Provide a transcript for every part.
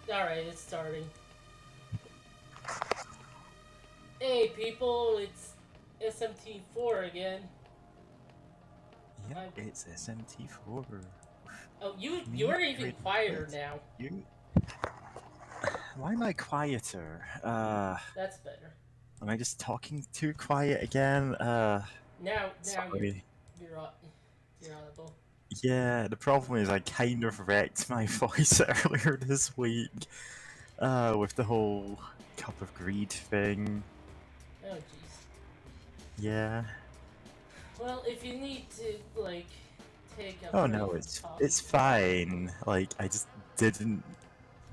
Alright, it's starting. Hey people, it's SMT4 again. Yep, I, it's SMT4. oh, you Me, are even Raiden. quieter Wait, now. you? Why am I quieter? That's better. Am I just talking too quiet again? Now Sorry. you're audible. Yeah, the problem is I kind of wrecked my voice earlier this week, with the whole Cup of Greed thing. Oh jeez. Yeah. Well, if you need to like take a Oh break no, from it's talking, fine. Like, I just didn't,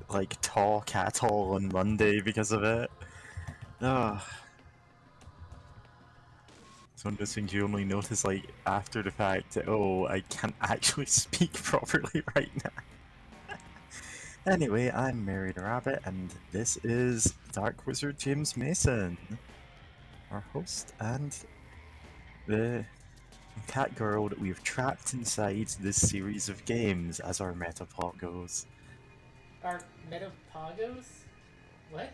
like, talk at all on Monday because of it. Ugh. It's one of those things you only notice like after the fact that, oh, I can't actually speak properly right now. Anyway, I'm Married Rabbit, and this is Dark Wizard James Mason, our host, and the cat girl that we've trapped inside this series of games, as our meta plot goes. are Metapagos? What?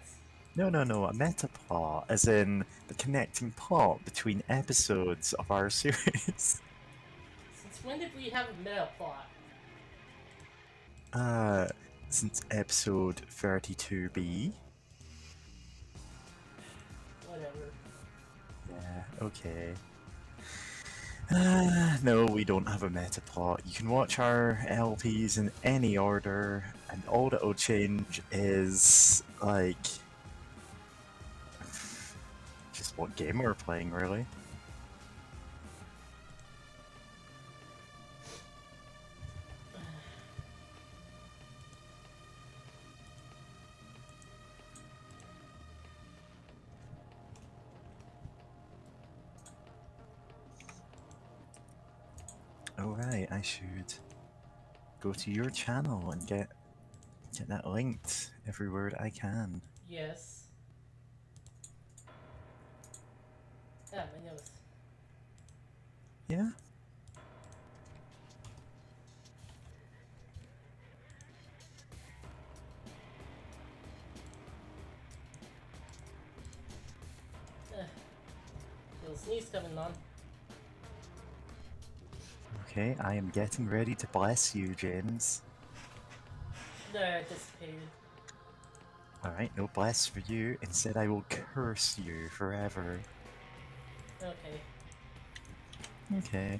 No, no, no, a meta plot, as in the connecting plot between episodes of our series. Since when did we have a meta plot? Uh, since episode 32B. Whatever. Yeah, okay. No, we don't have a meta plot. You can watch our LPs in any order, and all that will change is, like, just what game we're playing, really. Alright, I should go to your channel and get that linked everywhere that I can. Yes. Ah, my nose. Yeah? Ah, little sneeze coming on. Okay, I am getting ready to bless you, James. Nah, it dissipated. Alright, no bless for you. Instead, I will curse you forever. Okay. Okay.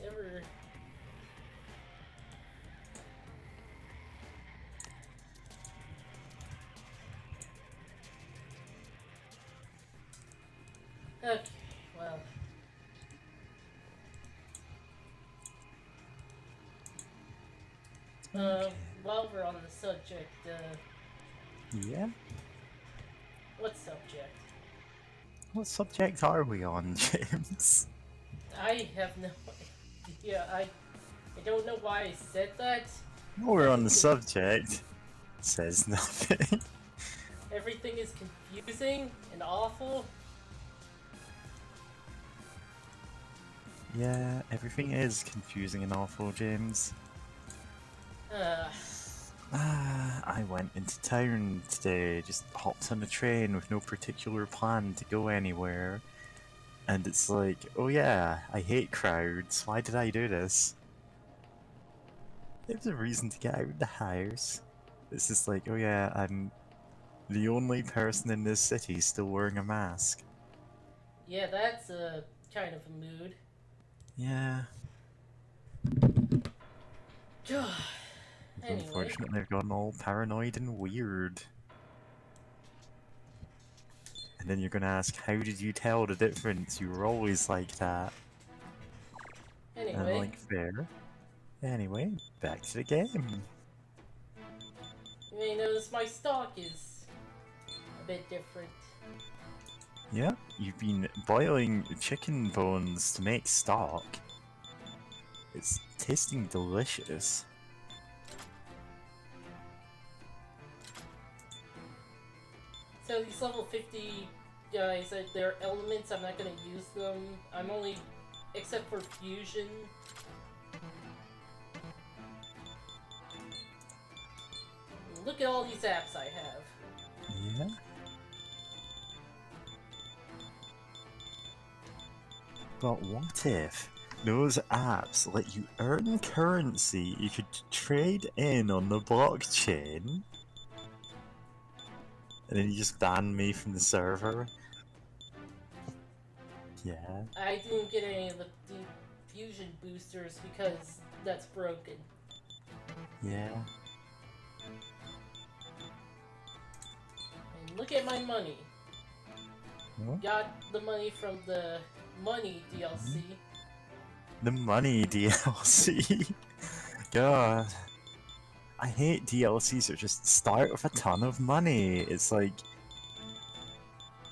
Never. Okay, well. Uh, Okay. while we're on the subject, Yeah? what subject? What subject are we on, James? I have no idea. I don't know why I said that. While we're on the Everything subject, says nothing. everything is confusing and awful. Yeah, everything is confusing and awful, James. Uh, I went into town today, just hopped on a train with no particular plan to go anywhere. And it's like, oh yeah, I hate crowds, why did I do this? There's a reason to get out of the house. It's just like, oh yeah, I'm the only person in this city still wearing a mask. yeah, that's a kind of a mood. Yeah, Anyway, unfortunately I've gotten all paranoid and weird. And then you're gonna ask, how did you tell the difference? You were always like that. And I'm anyway, like, fair. Anyway, back to the game. you may notice my stock is a bit different. Yeah, you've been boiling chicken bones to make stock. It's tasting delicious. So these level 50 guys, they're elements. I'm not gonna use them. I'm only except for fusion. Look at all these apps I have. Yeah. But what if those apps let you earn currency you could trade in on the blockchain? And then you just ban me from the server? Yeah. I didn't get any of the fusion boosters because that's broken. Yeah. And look at my money. Huh? Got the money from the money DLC. The money DLC. God. I hate DLCs that just start with a ton of money. It's like,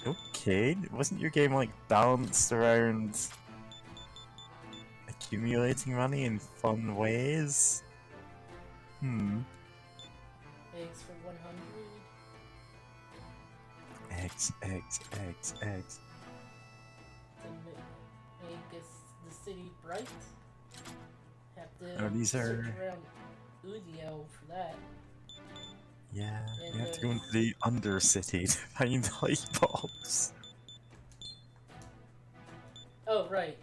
okay, wasn't your game like balanced around accumulating money in fun ways? Eggs for 100. Eggs, eggs, eggs, eggs. To make the city bright. Have to Oh, these search are... around Udio for that. Yeah, And you have to go into the Undercity to find light bulbs. Oh, right.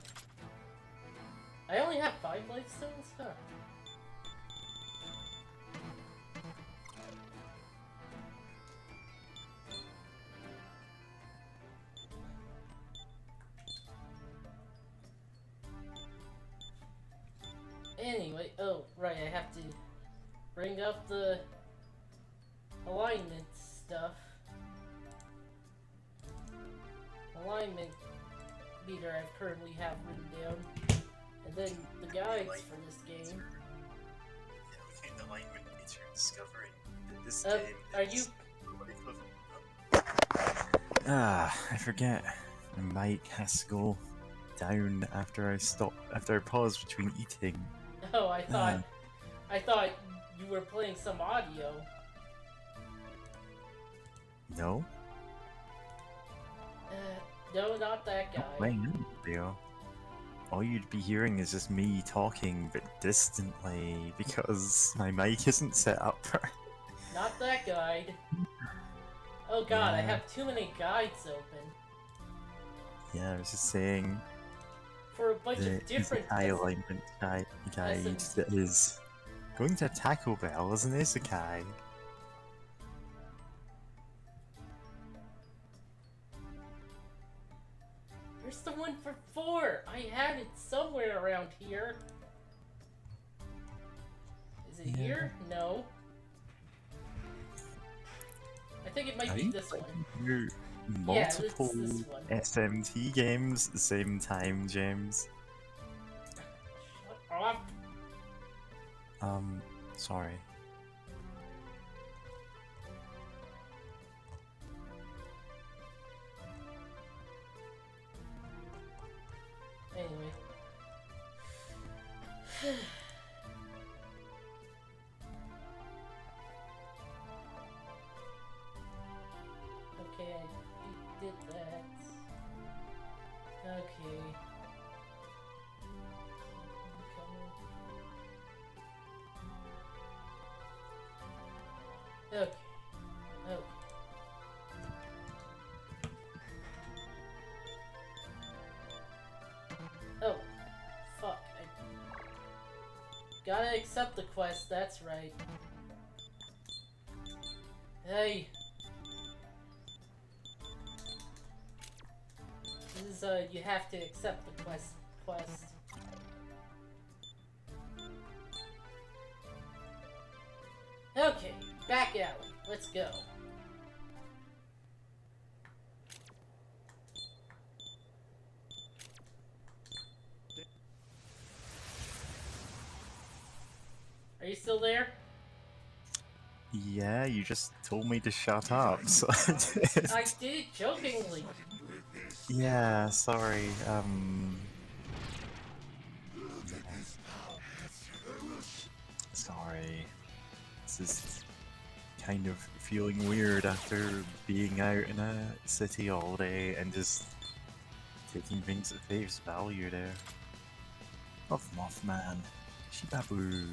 I only have 5 life stones? Huh. Anyway, oh, right, I have to bring up the alignment stuff. Alignment meter I currently have written down. And then the guides for this game. The alignment meter discovering that this game Are you... I forget. My mic has to go down after I pause between eating. Oh, I thought you were playing some audio. No? No, not that guy. Playing audio. All you'd be hearing is just me talking, but distantly, because my mic isn't set up right. Not that guide. Oh god, I Yeah. have too many guides open. Yeah, I was just saying. For a bunch The of different... alignment guide that is going to Taco Bell as an isekai. Where's the one for 4? I had it somewhere around here. Is it here? No. I think it might Are be you this one. You're Yeah, it's multiple this one. SMT games at the same time, James. Shut up. Sorry. Anyway. Okay, I did that. Okay. Okay. Okay. Oh, fuck. I gotta accept the quest, that's right. Hey. This is, you have to accept the quest. Okay, back alley. Let's go. Are you still there? Yeah, you just told me to shut up, so I did. I did jokingly. Yeah, sorry, sorry. This is kind of feeling weird after being out in a city all day and just taking things at face value there. of Mothman. Shibaboo.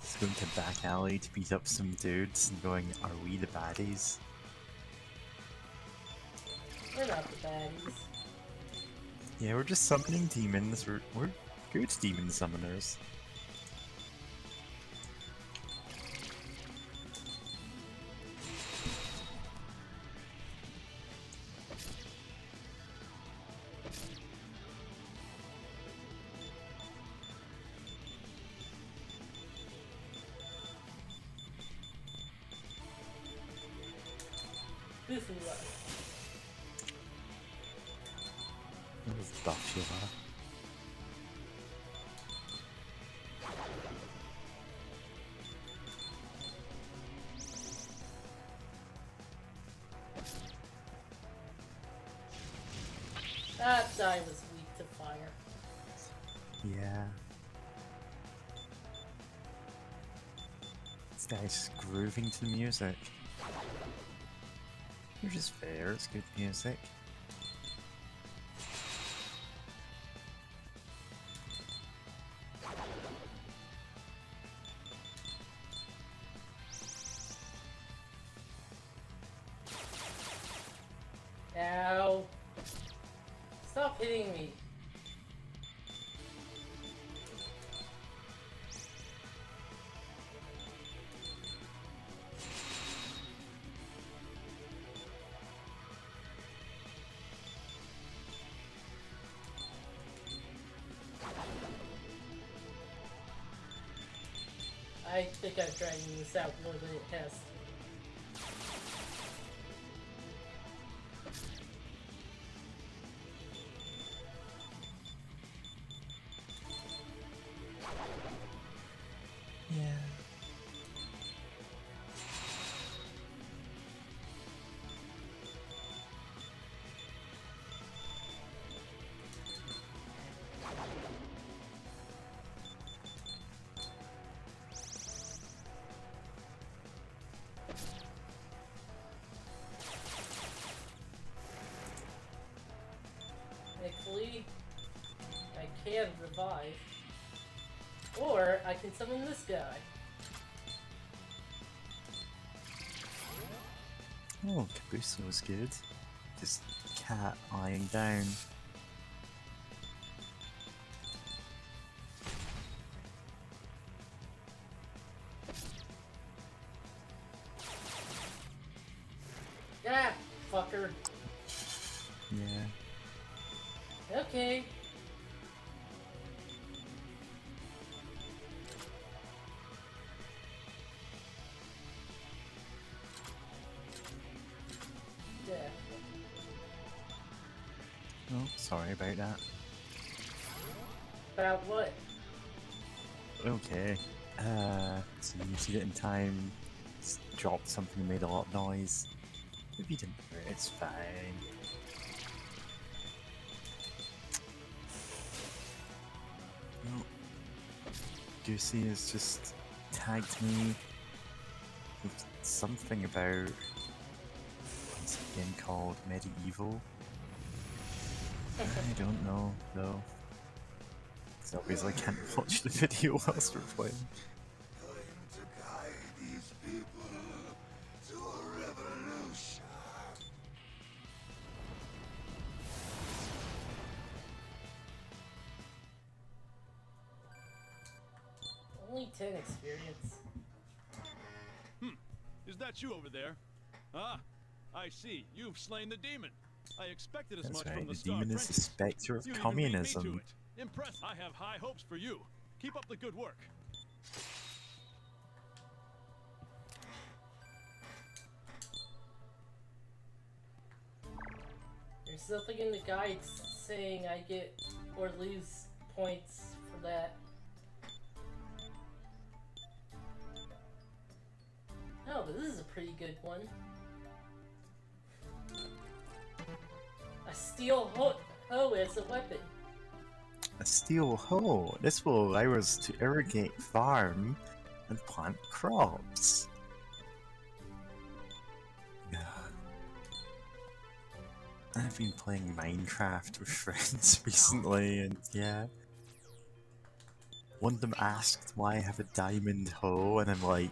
Just going to back alley to beat up some dudes and going, are we the baddies? We're not the baddies. Yeah, we're just summoning demons. We're good demon summoners. Bufu love. That was Buffula. That guy was weak to fire. Yeah. This guy's just grooving to the music. Which is fair, it's good music. Ow. Stop hitting me. I think I'm dragging this out more than it has. Yeah. Thankfully, I can revive. Or I can summon this guy. Oh, Caboose was good. This cat lying down. Yeah, fucker. Yeah. Okay. Yeah. Oh, sorry about that. About what? Okay. So you see it in time. Just dropped something that made a lot of noise. If you didn't hear it, it's fine. No. Goosey has just tagged me with something about this game called Medieval. I don't know, though. Because obviously I can't watch the video whilst we're playing. Going to guide these people to a revolution. Only 10 experience. Is that you over there? Ah, I see. You've slain the demon. I expected as That's much right, from the the Star demon is the Apprentice. spectre of You even beat me to communism. it. Impressed. I have high hopes for you. Keep up the good work. There's nothing in the guides saying I get or lose points for that. Oh, but this is a pretty good one. A steel hoe as a weapon. A steel hoe. This will allow us to irrigate farm and plant crops. Yeah. I've been playing Minecraft with friends recently, and yeah. One of them asked why I have a diamond hoe, and I'm like,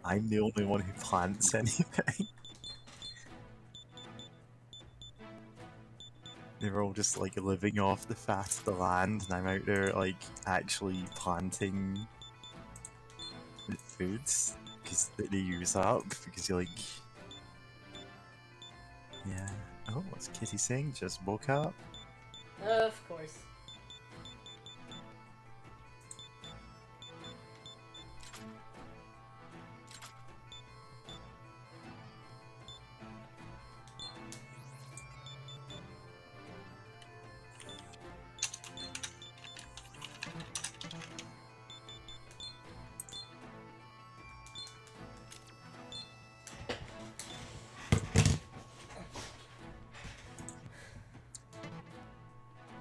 I'm the only one who plants anything. They're all just like living off the fat of the land, and I'm out there like actually planting the foods because they use up. Because you like, yeah. Oh, what's Kitty saying? Just woke up. Of course.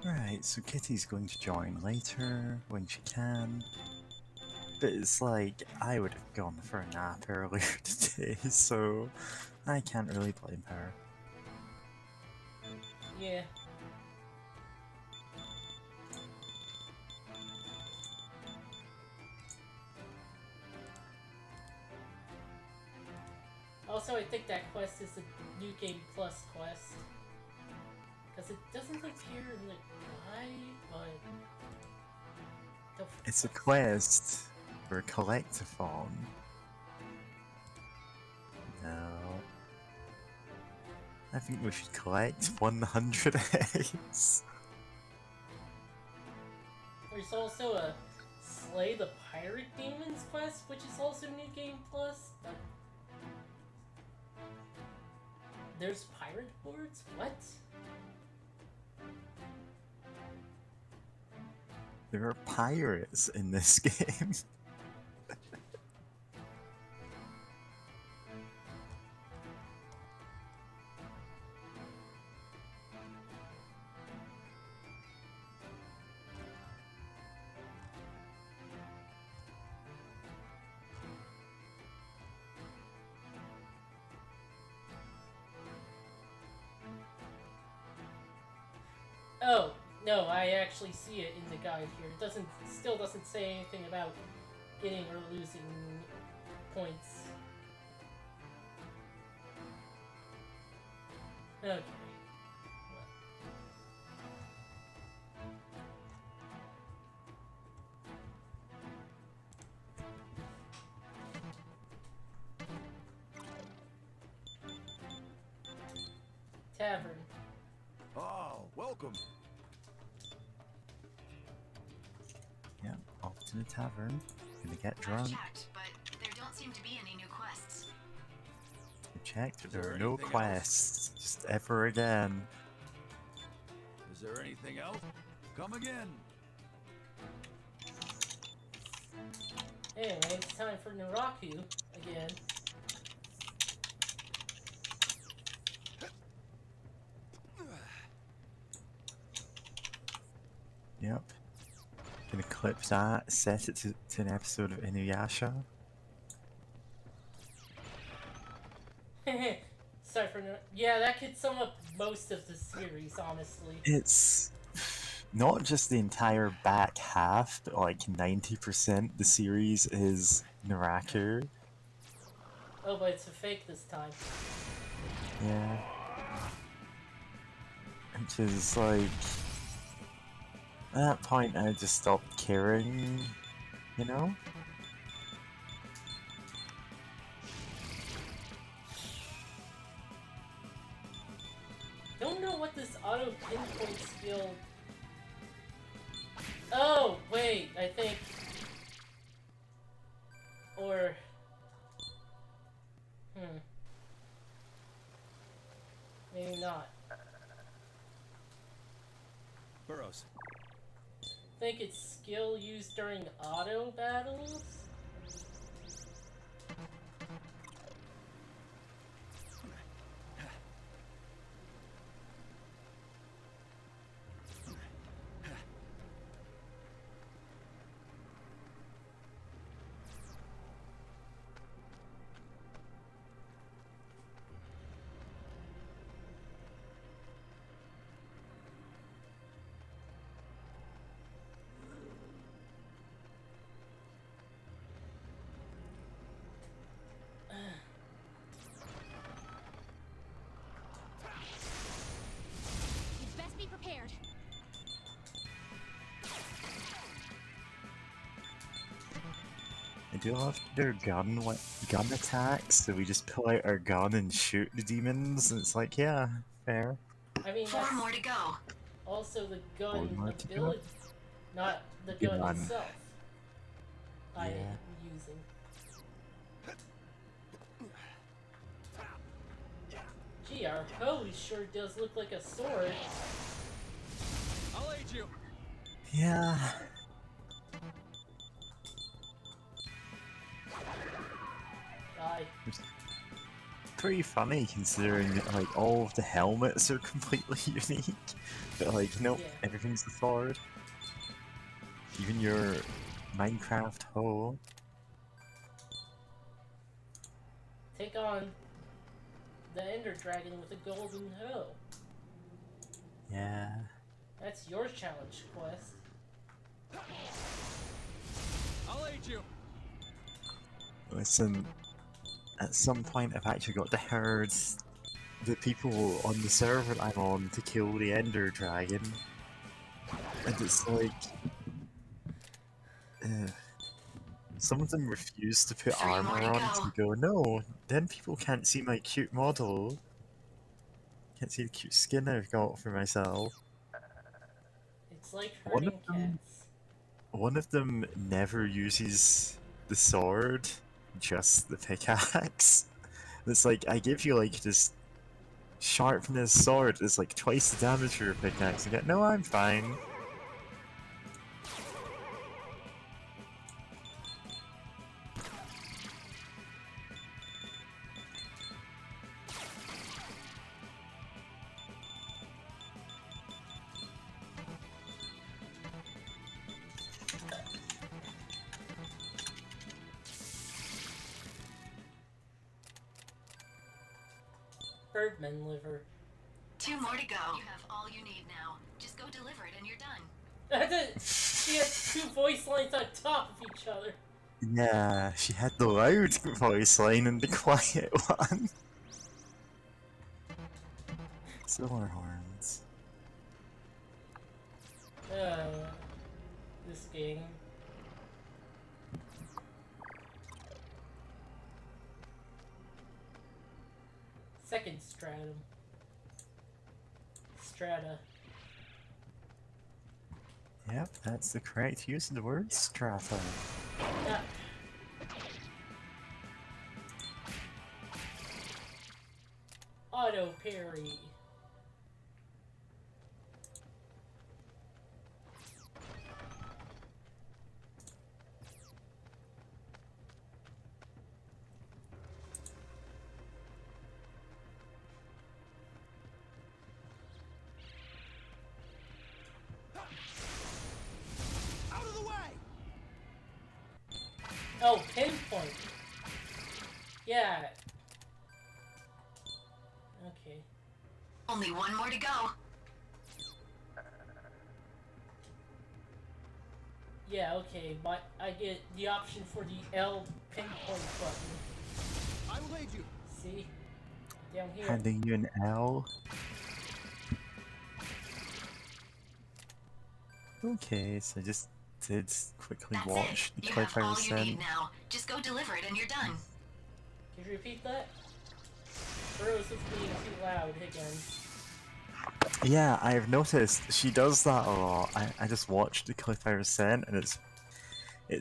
Right, so Kitty's going to join later when she can. But it's like, I would have gone for a nap earlier today, so I can't really blame her. Yeah. Also, I think that quest is a New Game Plus quest. Because it doesn't appear in the guide, but... It's a quest for a collectathon. No. I think we should collect 100 eggs. There's also a Slay the Pirate Demons quest, which is also New Game Plus. But there's pirate boards? What? There are pirates in this game. Oh, no, I actually see it in the guide here. It still doesn't say anything about getting or losing points. Okay. Tavern. Oh, welcome. Yeah, off to the tavern. Gonna get drunk. Checked, but there don't seem to be any new quests. I checked, Is there there are no anything else? quests. Just ever again. Is there anything else? Come again. Anyway, it's time for Naraku again. Yep. Gonna clip that, set it to an episode of Inuyasha. Sorry for yeah, that could sum up most of the series, honestly. It's not just the entire back half, but like 90% the series is Naraku. Oh, but it's a fake this time. Yeah. Which is like... At that point I just stopped caring, you know? Don't know what this auto pinpoint skill... Oh, wait, I think... Or... Maybe not. Burrows. I think it's skill used during auto battles? do love their gun attacks, so we just pull out our gun and shoot the demons, and it's like, yeah, fair. I mean, 4 that's more to go. also the Four gun more to go. ability, not the gun Gun. itself. I Yeah. am using. Gee, our hose sure does look like a sword. I'll aid you. Yeah. Die. Pretty funny considering that, like, all of the helmets are completely unique. But like, nope, Yeah. everything's a sword. Even your Minecraft hoe. Take on the Ender Dragon with a golden hoe. Yeah. That's your challenge quest. I'll aid you. Listen, at some point I've actually got to herd the people on the server I'm on to kill the Ender Dragon. And it's like... some of them refuse to put 3 armor more to on go. to go, no, then people can't see my cute model. Can't see the cute skin I've got for myself. It's like One herding of them- cats. One of them never uses the sword, just the pickaxe. It's like, I give you like this sharpness sword, it's like twice the damage for your pickaxe. You get, no, I'm fine. Birdman liver. 2 more to go. You have all you need now. Just go deliver it and you're done. She has two voice lines on top of each other. Yeah, she had the loud voice line and the quiet one. Silver horns. This game. Second stratum. Strata. Yep, that's the correct use of the word strata. Ah. Auto parry. Out of the way. Oh, pinpoint. Yeah. Okay. Only 1 more to go. Yeah, okay, but I get the option for the L pinpoint button. I will aid you. See? Down here. Handing you an L. Okay, so just did quickly That's watch it. the You clip have I all was you need sent. now. Just go deliver it and you're done. Can you repeat that? Or was it being too loud again? Yeah, I've noticed she does that a lot. I just watched the clip I was sent, and it's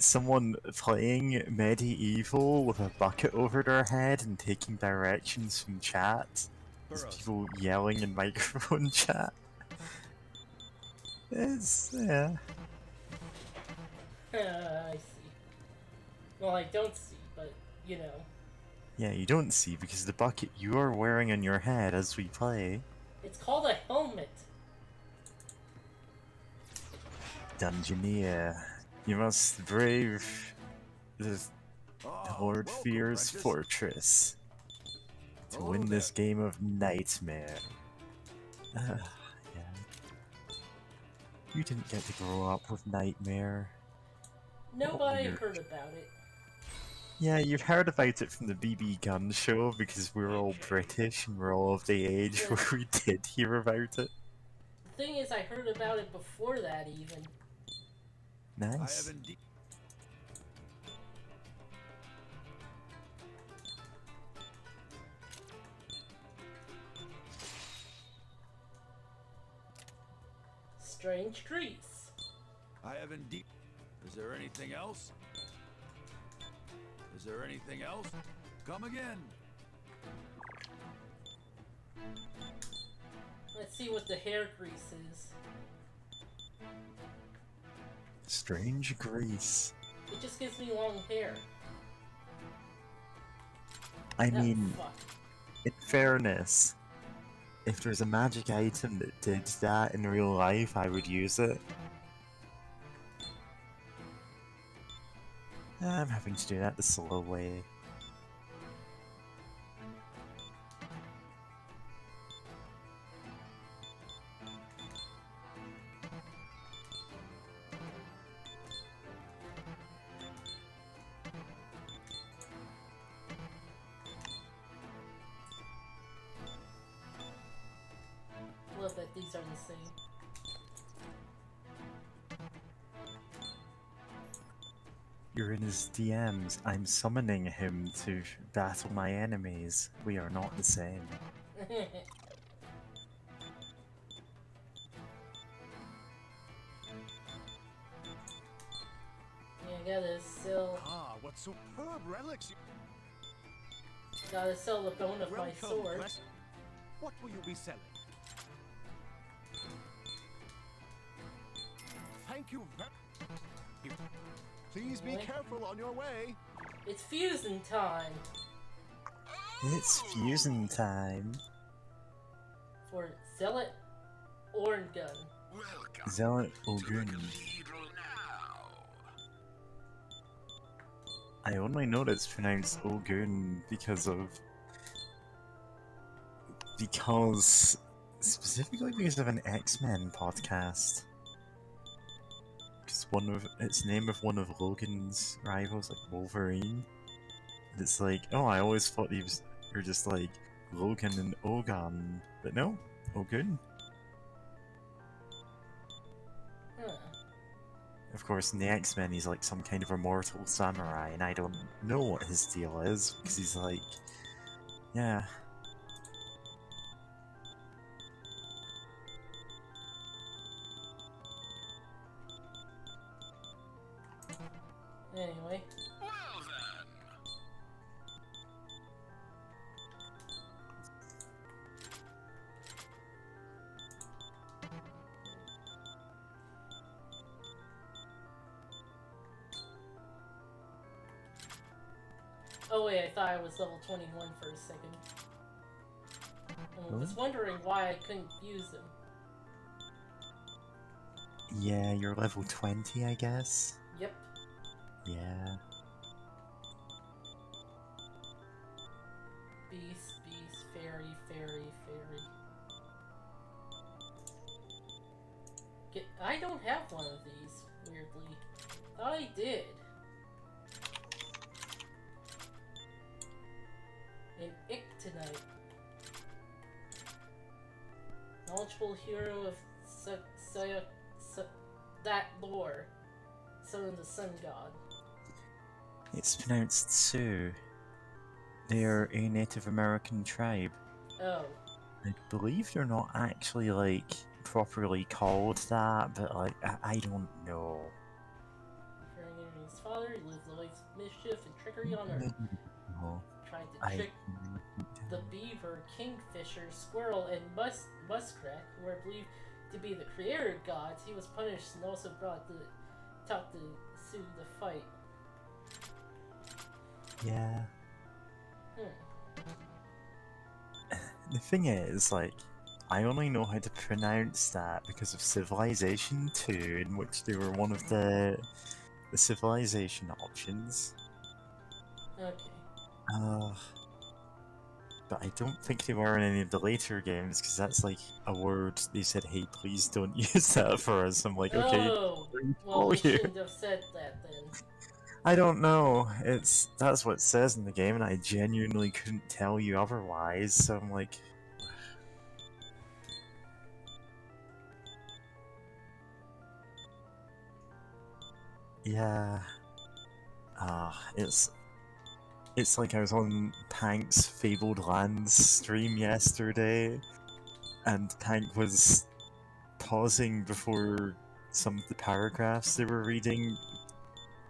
someone playing medieval with a bucket over their head and taking directions from chat. There's Burrows. people yelling in microphone chat. It's yeah. I see. Well, I don't see, but, you know. Yeah, you don't see because the bucket you are wearing on your head as we play. It's called a helmet. Dungeoneer, you must brave the Lord welcome, Fear's apprentice. fortress to Hello win this there. game of Nightmare. Yeah. You didn't get to grow up with Nightmare. Nobody weird. heard about it. Yeah, you've heard about it from the BB Gun show because we're all British and we're all of the age Yeah. where we did hear about it. The thing is, I heard about it before that, even. I Nice. have indeed. strange grease. I have indeed. Is there anything else? Is there anything else? Come again. Let's see what the hair grease is. Strange grease. It just gives me long hair. I Ah, mean, fuck. in fairness, if there's a magic item that did that in real life, I would use it. I'm having to do that the slow way. Love that these are the same. You're in his DMs. I'm summoning him to battle my enemies. We are not the same. Yeah, gotta sell. Ah, what superb relics you... Gotta sell the bone of my Welcome, sword. press- What will you be selling? Thank you very... Please be What? careful on your way. It's fusion time It's fusion time. for Zealot Orngun. Welcome Zealot to the Ogun. cathedral now. I only know that it's pronounced Ogun specifically because of an X-Men podcast. Because it's name of one of Logan's rivals, like Wolverine. And it's like, oh, I always thought you're just like Logan and Ogun, but no, Ogun. Huh. Of course, in the X-Men, he's like some kind of immortal samurai, and I don't know what his deal is, because he's like, yeah. Anyway, Well then. oh wait, I thought I was level 21 for a second. I was Huh? wondering why I couldn't use them. Yeah, you're level 20, I guess? Yep. Yeah. Beast, fairy, fairy, fairy. I don't have one of these, weirdly. Thought I did. An Ick-tonight. Knowledgeable hero of that lore. Son of the sun god. It's pronounced Sioux. They are a Native American tribe. Oh. I believe they're not actually, like, properly called that, but, like, I don't know. Fearing his father, he lived a life of mischief and trickery on Earth. No. Tried to trick the beaver, kingfisher, squirrel, and muskrat, who are believed to be the creator gods. He was punished and also taught the Sioux to fight. Yeah. Hmm. The thing is, like, I only know how to pronounce that because of Civilization 2, in which they were one of the civilization options. Okay. But I don't think they were in any of the later games, because that's like a word they said, hey, please don't use that for us. I'm like, okay, Oh! Well, oh, we you. shouldn't have said that then. I don't know. That's what it says in the game, and I genuinely couldn't tell you otherwise. So I'm like, yeah. It's like I was on Tank's Fabled Lands stream yesterday, and Tank was pausing before some of the paragraphs they were reading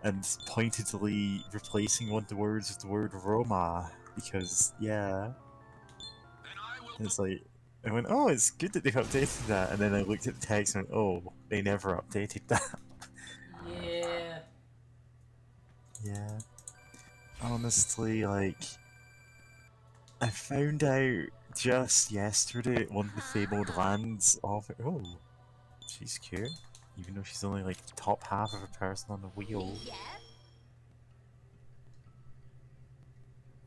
and pointedly replacing one of the words with the word Roma because, yeah. It's like, I went, oh, it's good that they've updated that, and then I looked at the text and went, oh, they never updated that. Yeah. Yeah. Honestly, like, I found out just yesterday one of the fabled lands of it. Oh, she's cute. Even though she's only like the top half of a person on the wheel.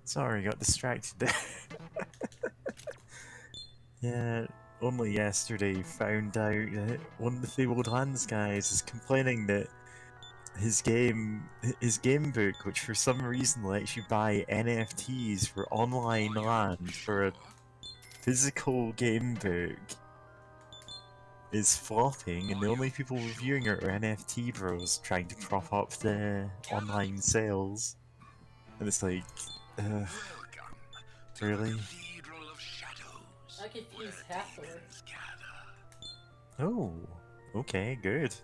Sorry, got distracted there. Yeah, only yesterday found out that one of the fabled lands guys is complaining that his game book, which for some reason lets you buy NFTs for online land for a physical game book, is flopping, and the only people reviewing it are NFT bros trying to prop up the online sales. And it's like, really? I could use Hathor. Oh, okay, good.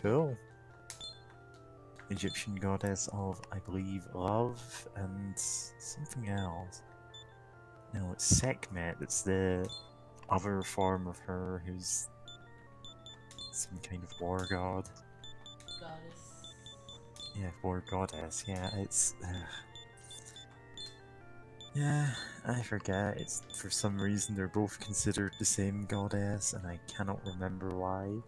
Cool. Egyptian goddess of, I believe, love and something else. No, it's Sekhmet. It's the other form of her who's some kind of war god. Goddess. Yeah, war goddess. Yeah, it's. Yeah, I forget. It's for some reason they're both considered the same goddess, and I cannot remember why.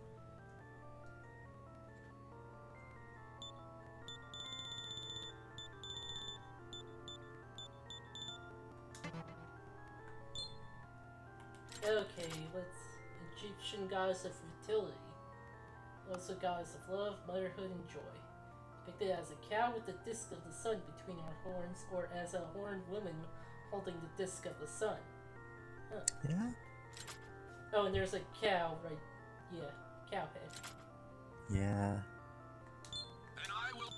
Okay, let's. Egyptian goddess of fertility. Also goddess of love, motherhood, and joy. Depicted as a cow with the disc of the sun between her horns, or as a horned woman holding the disc of the sun. Huh. Yeah? Oh, and there's a cow, right? Yeah, cow head. Yeah. And I will.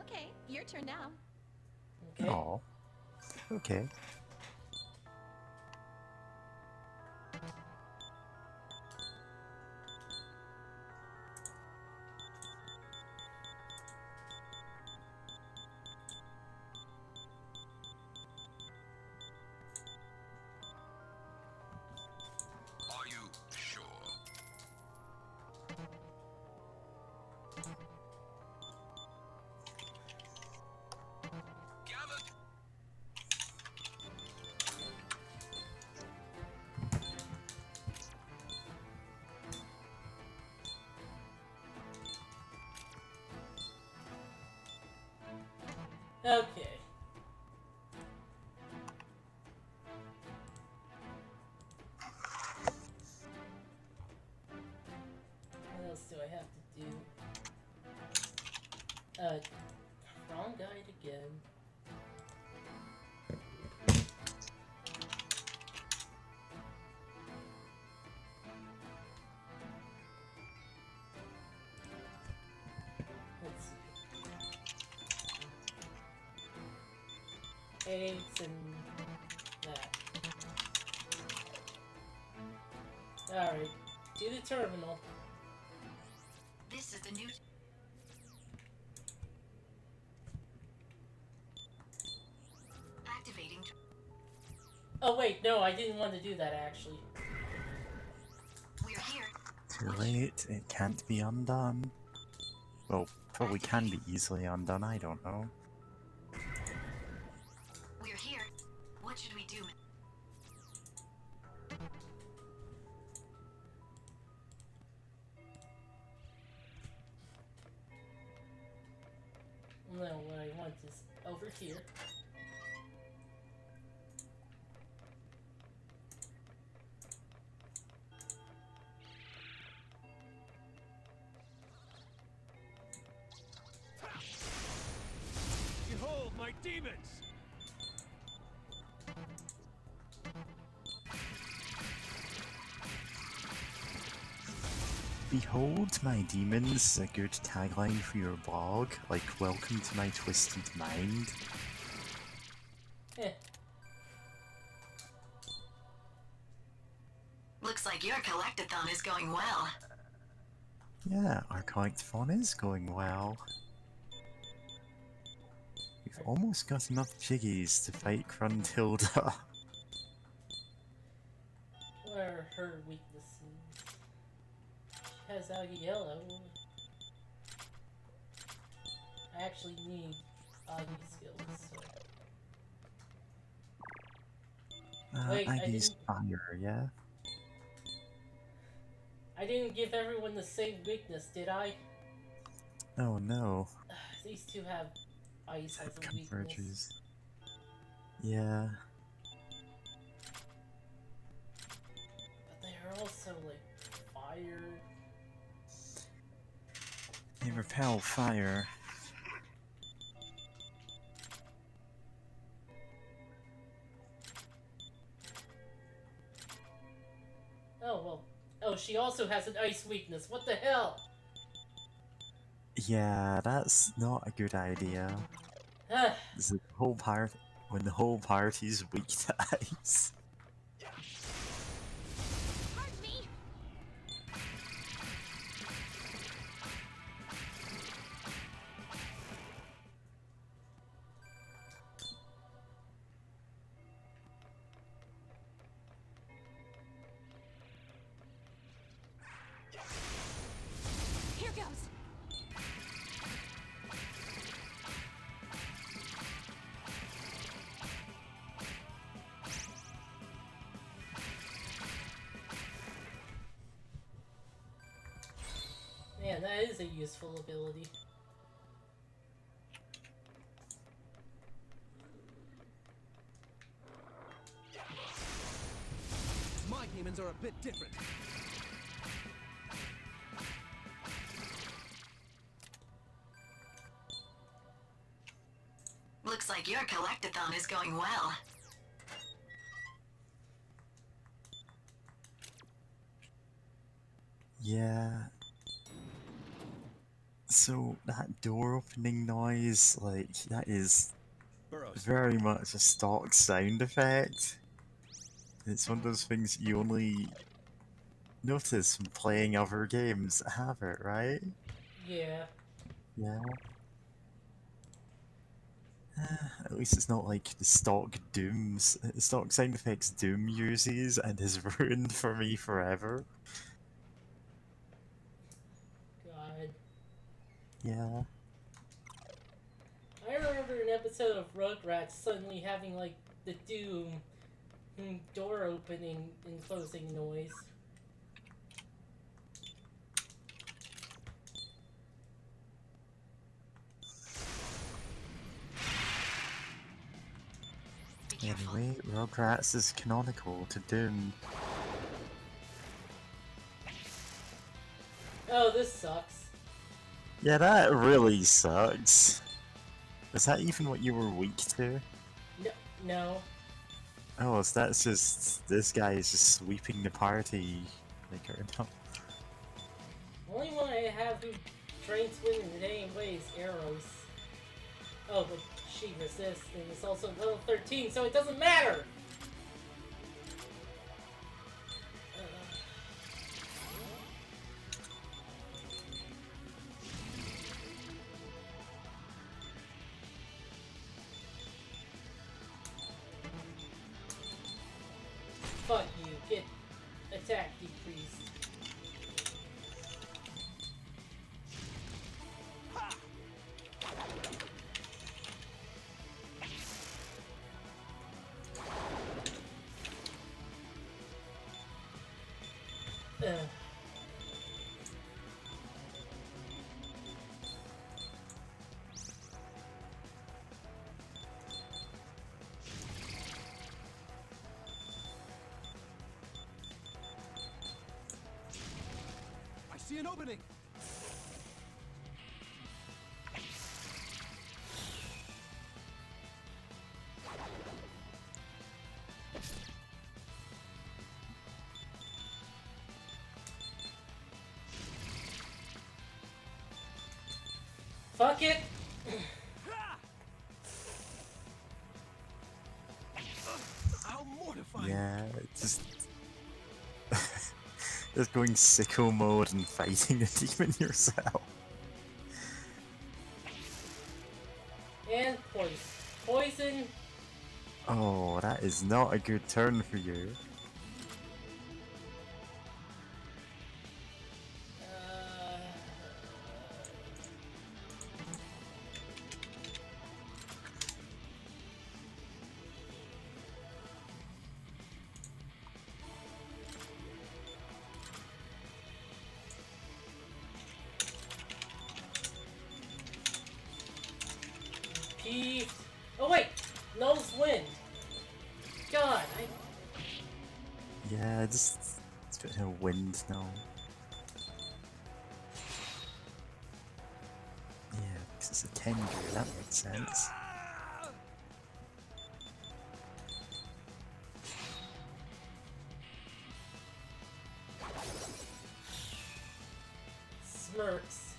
Okay, your turn now. Okay. Aw. Okay. Are you sure? Gather. Okay. What else do I have to do? Wrong guide again. Let's see. Eggs and that. Alright, do the terminal. This is the new. Activating. Oh wait, no, I didn't want to do that actually. We're here. Too late. It can't be undone. Well, probably can be easily undone. I don't know. We're here. What should we do? No, what I want is over here. Behold my demons! Behold my demons, a good tagline for your blog, like welcome to my twisted mind. Eh. Looks like your collectathon is going well. Yeah, our collectathon is going well. We've almost got enough jiggies to fight Gruntilda. What are her weaknesses? She has Aggie Yellow. I actually need Aggie skills, so. Wait, Aggie's fire, yeah? I didn't give everyone the same weakness, did I? Oh no. These two have ice as a weakness. Converges. Yeah. But they are also like fire. They repel fire. Oh well. Oh, she also has an ice weakness. What the hell? Yeah, that's not a good idea. This is the whole when the whole party's weak to ice. Pardon me. Here goes. Man, that is a useful ability. My demons are a bit different. Looks like your collectathon is going well. Yeah. So that door opening noise, like, that is Burrows. very much a stock sound effect. It's one of those things you only notice when playing other games that have it, right? Yeah. Yeah. At least it's not like the stock stock sound effects Doom uses and has ruined for me forever. God. Yeah. I remember an episode of Rugrats suddenly having like the Doom door opening and closing noise. Be careful. Anyway, Rugrats is canonical to Doom. Oh, this sucks. Yeah, that really sucks. Is that even what you were weak to? No. Oh, so that's just... this guy is just sweeping the party like her up. Only one I have who trains Twin in the same way is Arrows. Oh, but she resists and it's also level 13, so it doesn't matter! Fuck you, get attack decreased. I see an opening. Fuck it! mortifying. Yeah, it's just just going sicko mode and fighting a demon yourself. And poison. Poison. Oh, that is not a good turn for you. Peeved. Oh wait, Nose Wind. God, Yeah, just it's a bit of wind now. Yeah, because it's a tender, that makes sense. smirks.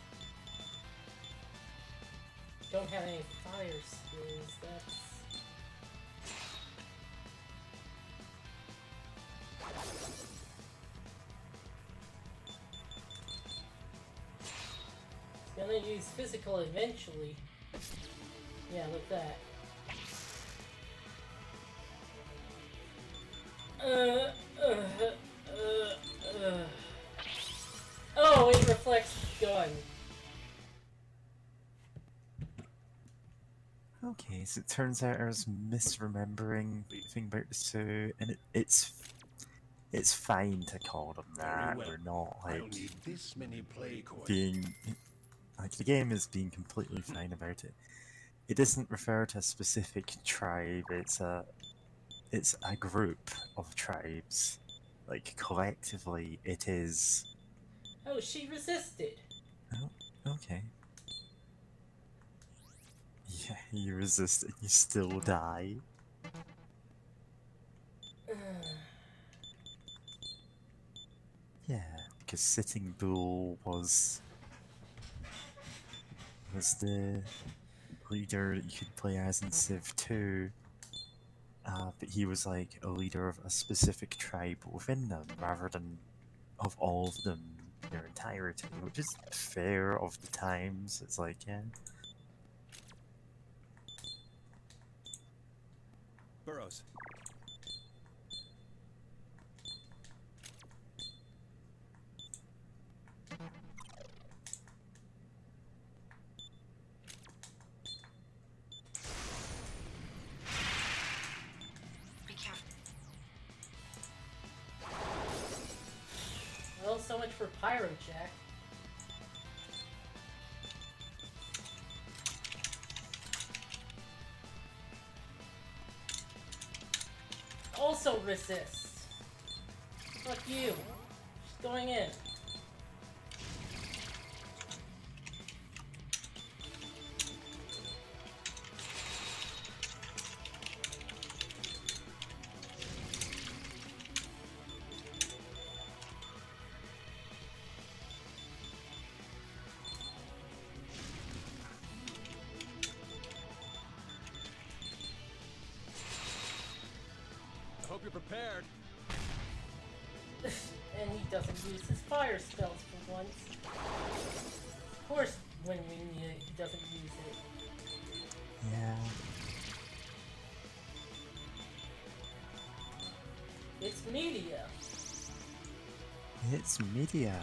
Don't have any fire skills. That's gonna use physical eventually. Yeah, look at that. Oh, it reflects gun. Okay, so it turns out I was misremembering the thing about the Sioux, and it's fine to call them that. well. We're not I'll like need this many play coins. being like the game is being completely fine about it. It doesn't refer to a specific tribe. It's a group of tribes. Like collectively, it is. Oh, she resisted. Oh, okay. Yeah, you resist and you still die. Yeah, because Sitting Bull was the leader that you could play as in Civ 2, but he was like a leader of a specific tribe within them, rather than of all of them in their entirety, which is fair of the times. It's like, yeah. Burrows. Be careful. Well, so much for Pyro Jack. Also resist. Fuck you. She's going in. I hope you're prepared. And he doesn't use his fire spells for once. Of course, when we need it, he doesn't use it. Yeah. It's media. It's media.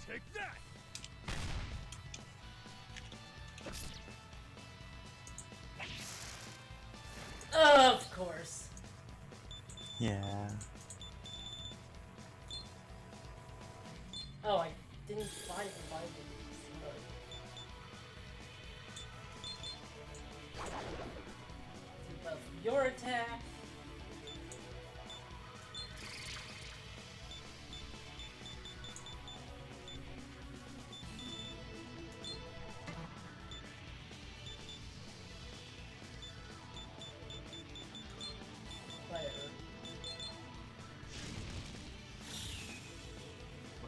Take that! Of course. Yeah. Oh, I didn't find the Bible. Debuff your attack.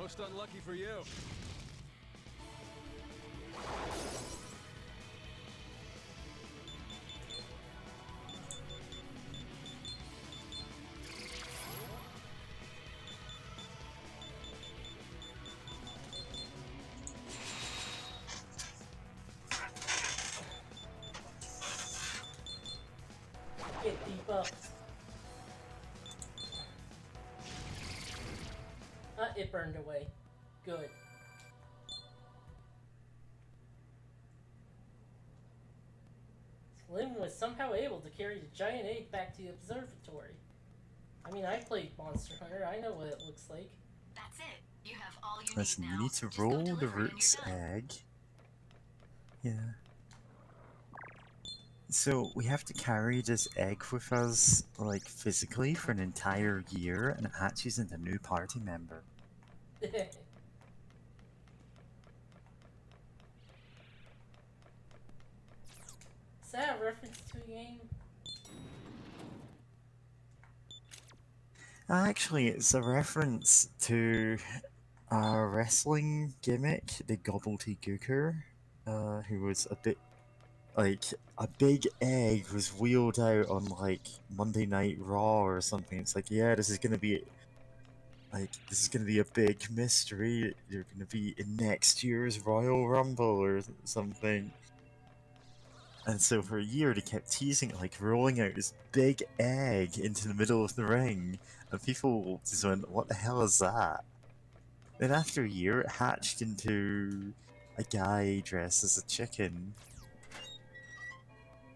Most unlucky for you. Get debuffed. It burned away. Good. Slim was somehow able to carry the giant egg back to the observatory. I mean, I played Monster Hunter. I know what it looks like. That's it. You have all you Listen, need you now. need to Just go roll the deliver it and root's you're done. egg. Yeah. So we have to carry this egg with us, like physically, for an entire year, and it hatches into a new party member. Is that a reference to a game? Actually, it's a reference to a wrestling gimmick, the Gobbledygooker, who was a bit like a big egg was wheeled out on like Monday Night Raw or something. It's like, yeah, this is gonna be a big mystery. You're gonna be in next year's Royal Rumble or something. And so for a year they kept teasing it, like rolling out this big egg into the middle of the ring, and people just went, "What the hell is that?" Then after a year, it hatched into a guy dressed as a chicken.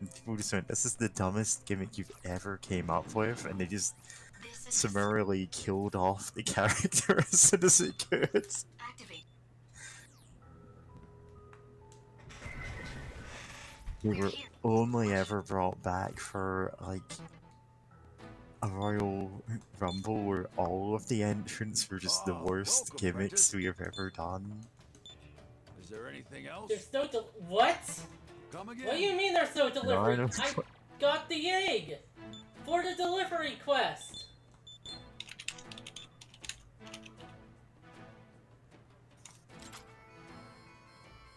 And people just went, "This is the dumbest gimmick you've ever came up with," and they just This is summarily killed off the character as soon as it could. activate. They We're were here. only ever brought back for like a Royal Rumble where all of the entrants were just the Oh, worst welcome, gimmicks Prentice. we have ever done. Is there anything else? There's no what? Come again. What do you mean there's no delivery? know. I got the egg for the delivery quest.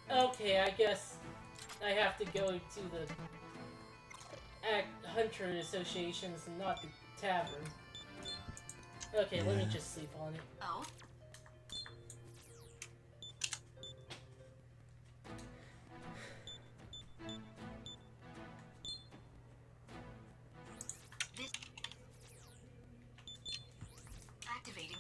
Okay, I guess I have to go to the Hunter Associations and not the tavern. Okay, let me Yeah. just sleep on it. Oh, this activating.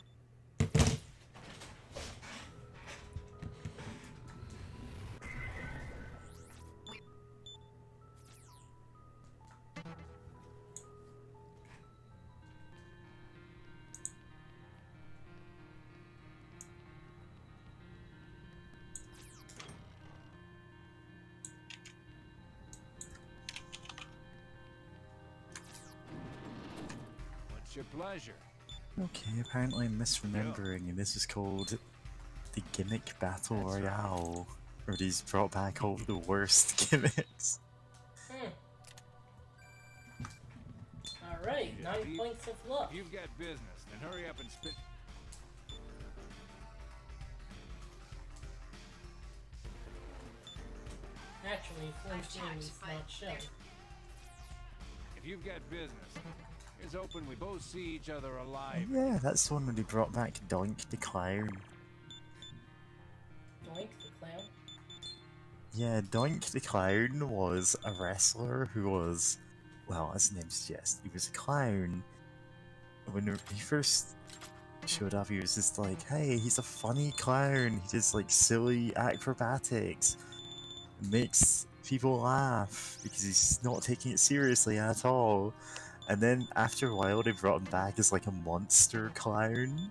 What's your pleasure? Okay, apparently I'm misremembering, and this is called the Gimmick Battle That's right. Royale, where these brought back all the worst gimmicks. Alright, Yeah, 9 Pete. points of luck. If you've got business, then hurry up and spit. Actually, Flynn's I've name is checked, not but shown. If you've got business, here's hoping we both see each other alive. Yeah, that's the one when they brought back Doink the Clown. Doink the clown. Yeah, Doink the Clown was a wrestler who was, well, as the name suggests, he was a clown. When he first showed up, he was just like, hey, he's a funny clown. He does like silly acrobatics, makes people laugh because he's not taking it seriously at all. And then after a while, they brought him back as like a monster clown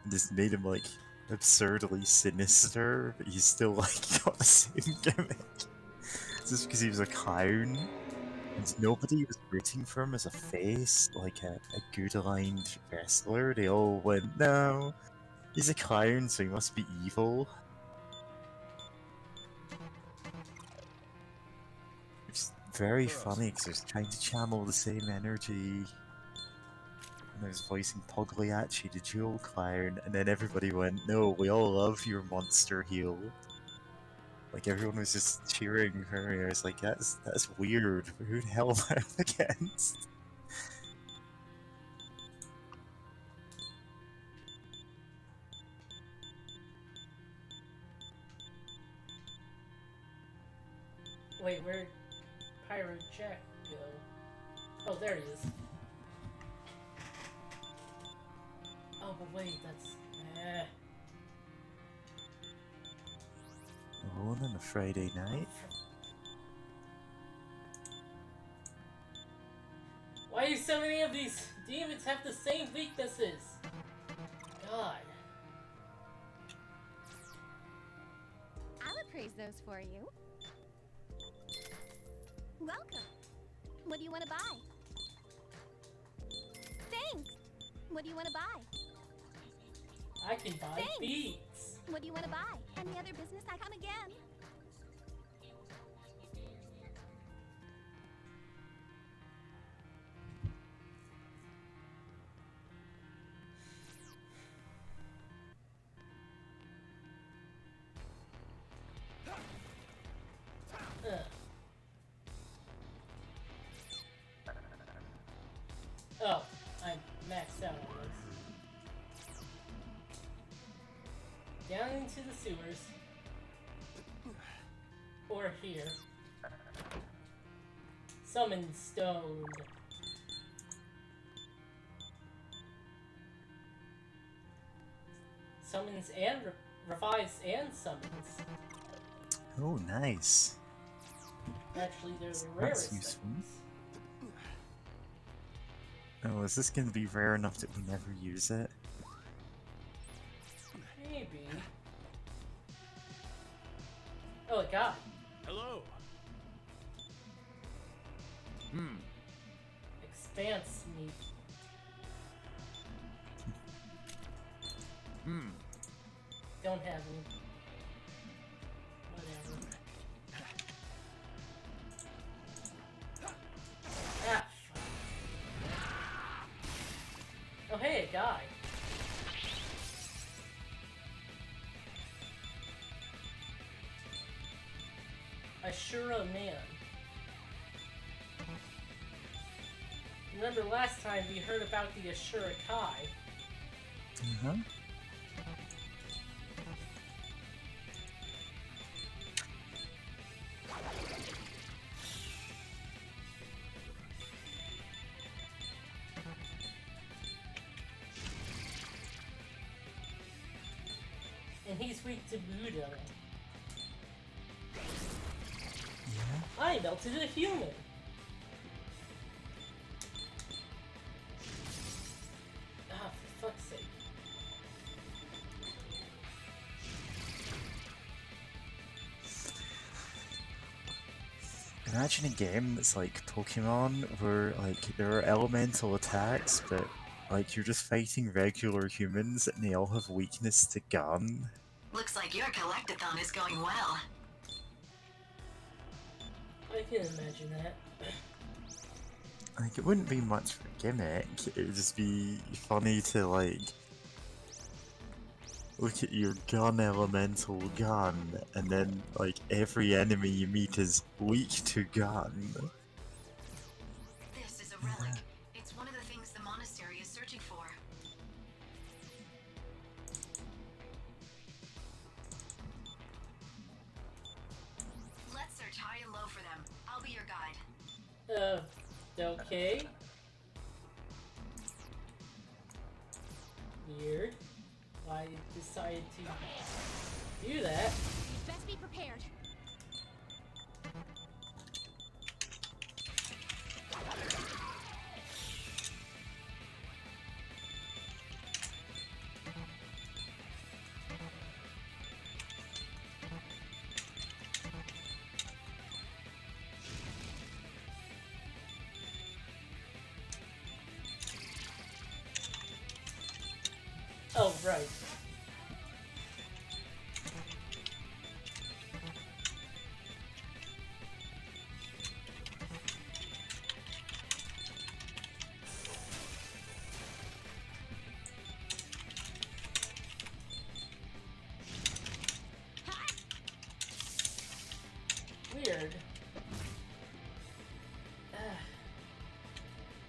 and just made him like absurdly sinister, but he's still like got the same gimmick. Just because he was a clown. And nobody was rooting for him as a face, like a good aligned wrestler. They all went, no, he's a clown, so he must be evil. It's very funny because I was trying to channel the same energy. and I was voicing Pogliacci, the Jewel Clown, and then everybody went, "No, we all love your monster heel." Like everyone was just cheering her. And I was like, "That's weird. Who the hell am I up against?" Wait, where'd Pyro Jack go? Oh, there he is. Oh, but wait, that's... Alone on a Friday night? Why do so many of these demons have the same weaknesses? God. I'll appraise those for you. Welcome. What do you want to buy? Thanks. What do you want to buy? I can buy Thanks. beats. What do you want to buy? Any other business? I come again. Oh, I'm maxed out on this. Down into the sewers. Or here. Summon stoned. Summons and revives and summons. Oh, nice. Actually, they're the That's rarest useful. things. Oh, is this gonna be rare enough that we never use it? Maybe. Oh, a guy. Hello. Expanse meat. Don't have any. Whatever. Ah, fuck. Oh, hey, a guy. Ashura man. Remember last time we heard about the Ashura Kai? Uh-huh. And he's weak to Buddha. Yeah. I melted a human! Ah, for fuck's sake. Imagine a game that's like Pokemon, where like there are elemental attacks, but like you're just fighting regular humans and they all have weakness to gun. Looks like your collectathon is going well. I can imagine that. Like it wouldn't be much of a gimmick, it would just be funny to like look at your gun elemental gun and then like every enemy you meet is weak to gun. This is a relic. It's one of the things the monastery is searching for. Let's search high and low for them. I'll be your guide. Okay. Weird. I decided to do that. Best be prepared. Oh, right.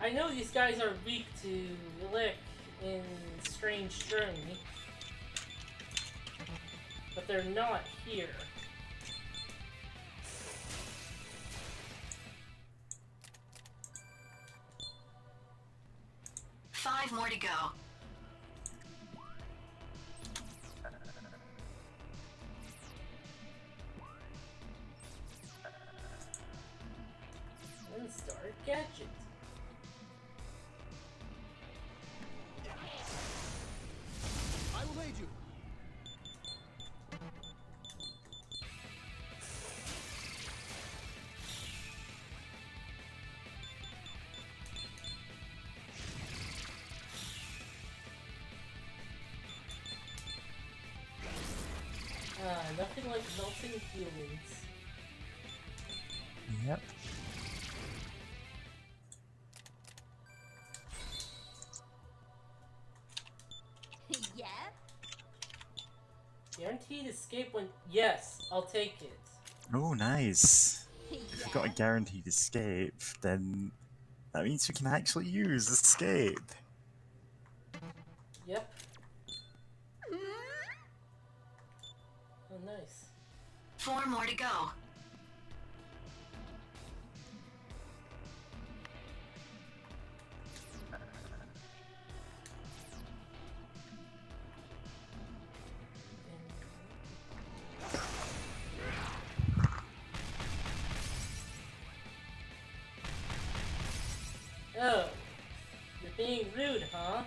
I know these guys are weak to Lick in Strange Journey, but they're not here. Five more to go. And start gadget. I will aid you. Nothing like melting feelings. Yep. Yeah? Guaranteed escape when... Yes, I'll take it. Oh, nice. If Yeah? we've got a guaranteed escape, then that means we can actually use escape. Yep. Oh, nice. Four more to go. Oh, you're being rude, huh?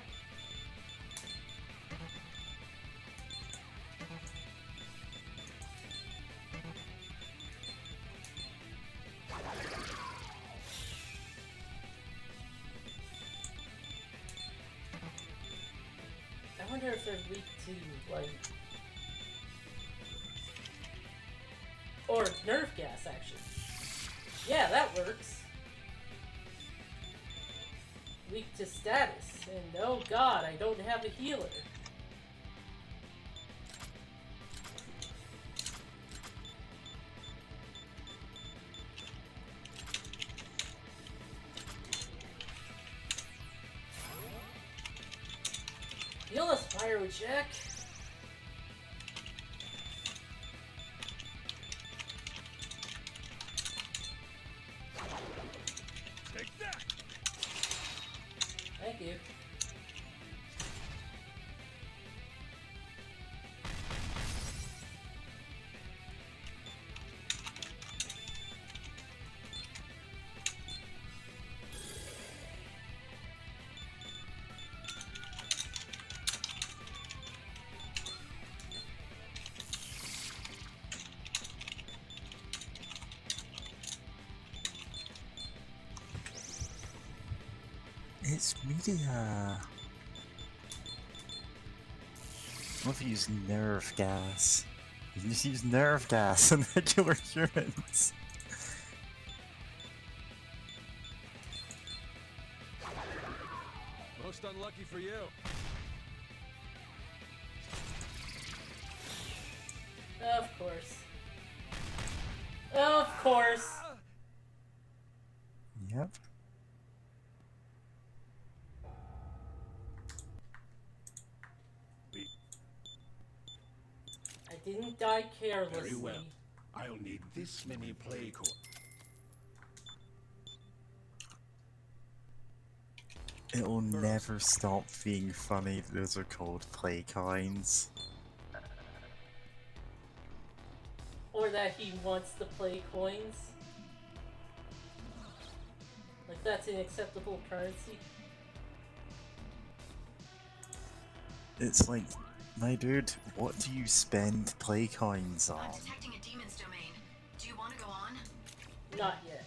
I wonder if they're weak to, like... Or nerve gas, actually. Yeah, that works. Weak to status, and oh god, I don't have a healer. Heal us, Pyro Jack. Take that! Thank you. It's media. What if you use nerve gas? You can just use nerve gas on regular humans. Most unlucky for you. Of course. Of course. Yep. I didn't die carelessly. Very well. I'll need this many play coins. It'll never stop being funny that those are called play coins. Or that he wants to play coins. Like that's an acceptable currency. It's like, my dude, what do you spend play coins I'm on? detecting a demon's domain. Do you want to go on? Not yet.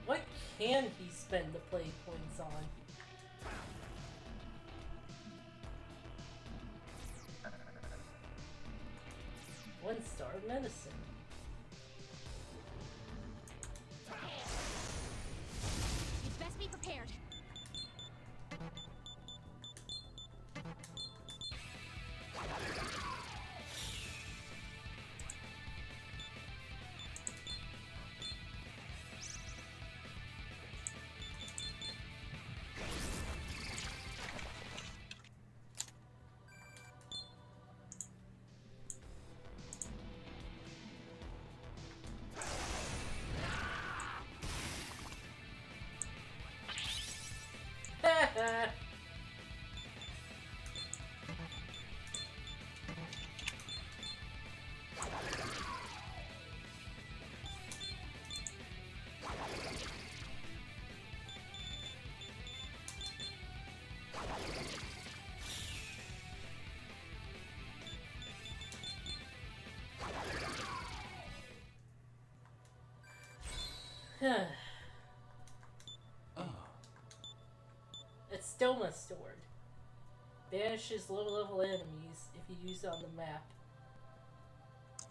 What can he spend the play coins on? One-star medicine. You'd best be prepared. It's Stoma Sword. Banishes low-level enemies if you use it on the map.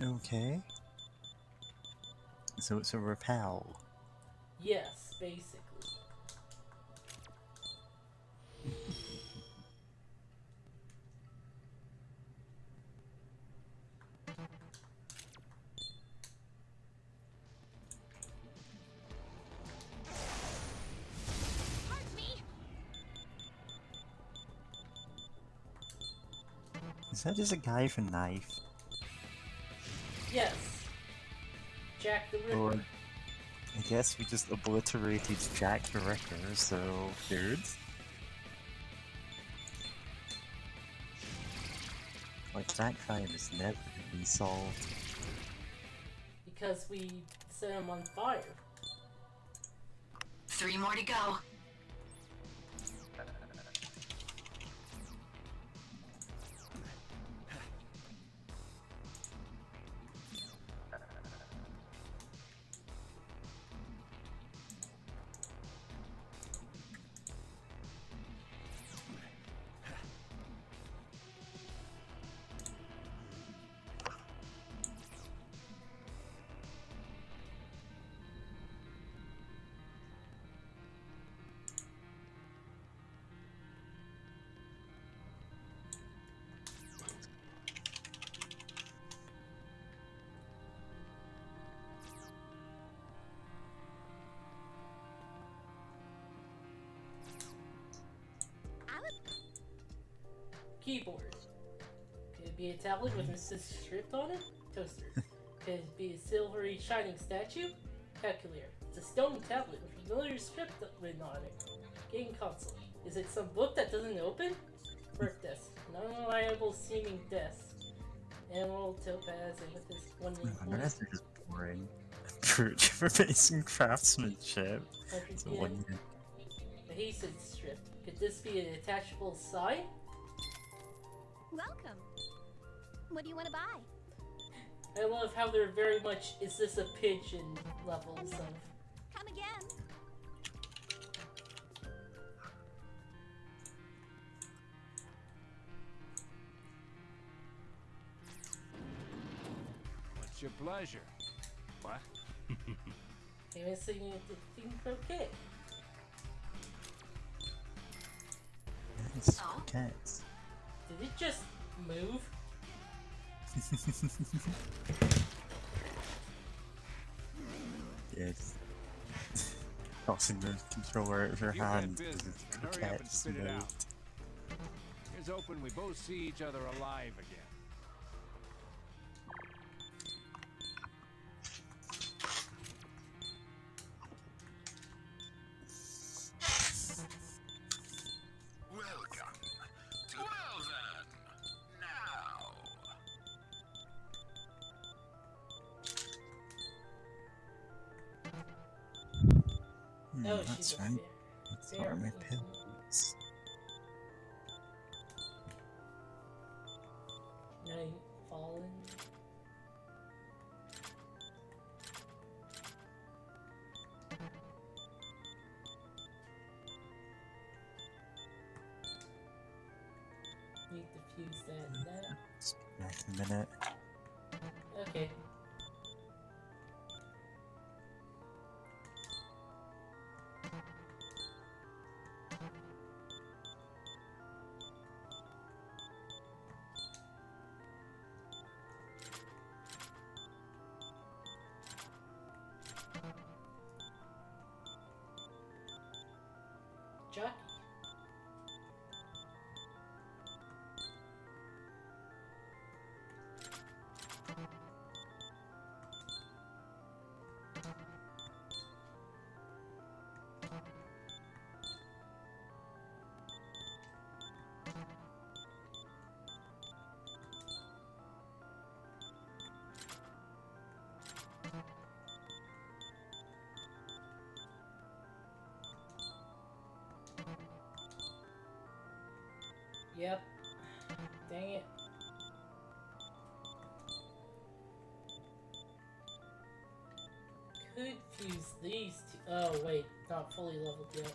Okay. So it's a repel. Yes, basically. Hurt me! Is that just a guy with a knife? Yes. Jack the Ripper. Or I guess we just obliterated Jack the Ripper, so good. Like Jack 5 is never gonna be solved. Because we set him on fire. 3 more to go. Keyboard. Could it be a tablet with Mrs. Script on it? Toaster. Could it be a silvery shining statue? Calculator. It's a stone tablet with familiar script written on it. Game console. Is it some book that doesn't open? Work desk. An unreliable seeming desk. Emerald, topaz, and with this one The rest are just boring. Approach for basic craftsmanship. So one Adhesive strip. Could this be a detachable sign? Welcome. What do you want to buy? I love how they're very much, is this a pigeon levels of. Come again. What's your pleasure? What? Famous singing at the theme croquet. Nice cats. Did it just move? Yes. Tossing the controller out of your You get hand business, because it's and hurry up and croquettes spit it moved. out. Here's hoping we both see each other alive again. Welcome to well then. Now. Oh, That's she's a right. fair. That's what are my Fair. pills. Night fallen. Need to fuse that now. Back in a minute. Okay. Jockey. Yep. Dang it. Could fuse these two. Oh, wait. Not fully leveled yet.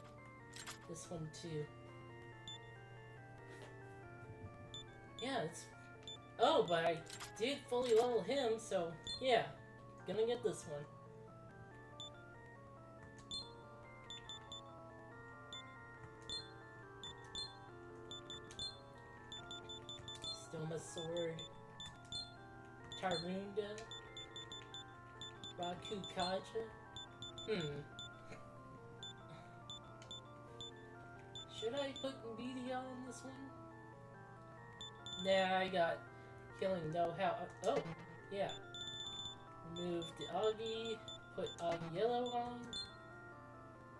This one, too. Yeah, it's... Oh, but I did fully level him, so yeah. Gonna get this one. Stoma Sword. Tarunda. Raku Kaja. Should I put Nvidia on this one? Nah, I got Killing Know-How. Oh, yeah. Remove the Augie, put Augie Yellow on.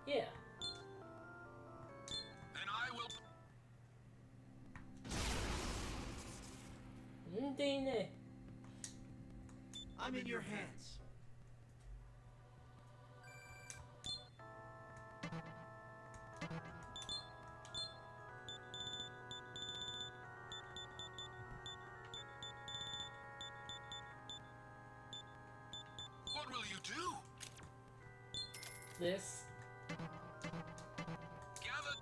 Yeah. Then I will. Ndine. I'm in your hands. What will you do? This. Gather.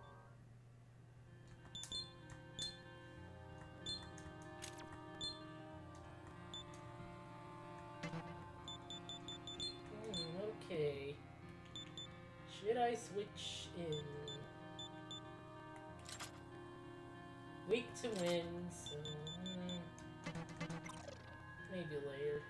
Okay. Should I switch in? Weak to win, so maybe later.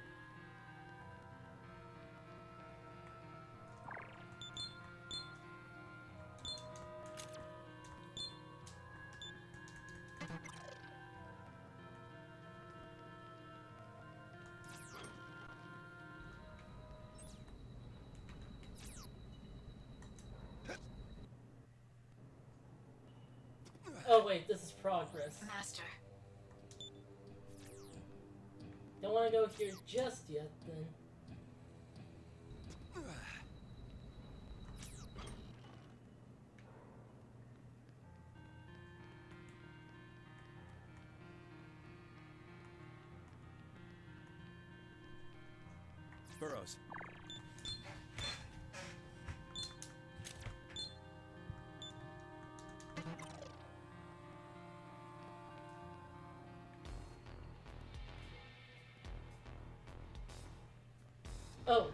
Oh wait, this is progress. Master. Don't want to go here just yet, then. Burrows. Oh,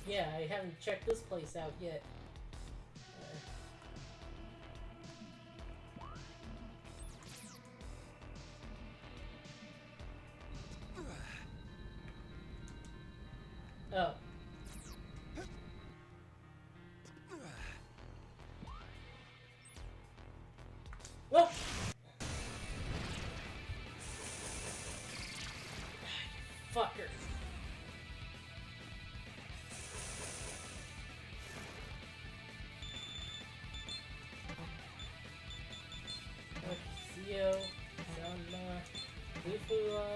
yeah, I haven't checked this place out yet. Oh. Whoa! Fucker. Zio, Zanma, Lufua,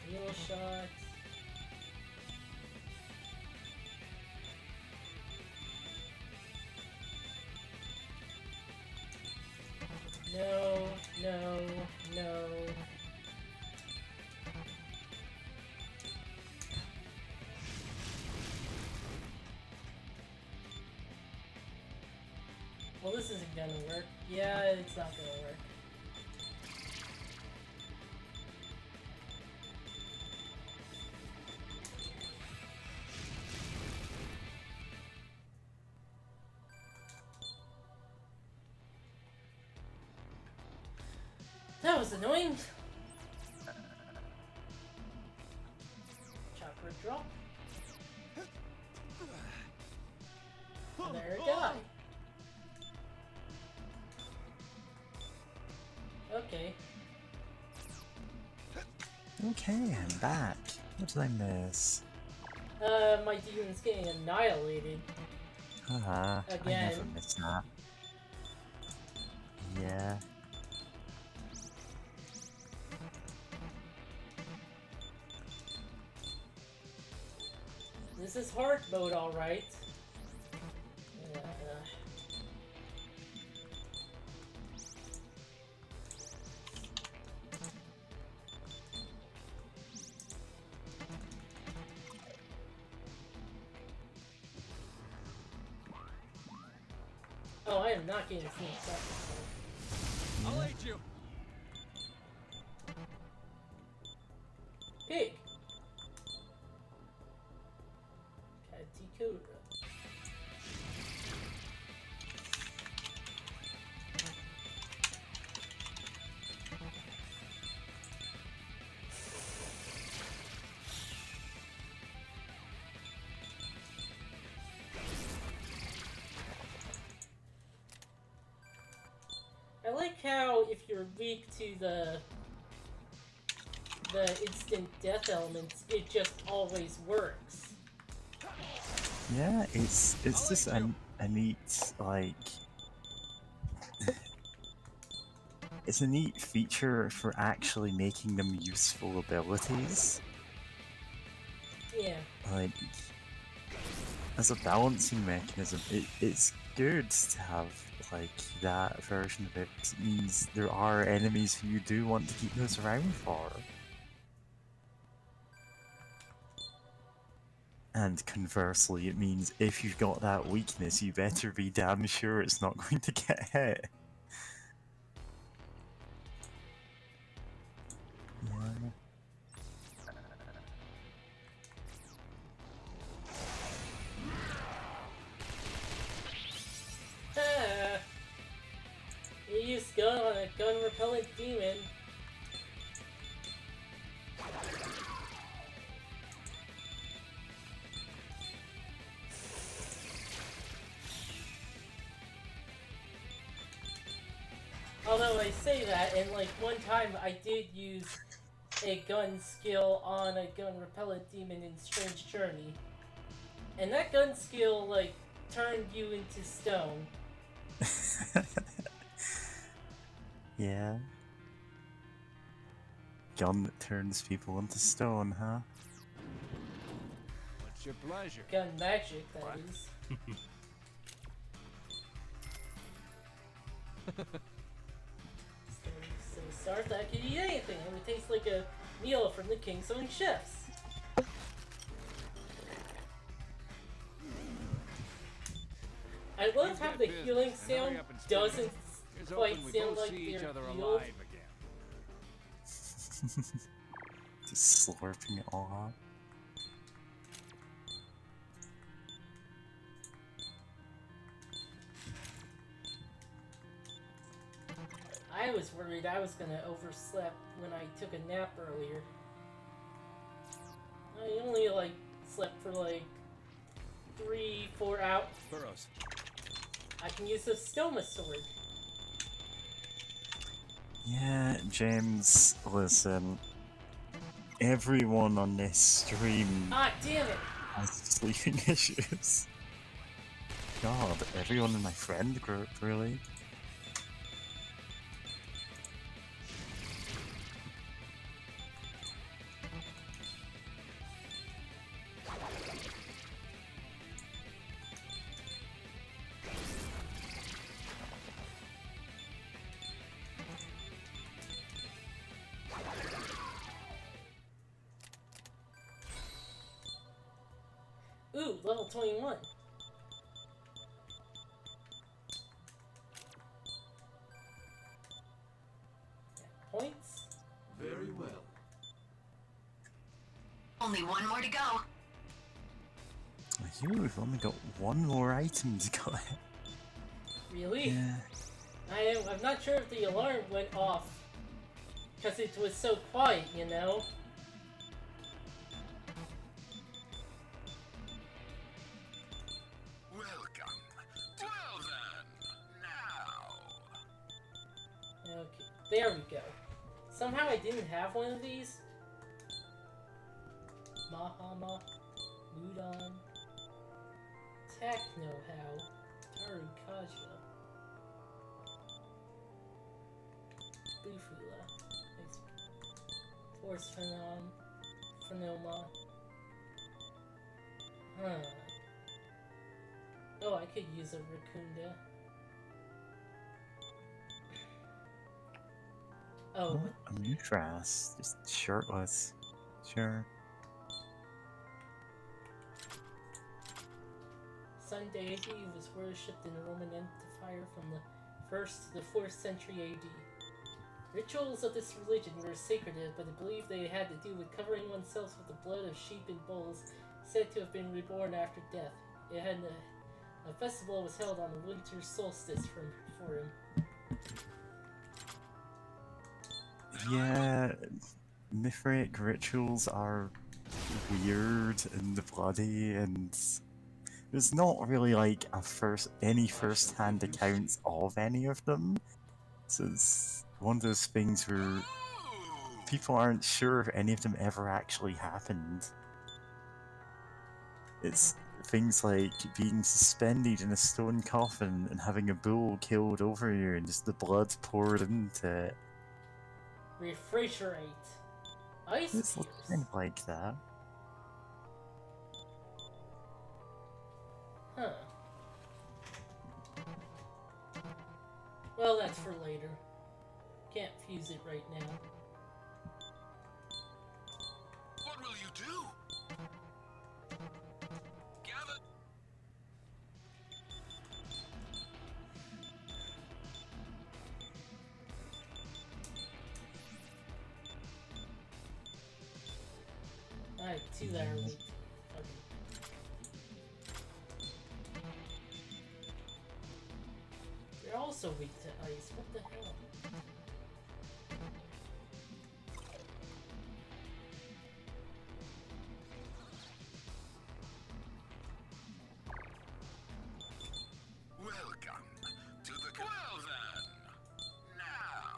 Needle Shot. No, no, no. Well, this isn't gonna work. Yeah, it's not gonna work. That was annoying. Chakra drop. And there it died. Okay. Okay, I'm back. What did I miss? My demon's getting annihilated. Haha, I Again. never miss that. Yeah. This is hard mode, alright. I am not getting sneak attack. I'll aid you. Pig! Katikura. I like how if you're weak to the instant death elements, it just always works. Yeah, it's just a neat, like, it's a neat feature for actually making them useful abilities. Yeah. Like, as a balancing mechanism, it's good to have, like, that version of it, 'cause it means there are enemies who you do want to keep those around for. And conversely, it means if you've got that weakness, you better be damn sure it's not going to get hit. Yeah. Ah! You use gun on a gun repellent demon. Although I say that, and like one time I did use a gun skill on a gun repellent demon in Strange Journey. And that gun skill, like, turned you into stone. Yeah. Gun that turns people into stone, huh? What's your pleasure? Gun magic, that is. So Starflag can eat anything, and it tastes like a meal from the King's Own chefs. I love how the healing sound doesn't quite sound like they're healed. Just slurping it all up. I was worried I was gonna oversleep when I took a nap earlier. I only like slept for like 3-4 hours. Burrows. I can use the stoma sword. Yeah, James, listen. Everyone on this stream Ah, damn it! has sleeping issues. God, everyone in my friend group, really? Ooh, level 21. Points? Very well. Only one more to go. Here we've only got one more item to go. Really? Yeah. I'm not sure if the alarm went off. Because it was so quiet, you know? Welcome. Well then, now. Okay, there we go. Somehow I didn't have one of these. Mahama, Mudan, Tech Know-How, Tarukaja, Bufula, Force Phenoma. Huh. Oh, I could use a Raccoonda. Oh, A Mutras, just shirtless. Sure. sun deity was worshipped in the Roman Empire from the 1st to the 4th century AD. Rituals of this religion were secretive, but they believed they had to do with covering oneself with the blood of sheep and bulls said to have been reborn after death. It had a festival was held on the winter solstice for him. Yeah, Mithraic rituals are weird and bloody, and there's not really like any first-hand accounts of any of them. So it's one of those things where people aren't sure if any of them ever actually happened. It's things like being suspended in a stone coffin and having a bull killed over you and just the blood poured into it. Refrigerate. Ice It's spears. kind of like that. Huh. Well, that's for later. Can't fuse it right now. What will you do? Gather. I have 2 that are weak. Okay. You're also weak to ice. What the hell? Welcome to the. Well then. Now.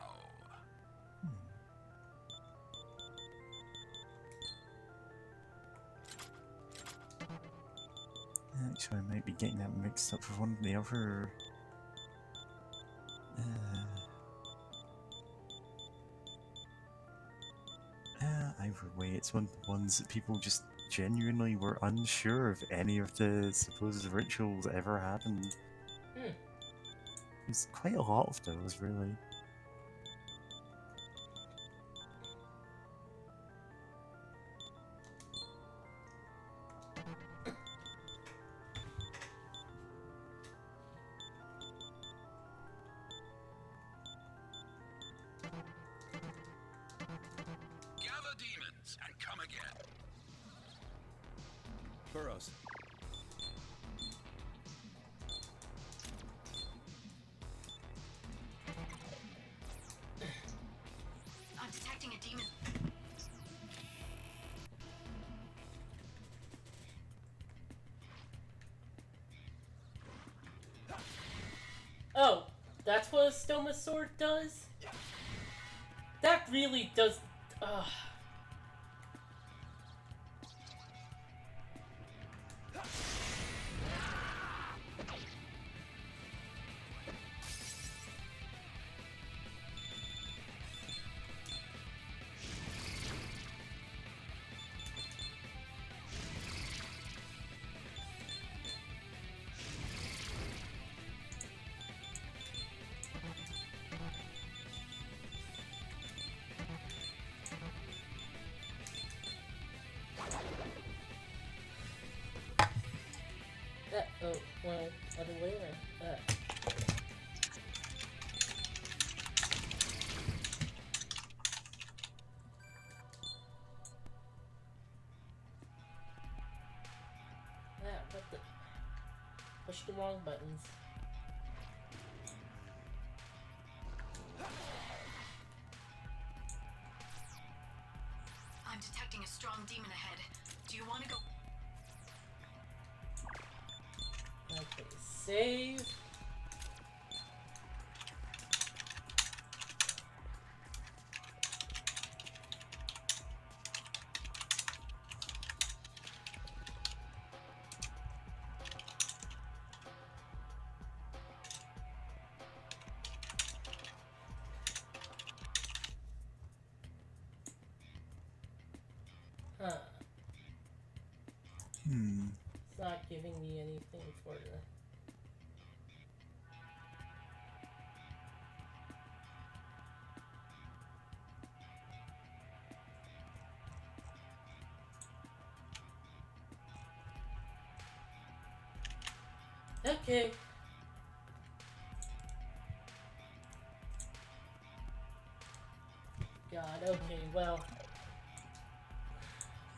Actually, I might be getting that mixed up with one of the other. Either way, it's one of the ones that people just genuinely were unsure if any of the supposed rituals ever happened. There's quite a lot of those, really. Gather demons and come again. Burrows. I'm detecting a demon. Oh, that's what a stoma sword does? That really does. Oh, well, other way around. What the? Push the wrong buttons. I'm detecting a strong demon ahead. Do you want to go? Okay, save. Huh. It's not giving me anything for the... Okay. God, okay, well.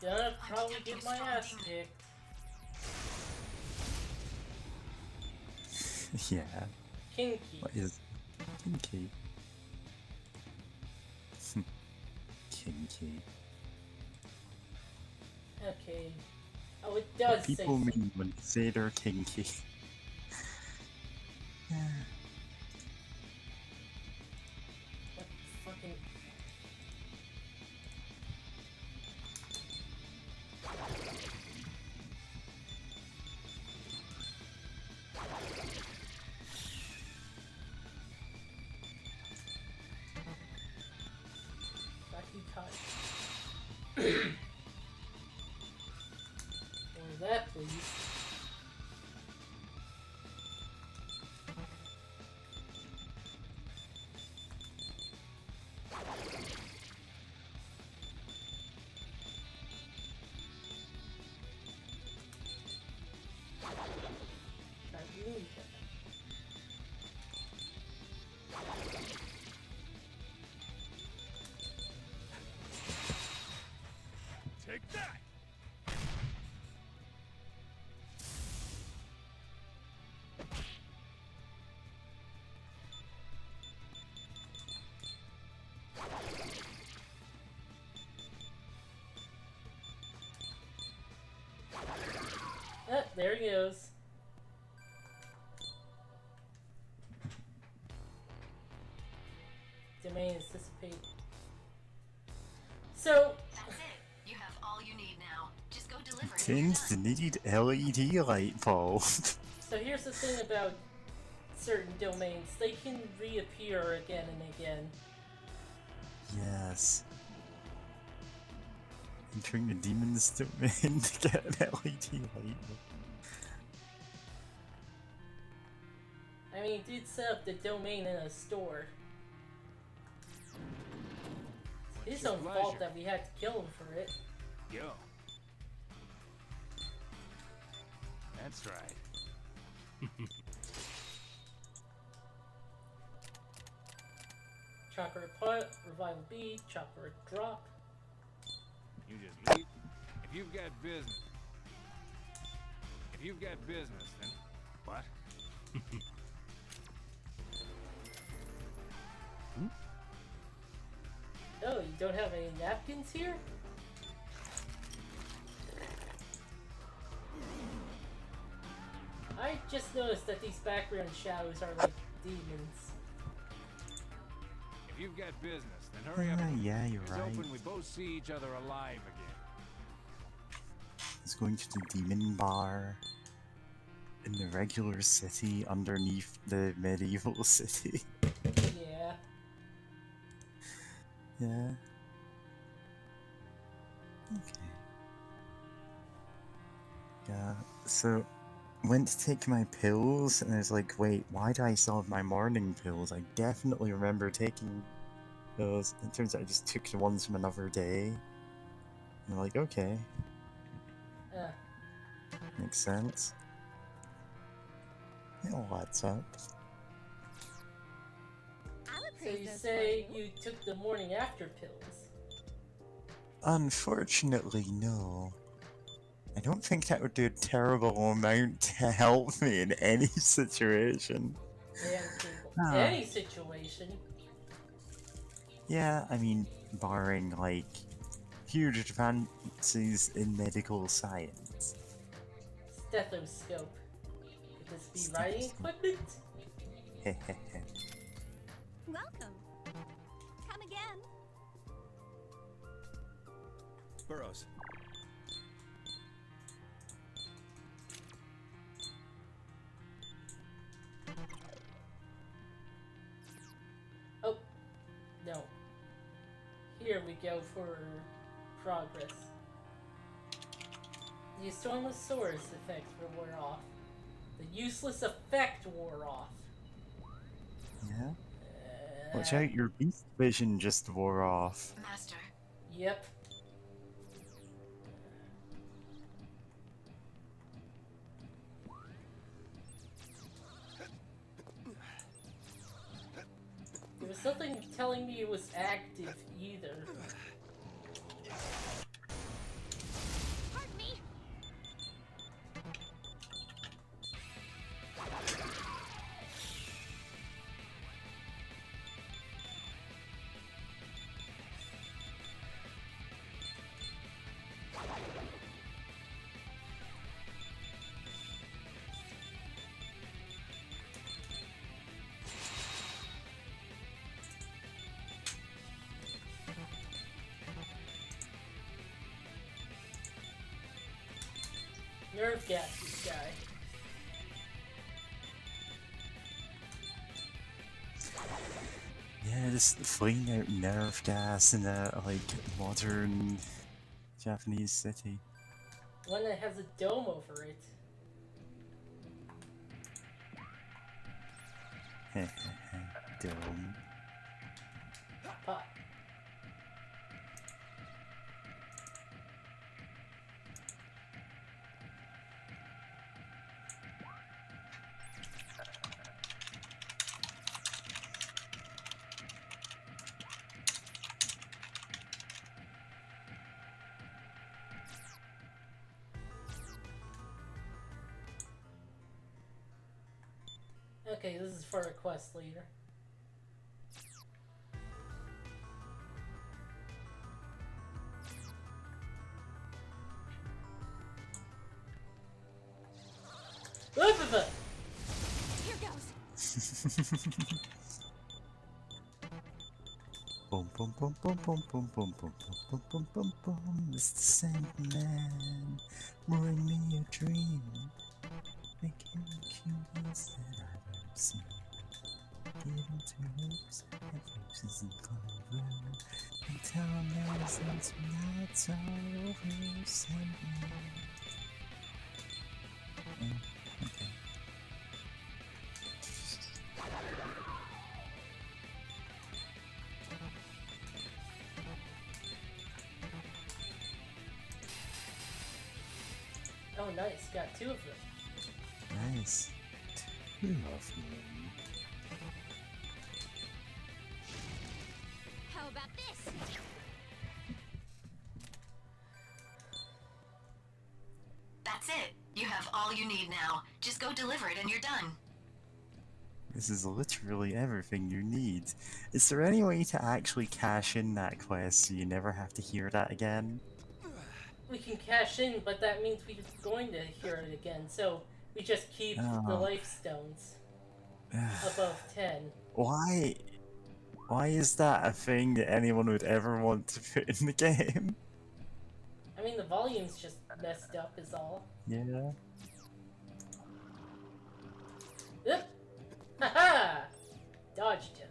Gonna probably get my ass kicked. Yeah. Kinky. What is kinky? Kinky. Okay. Oh, it does say People so. mean when they say they're kinky. What fucking... Fucking cut. Or that, please. I really Take that! Ah, there he goes. Domain is dissipate. So, That's it. You have all you need now. Just go deliver it. Tins the needed LED light bulb. so here's the thing about certain domains. They can reappear again and again. Yes. Entering the demon's domain to get an LED light bulb. I mean, dude set up the domain in a store. It's his own fault that we had to kill him for it. Yo. That's right. Chakra pot, revival bead, chakra drop. You just leave. If you've got business. If you've got business, then what? Oh, you don't have any napkins here? I just noticed that these background shadows are like demons. If you've got business, then hurry up. Yeah, you're It's right. open, we both see each other alive again. It's going to the demon bar in the regular city underneath the medieval city. Yeah. Yeah. Okay. Yeah, so went to take my pills and I was like, wait, why do I still have my morning pills? I definitely remember taking those. It turns out I just took the ones from another day. And I'm like, okay, makes sense. Yeah, what's up? I'll So appraise you those say for you. you took the morning after pills. Unfortunately, no. I don't think that would do a terrible amount to help me in any situation. Any situation. Yeah, I mean, barring, like, huge advances in medical science. Stethoscope. Could this be writing equipment? Hehehe. Welcome. Come again. Burrows. Oh, no. Here we go for progress. The Stormless Source effect wore off. The useless effect wore off. Yeah? Watch out, your beast vision just wore off. Master, Yep. nothing telling me it was active either. Pardon me. Nerve gas this guy. Yeah, just fleeing out nerve gas in a like modern Japanese city. One that has a dome over it. Dome. Pop. Okay, this is for a quest leader. Look at that! Here goes. Boom, boom, boom, boom, boom, boom, boom, boom, boom, boom, boom, boom. It's the Sandman, bring me a dream, making the cutest that I've ever seen. Get into hoops, and faces in clover, and tell them that tonight's all over, Sandman. Okay. Oh, nice. Got two of them. Nice. Two of them. How about this? That's it. You have all you need now. Just go deliver it and you're done. This is literally everything you need. Is there any way to actually cash in that quest so you never have to hear that again? We can cash in, but that means we're going to hear it again, so we just keep the Oh. life stones above 10. Why is that a thing that anyone would ever want to put in the game? I mean, the volume's just messed up is all. Yeah. Oop! Haha! Dodged him.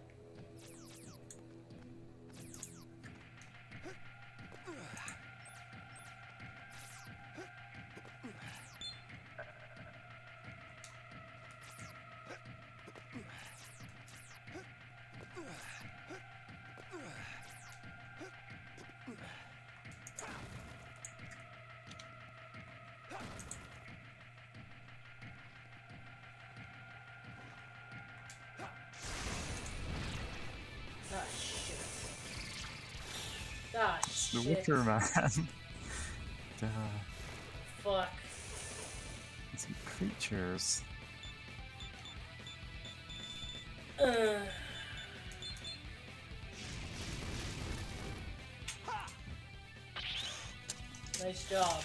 Ah, shit. Ah, The shit. Wicker Man. Duh. Fuck. Some creatures. Nice job.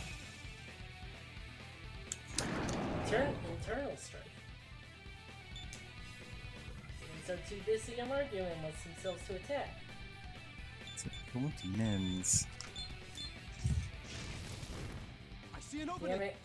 Internal strike. Humans are too busy arguing amongst themselves to attack. Typical demons. I see an Damn opening. it.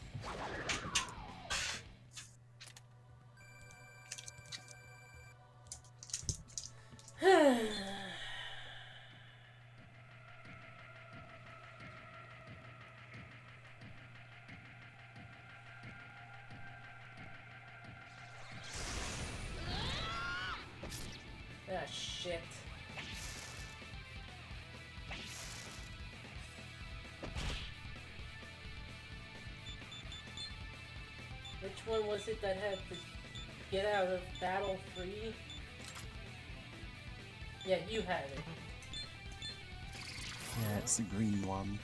Ah, shit. Which one was it that had to get out of battle free? Yeah, you had it. Yeah, it's the green one.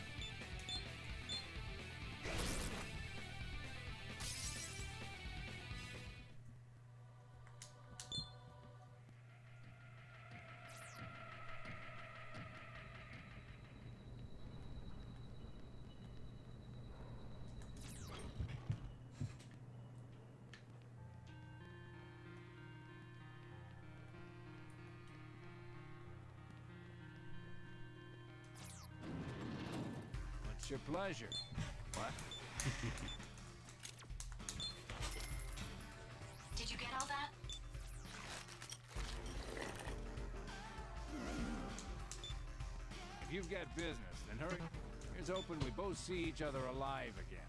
What's your pleasure? What? Did you get all that? If you've got business, then hurry. Here's hoping we both see each other alive again.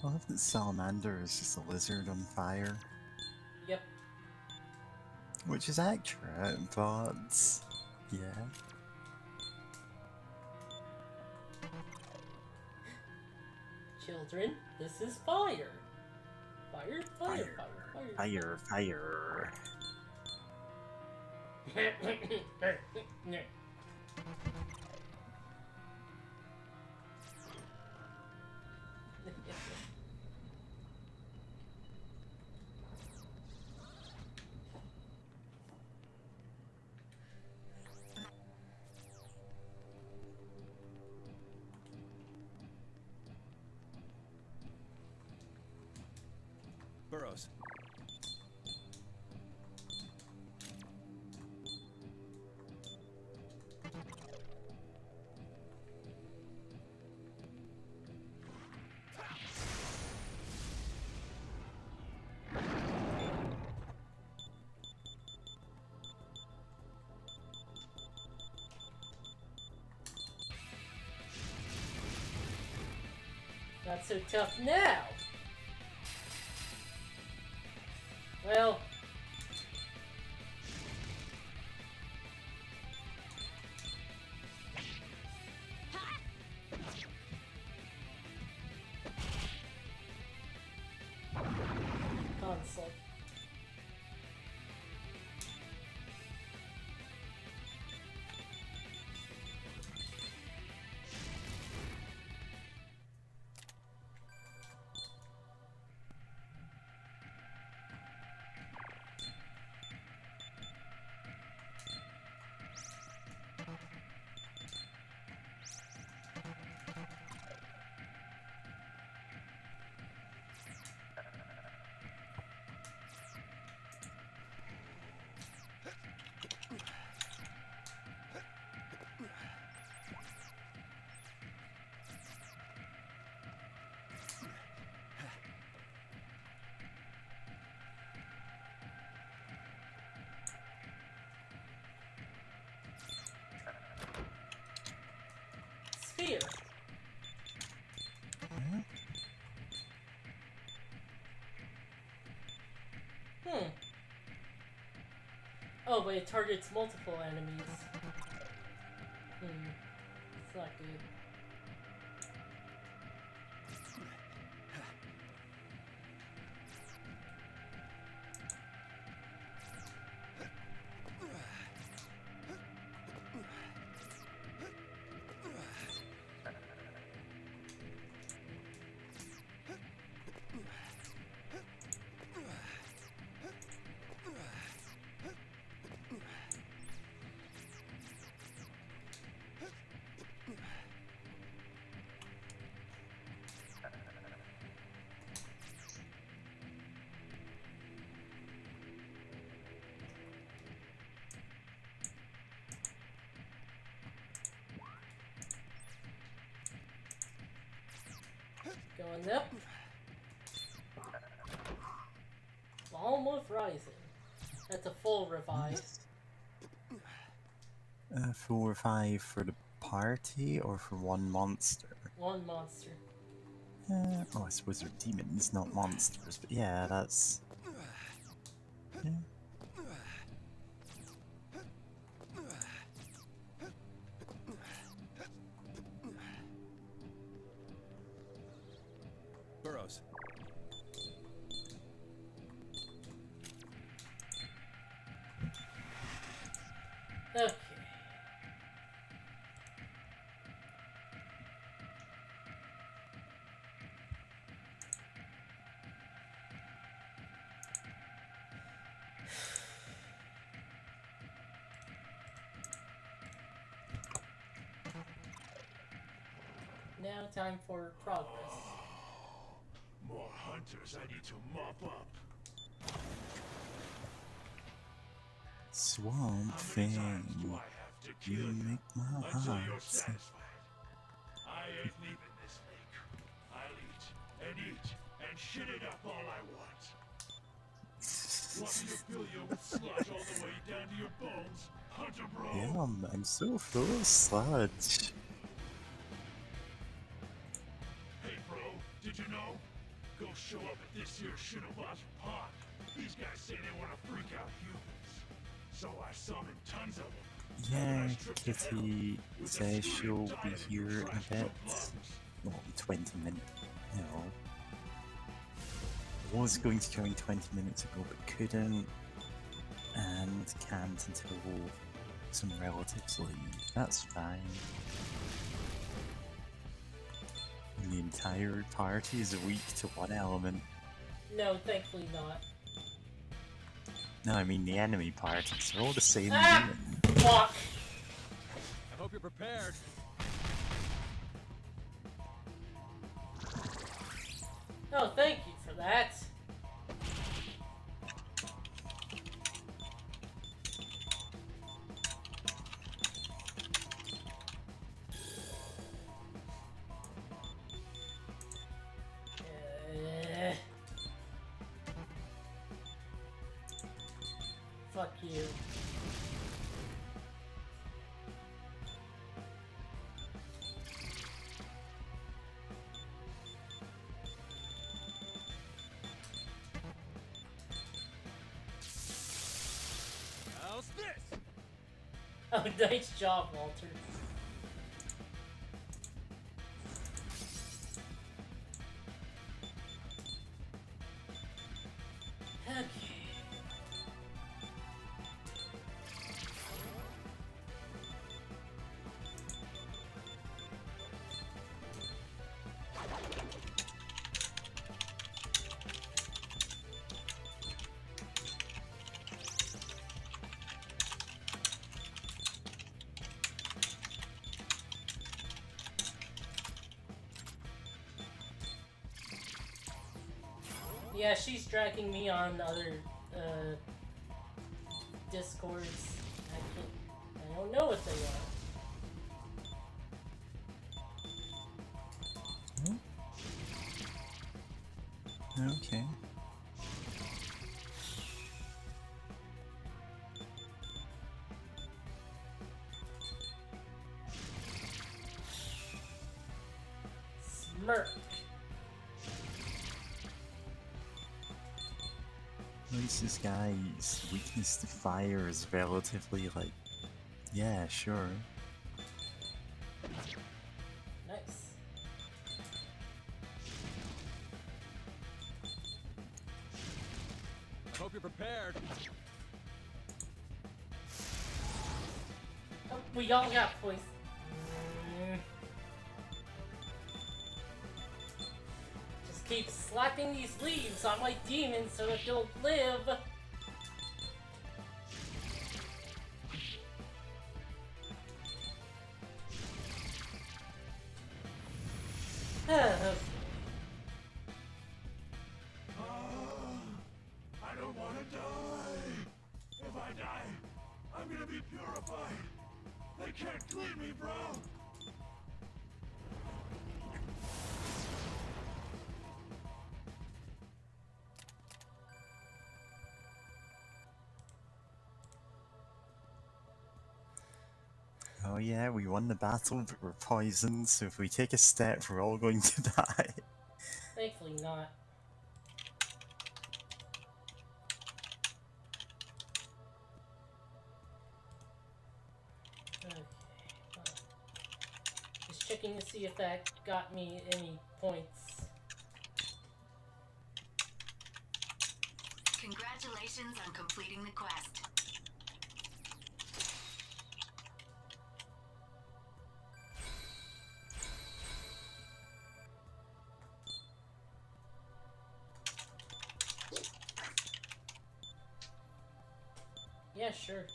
I love that Salamander is just a lizard on fire. Yep. Which is accurate, but yeah. Children, this is fire. Fire, fire, fire, fire. Fire, fire. Burrows. Not so tough now. Well, console. Sphere. Oh, but it targets multiple enemies. It's not good. Going up. Almost rising. That's a full revive. 4 or 5 for the party or for one monster? One monster. Oh, I suppose they're demons, not monsters, but yeah, that's... Yeah. Burrows. Okay. Now time for progress. More hunters I need to mop up. Swamp How many times do Thing, I have to you kill you make my until heart you're sing. satisfied? I ain't leaving this lake. I'll eat and eat and shit it up all I want. Want me to fill you with sludge all the way down to your bones, Hunter Bro? Yum, I'm so full of sludge. Hey bro, did you know? Go show up at this here Shinoba's pond. These guys say they want to freak out humans. So I summoned tons of them. Yeah, Kitty says she'll be here in a bit. Well, 20 minutes. You know. Was going to join 20 minutes ago, but couldn't. And can't until some relatives leave. That's fine. And the entire party is weak to one element. No, thankfully not. No, I mean the enemy parties. They're all the same Ah! demon. Fuck! I hope you're prepared. Oh, thank you for that. Eh. Fuck you. How's this? Oh, nice job, Walter. Okay. Yeah, she's dragging me on other discords. I don't know what they are. Okay. Smirk. At least this guy's weakness to fire is relatively like, yeah, sure. Nice. I hope you're prepared. Oh, we all got poison. Just keep slapping these leaves on my demons so that they'll live. I don't want to die. If I die, I'm gonna be purified. They can't clean me, bro. Oh yeah, we won the battle, but we're poisoned, so if we take a step, we're all going to die. Thankfully not. Okay. Well, just checking to see if that got me any points. Congratulations on completing the quest. Yeah, sure.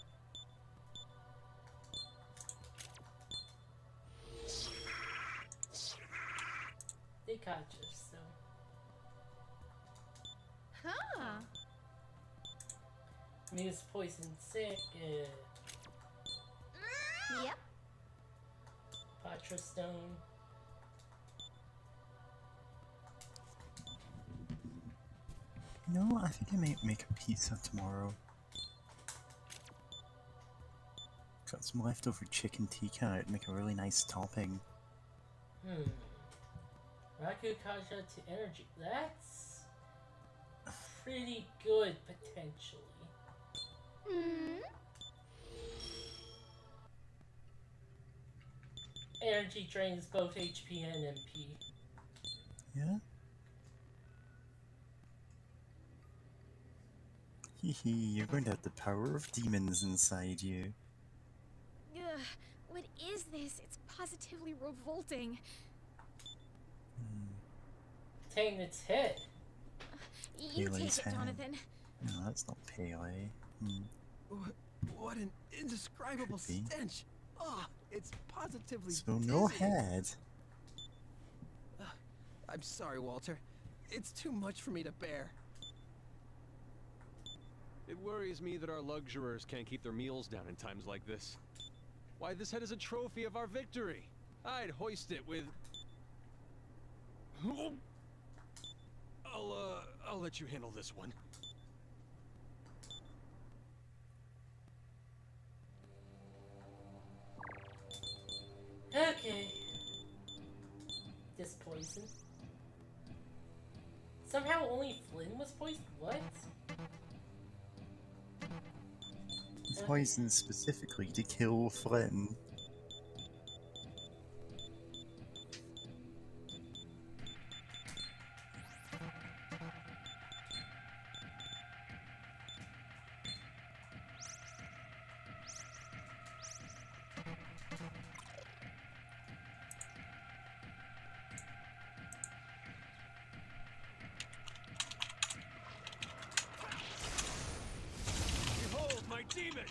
They caught you, so. Huh. Muse poison sick, Yep. Patra stone. No, I think I might make a pizza tomorrow. Got some leftover chicken tikka, it'd make a really nice topping. Raku Kaja to energy. That's pretty good, potentially. Energy drains both HP and MP. Yeah? Hehe, you're going to have the power of demons inside you. Ugh, what is this? It's positively revolting. Tame its head. You take Pele's it, head. Jonathan. No, that's not Pele. What an indescribable Could be. stench. Oh, it's positively So no dizzying. head. I'm sorry, Walter. It's too much for me to bear. It worries me that our luxurers can't keep their meals down in times like this. Why, this head is a trophy of our victory. I'd hoist it with... I'll let you handle this one. Okay. This poison. Somehow only Flynn was poisoned? What? It's poisoned specifically to kill Flynn. Behold my demons!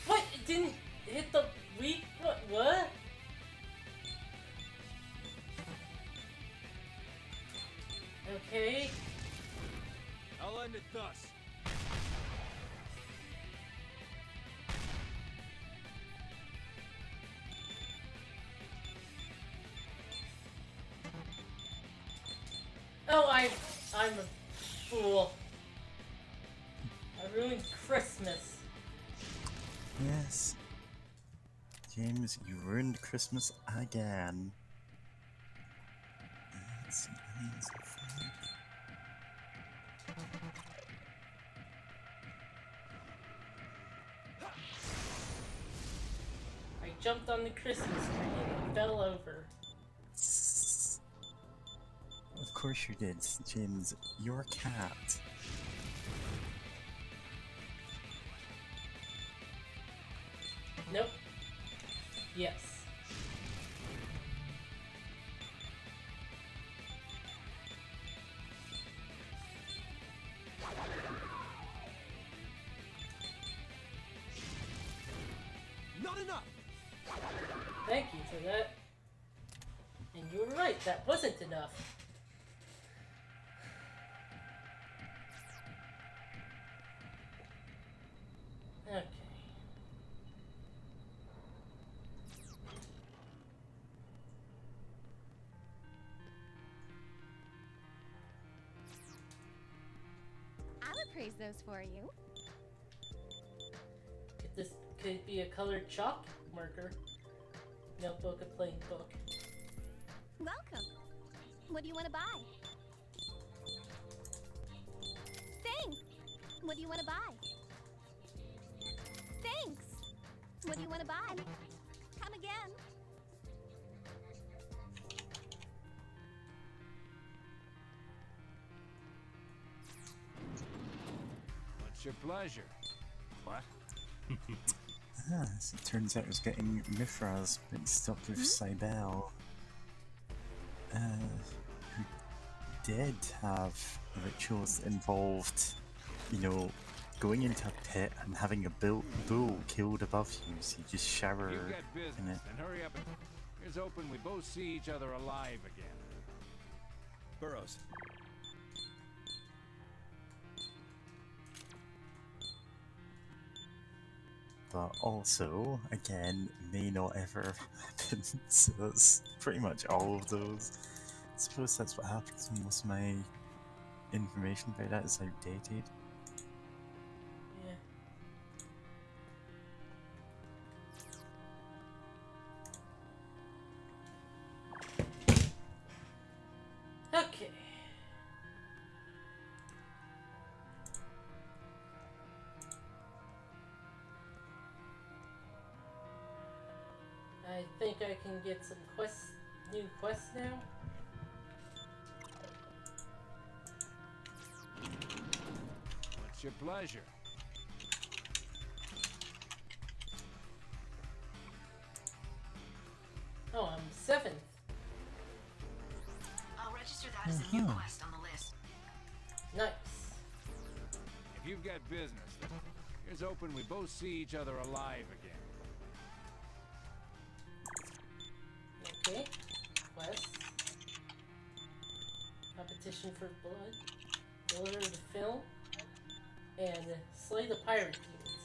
What? It didn't hit the weak? What? Okay. I'll end it thus. Oh, I'm a fool. I ruined Christmas. Yes. James, you ruined Christmas again. Let's see, onions and fruit. I jumped on the Christmas tree and it fell over. Of course you did, James. You're a cat. Nope. Yes. Not enough! Thank you for that. And you were right, that wasn't enough. Okay. I'll appraise those for you. Could it be a colored chalk marker? Notebook, a plain book. Welcome. What do you want to buy? Thanks. What do you want to buy? Thanks. What do you want to buy? Come again. What's your pleasure? What? So it turns out I was getting Mithras mixed up with Cybele. Who did have rituals that involved, you know, going into a pit and having a bull killed above you, so you just shower You've got in business, it. then hurry up and... Here's hoping we both see each other alive again. Burrows. But also, again, may not ever have happened, so that's pretty much all of those. I suppose that's what happens when most of my information about that is outdated. Yeah. Okay. I think I can get some new quests now. What's your pleasure? Oh, I'm 7th. I'll register that as a new quest on the list. Nice. If you've got business, then here's hoping we both see each other alive again. Okay. Quest. Competition for blood. Deliver the film. And slay the pirate demons.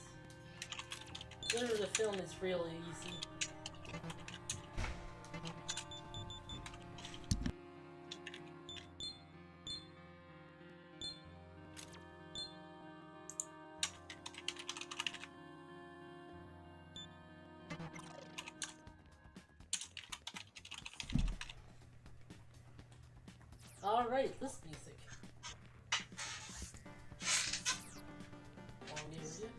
Deliver the film is really easy. Alright, this music. Long area.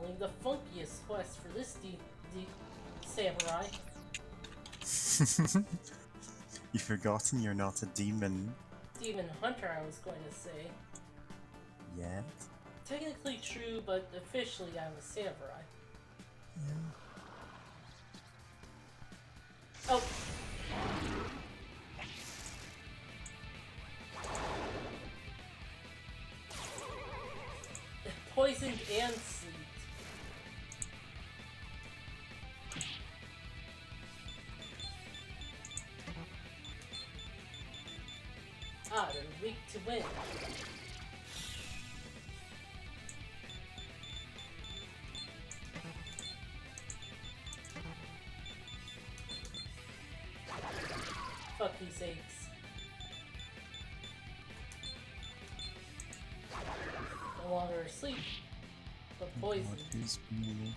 Only the funkiest quest for this samurai. You've forgotten you're not a demon Demon hunter, I was going to say. yet. Technically true, but officially I'm a samurai. Oh! Poisoned and sleet. Ah, they're weak to wind. Fuck these eggs. No longer asleep, but poisoned. What is me?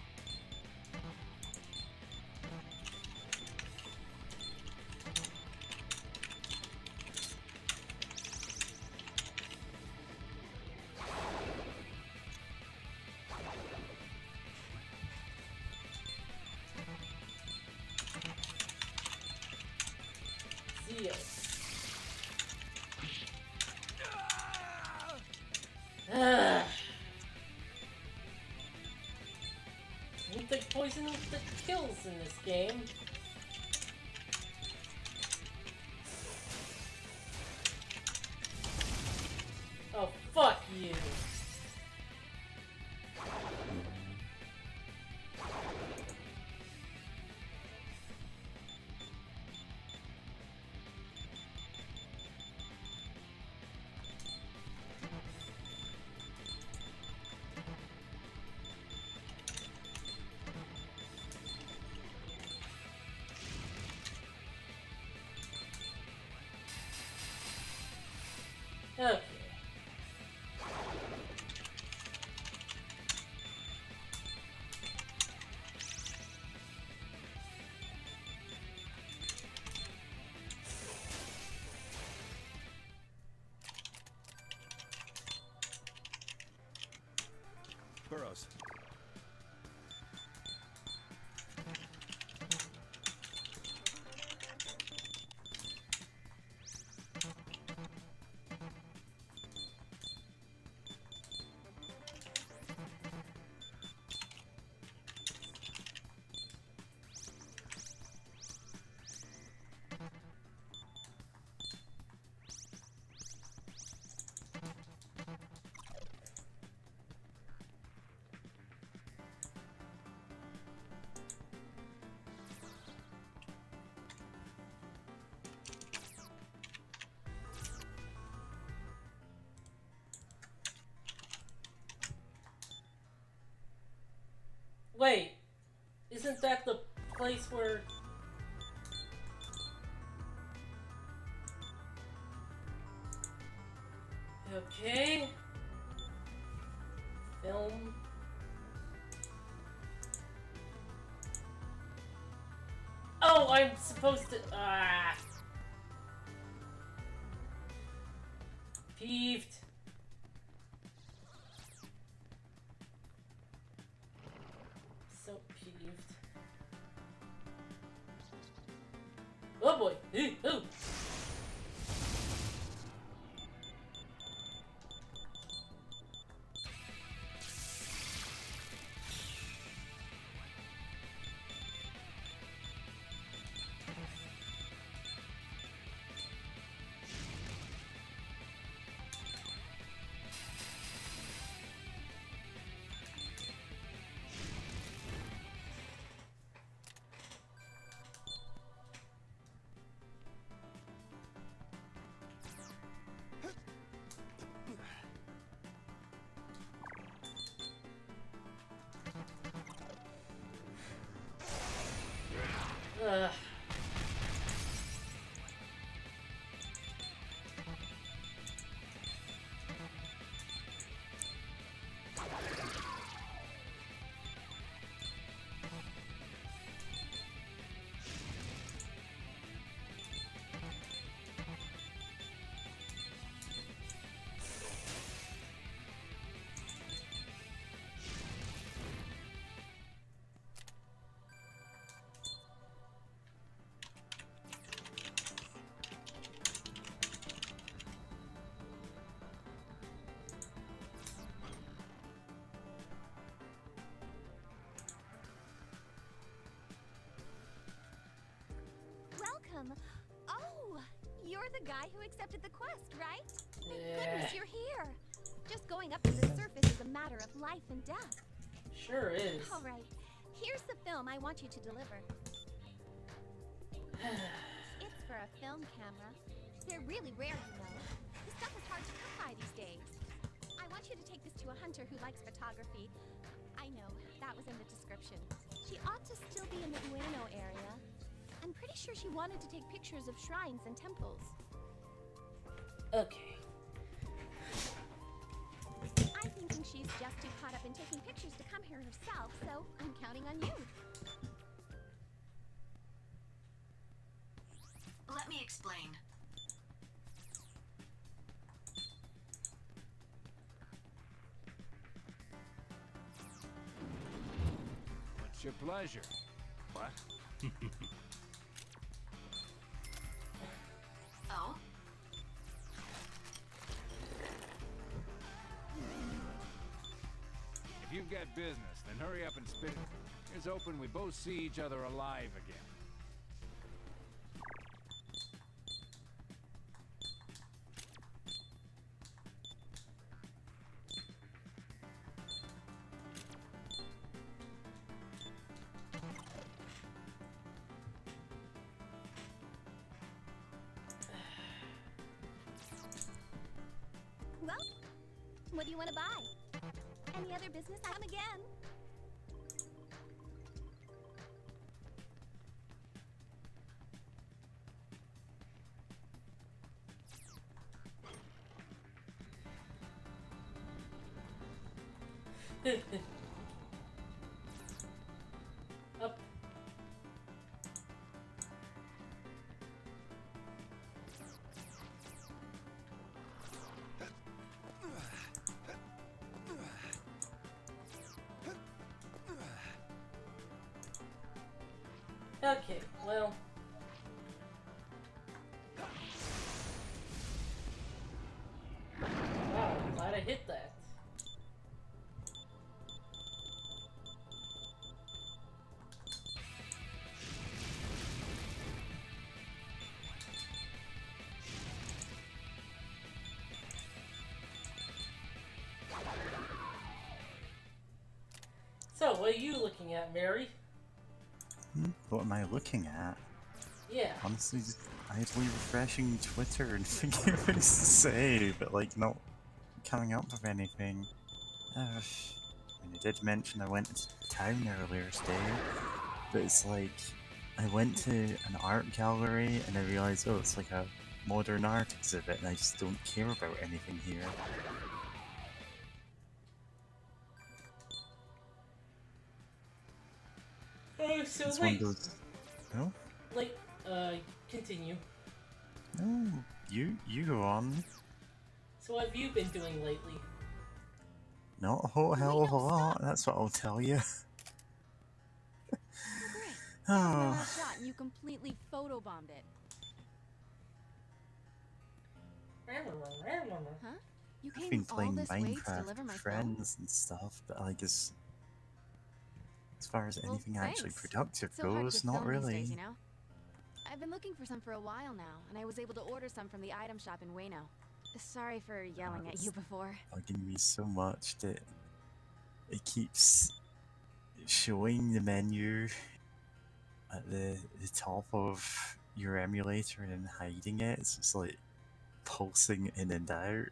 Zeal. Ah. I don't think poison that kills in this game. you. Okay. Burrows. Wait, isn't that the place where... Okay. Film. Oh, I'm supposed to... Ah. Peeved. So peeved. Oh boy. Oh. Ugh. Welcome. Oh, you're the guy who accepted the quest, right? Thank Yeah. goodness you're here. Just going up to the surface is a matter of life and death. Sure is. All right, here's the film I want you to deliver. It's for a film camera. They're really rare, you know. This stuff is hard to come by these days. I want you to take this to a hunter who likes photography. I know, that was in the description. She ought to still be in the Ueno area. I'm pretty sure she wanted to take pictures of shrines and temples. Okay. I'm thinking she's just too caught up in taking pictures to come here herself, so I'm counting on you. Let me explain. What's your pleasure? What? Oh? If you've got business, then hurry up and spit it. Here's hoping we both see each other alive again. What do you want to buy? Any other business? I'm again. Up. Okay, well. Wow, I'm glad I hit that. So, what are you looking at, Mary? What am I looking at? Yeah. Honestly, just idly refreshing Twitter and thinking of things to say, but like not coming up with anything. I did mention I went to town earlier today, but it's like I went to an art gallery and I realized, oh, it's like a modern art exhibit, and I just don't care about anything here. Oh, so It's one of wait. those. No, Like, continue. no, you go on. So what have you been doing lately? Not a whole hell of a lot. That's what I'll tell you. Oh, great. Oh. That shot and you completely photobombed it. Huh? You I've came been all playing this way to Minecraft deliver my with film? friends and stuff, but like as far as Well, anything actually thanks. productive It's so hard to goes, get not film these really. days, you know? I've been looking for some for a while now, and I was able to order some from the item shop in Wayno. Sorry for yelling at you before. Bugging me so much that it keeps showing the menu at the top of your emulator and then hiding it. It's just like pulsing in and out.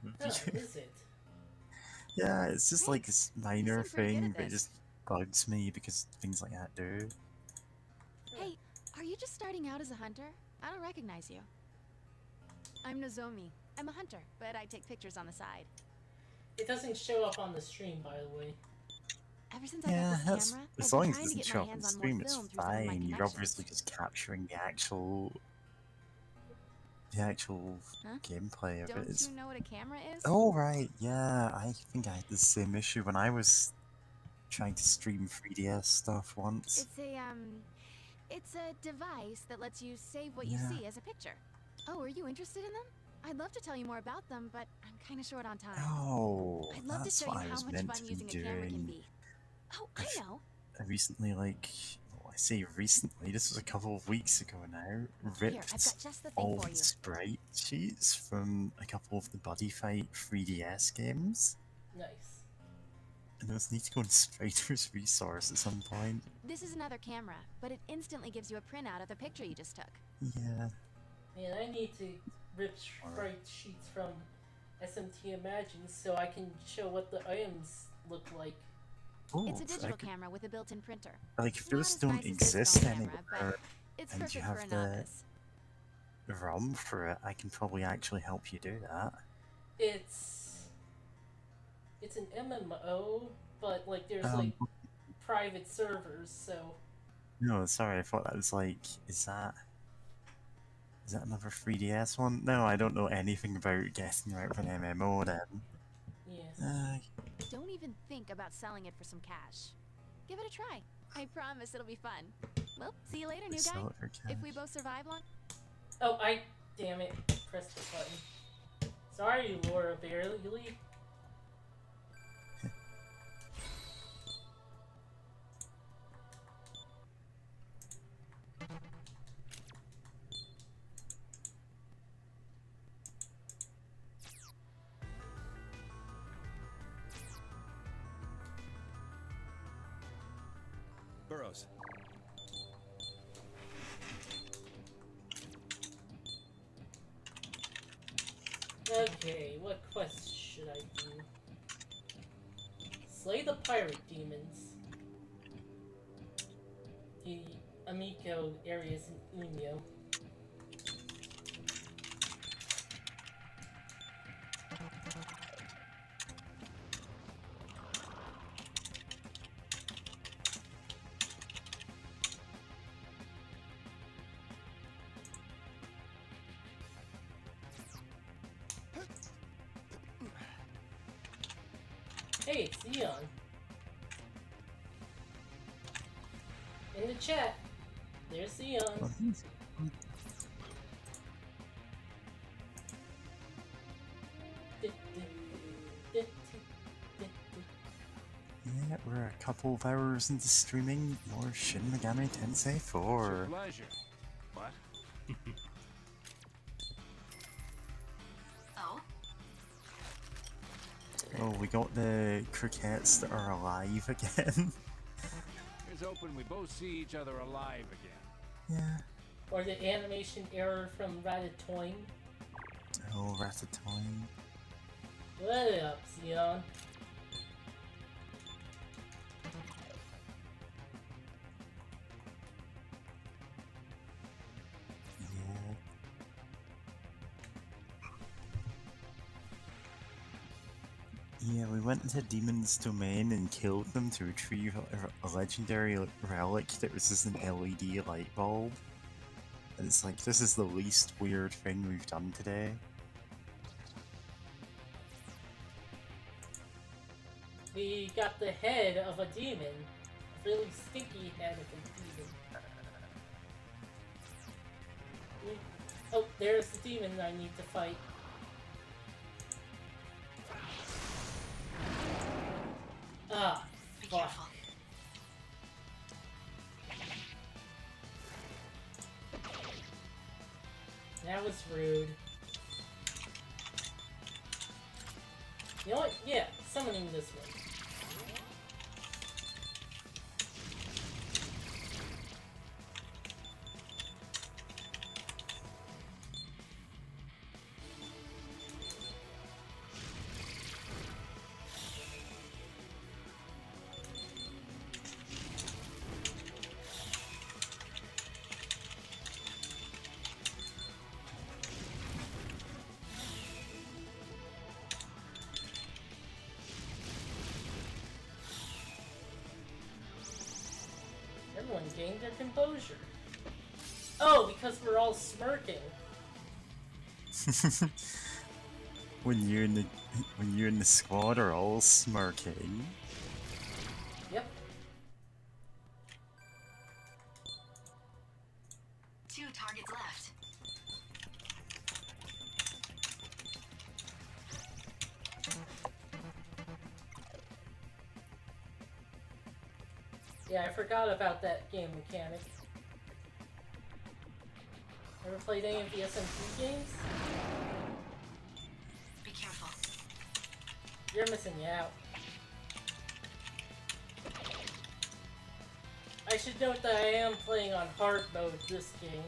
Oh, is it? Yeah, it's just like this Thanks. minor seem pretty good thing, at but it this. just bugs me because things like that do. Hey, are you just starting out as a hunter? I don't recognize you. I'm Nozomi. I'm a hunter, but I take pictures on the side. It doesn't show up on the stream, by the way. Ever since I Yeah, got this that's camera, as I've been long as it trying to doesn't get show my up on hands on more stream, it's film through some of my fine. You're connections. obviously just capturing the actual Huh? gameplay of it. Don't It's... you know what a camera is? Oh right, yeah. I think I had the same issue when I was trying to stream 3DS stuff once. It's a device that lets you save what you Yeah. see as a picture. Oh, are you interested in them? I'd love to tell you more about them, but I'm kind of short on time. Oh, I'd love to that's show what you I how was much meant fun to be using a camera can doing. be. Oh, I know. I recently, like, well, I say recently, this was a couple of weeks ago now, Here, I've ripped got just the thing all for the you. sprite sheets from a couple of the Buddy Fight 3DS games. Nice. And those need to go in Spriter's resource at some point. This is another camera, but it instantly gives you a printout of the picture you just took. Yeah. Man, I need to rip sprite sheets from SMT Imagine so I can show what the items look like. Oh, It's a digital I could, camera with a built-in printer. like, if Not those as don't nice as this exist film camera, anymore, but it's and you perfect have for a the novice. ROM for it, I can probably actually help you do that. It's an MMO, but like there's like private servers, so No, sorry, I thought that was like, is that another 3DS one? No, I don't know anything about getting out of an MMO then. yeah. Don't even think about selling it for some cash. Give it a try. I promise it'll be fun. Well, see you later, new guy. Sell it for If we cash. both survive long. Oh, damn it, pressed the button. Sorry, Laura Bailey. Burrows. Okay, what quest should I do? Slay the pirate demons. The Amico areas in Umio. Hey, it's Eon. In the chat, there's Eon. Yeah, we're a couple of hours into streaming more Shin Megami Tensei It's 4. a pleasure. What? Oh? Oh, we got the crickets that are alive again. Here's hoping we both see each other alive again. Yeah. Or the animation error from Ratatouille. Oh, Ratatouille. What up, Eon? Yeah, we went into Demon's Domain and killed them to retrieve a legendary relic that was just an LED light bulb. And it's like, this is the least weird thing we've done today. We got the head of a demon. A really stinky head of a demon. Oh, there's the demon I need to fight. Ah, Be fuck. careful. That was rude. You know what? Yeah, summoning this one. Everyone gained their composure. Oh, because we're all smirking. When you and the squad are all smirking. Yep. 2 targets left. Yeah, I forgot about that game mechanic. Ever played any of the SMT games? Be careful. You're missing out. I should note that I am playing on hard mode this game.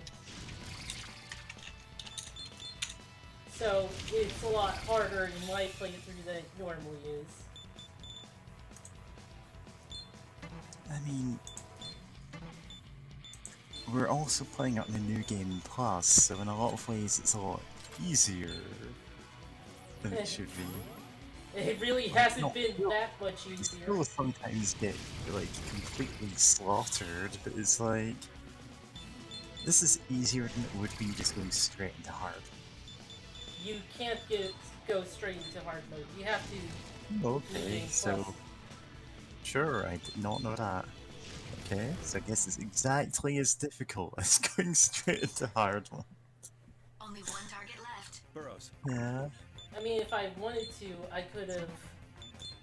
So it's a lot harder in my playthrough than it normally is. I mean, we're also playing out the new game plus, so in a lot of ways it's a lot easier than it should be. It really hasn't No, been no. that much You easier. still sometimes get like completely slaughtered, but it's like this is easier than it would be just going straight into hard. You can't go straight into hard mode. You have to Okay, so sure, I did not know that. Okay, so I guess it's exactly as difficult as going straight into hard one. Only 1 target left. Burrows. Yeah. I mean, if I wanted to, I could have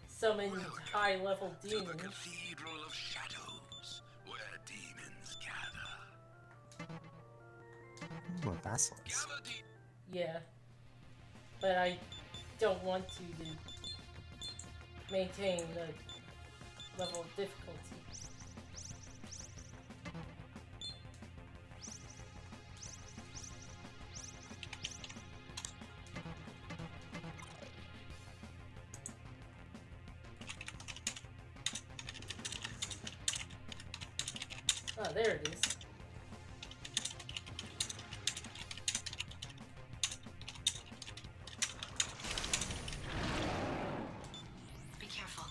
summoned high-level To the demons. Cathedral of Shadows, where demons gather. Ooh, a basilisk. Gather deep. Yeah. But I don't want to maintain the level of difficulty. Oh, there it is. Be careful.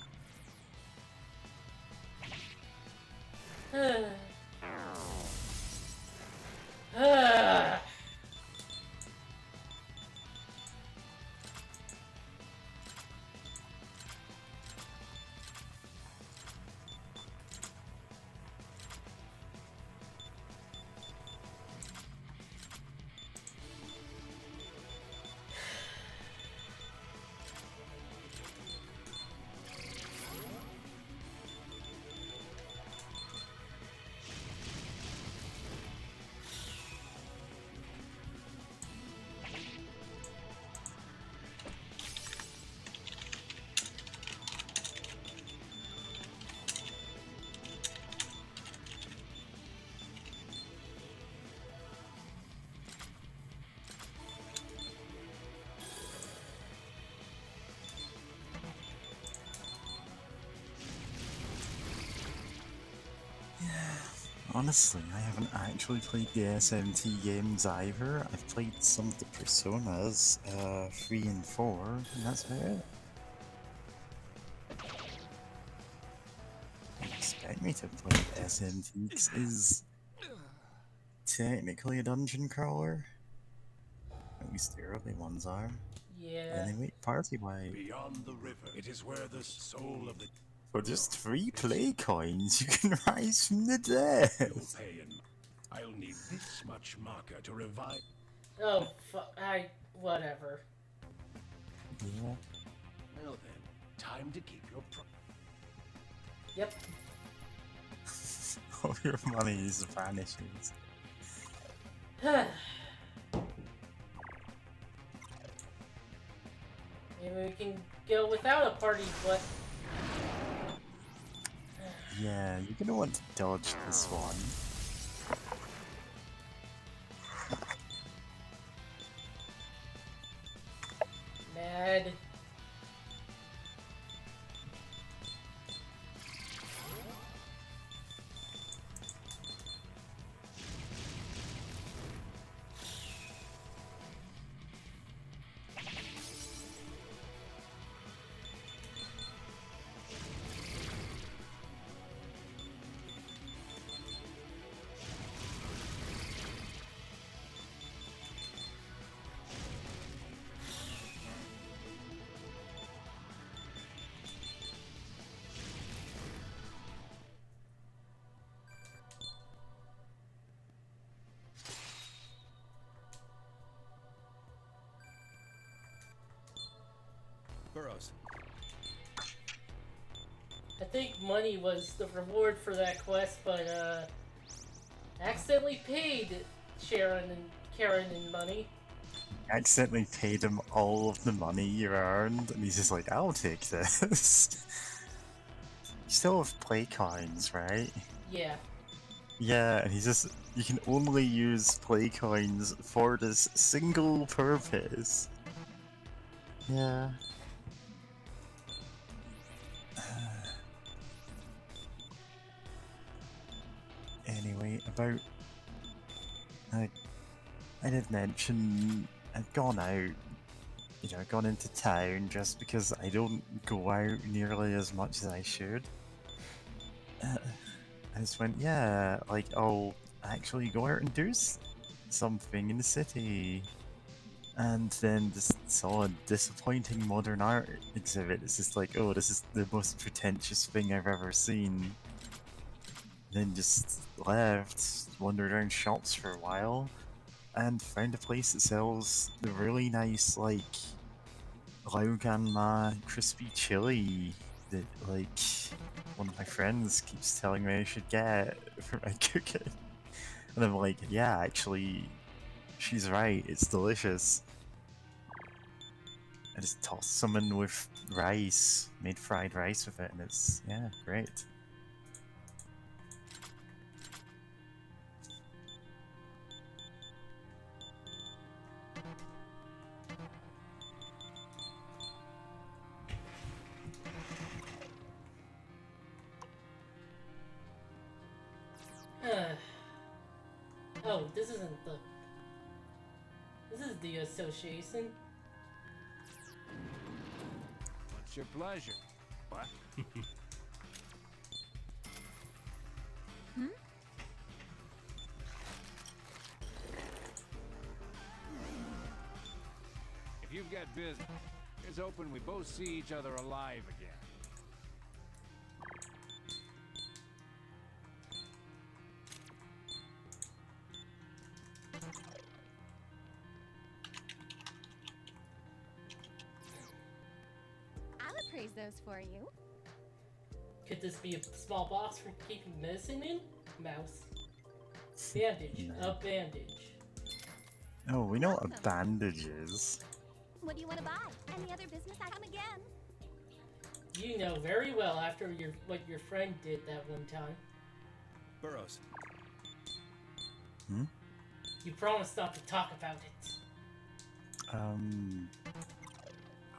Honestly, I haven't actually played the SMT games either. I've played some of the Personas, 3 and 4, and that's about it. You expect me to play SMT 'cause it is technically a dungeon crawler. At least the early ones are. Yeah. Anyway, party wipe. Beyond the river, it is where the soul of the For just 3 play coins, you can rise from the dead. will pay in. I'll need this much marker to revive. Oh, whatever. Yeah. Well then, time to keep your Yep. All your money is vanishes. Maybe we can go without a party, but... Yeah, you're gonna want to dodge this one. Mad. Burrows. I think money was the reward for that quest, but accidentally paid Sharon and Karen in money. Accidentally paid him all of the money you earned, and he's just like, I'll take this. You still have play coins, right? Yeah. Yeah, and he's just, you can only use play coins for this single purpose. Yeah. Anyway, about... I did mention I've gone out, gone into town just because I don't go out nearly as much as I should. I just went, yeah, like, I'll actually go out and do something in the city. And then just saw a disappointing modern art exhibit. It's just like, oh, this is the most pretentious thing I've ever seen. Then just left, wandered around shops for a while, and found a place that sells the really nice, like, Lauganma crispy chili that, like, one of my friends keeps telling me I should get for my cooking. And I'm like, yeah, actually, she's right, it's delicious. I just tossed some in with rice, made fried rice with it, and it's, yeah, great. Oh, this isn't the... This is the association. What's your pleasure? What? Hmm? If you've got business, here's hoping we both see each other alive again. I'll appraise those for you. Could this be a small box for keeping medicine in? Mouse. Bandage. A bandage. Oh, we know what a bandage is. What do you want to buy? Any other business I come again? You know very well after what your friend did that one time. Burroughs. Hmm? You promised not to talk about it.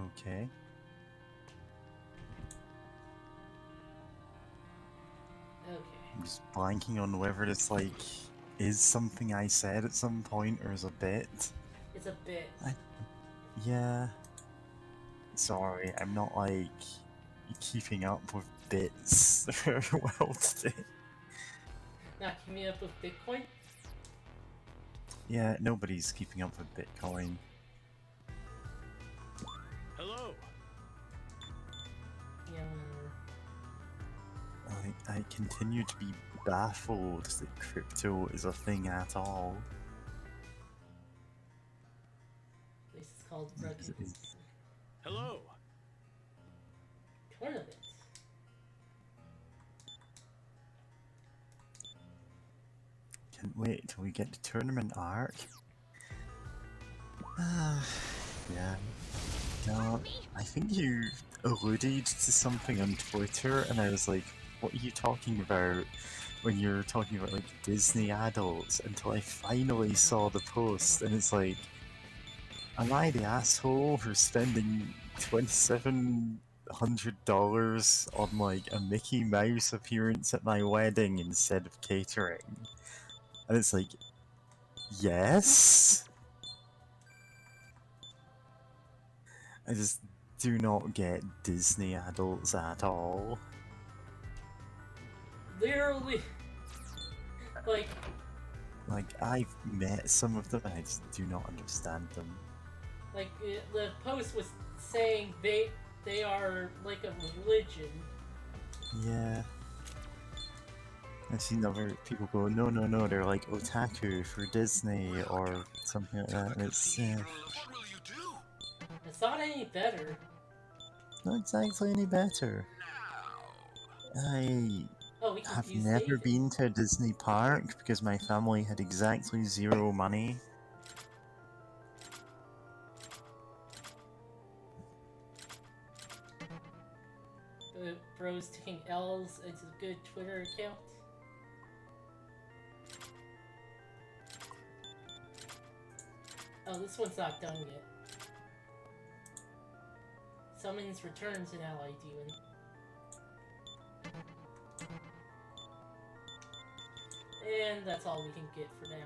Okay. Okay. I'm just blanking on whether this, like, is something I said at some point or is a bit. It's a bit. Yeah. Sorry, I'm not, like, keeping up with bits very well today. Not keeping up with Bitcoin? Yeah, nobody's keeping up with Bitcoin. Hello. Yeah. I continue to be baffled that crypto is a thing at all. This is called Is- Rugged is- Hello. Tournament. Can't wait till we get to tournament arc. Yeah. No, I think you alluded to something on Twitter, and I was like, what are you talking about when you're talking about, like, Disney adults? Until I finally saw the post, and it's like, am I the asshole for spending $2,700 on, like, a Mickey Mouse appearance at my wedding instead of catering? And it's like, yes? I just do not get Disney adults at all. Literally. Like, I've met some of them and I just do not understand them. The post was saying they are like a religion. Yeah. I've seen other people go, no, they're like otaku for Disney or something like that. And it's, What will you do? It's not any better. not exactly any better. I Oh, we can have use never David. been to a Disney park because my family had exactly zero money. Bros taking L's into a good Twitter account. Oh, this one's not done yet. Summons returns an ally demon. And that's all we can get for now.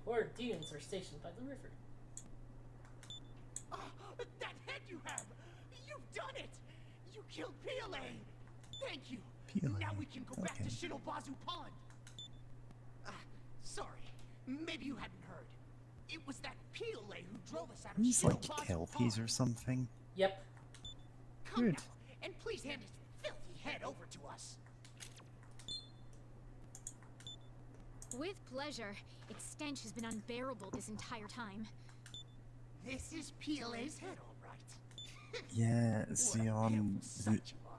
Horde demons are stationed by the river. That head you have! You've done it! You killed Pele! Thank you! Pele, Now we can go back to okay. Shinobazu Pond! Sorry, maybe you hadn't heard. It was that Pele who drove us out of He's like Shinobazu kelpies or Pond. something. Yep. Come Good. now, and please hand his filthy head over to us. With pleasure. Its stench has been unbearable this entire time. This is Pele's head, all right. Yeah, What a see, beautiful sight you are.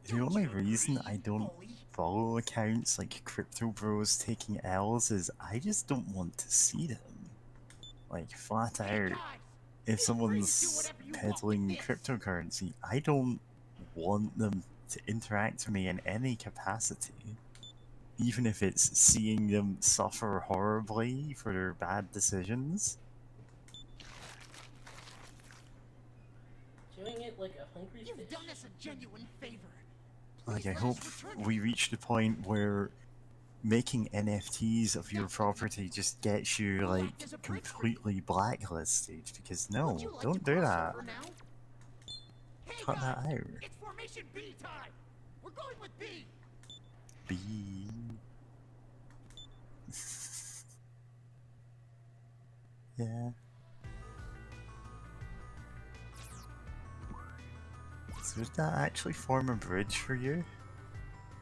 the Don't only you reason agree, I don't bully? follow accounts like Crypto Bros taking L's is I just don't want to see them. Like, flat Hey, out. guys, If feel free to do someone's whatever you want peddling with this. cryptocurrency, I don't want them to interact with me in any capacity. even if it's seeing them suffer horribly for their bad decisions. Doing it like a hungry You've fish. done us a genuine favor. Like, Please I let hope us return we reach the point where making NFTs of your property just gets you, We'll like, act as a bridge for you. completely blacklisted, because Would no, you like don't to do cross that. over now? Hey Cut that guys, out. it's formation B time. We're going with B. B. Yeah. So did that actually form a bridge for you?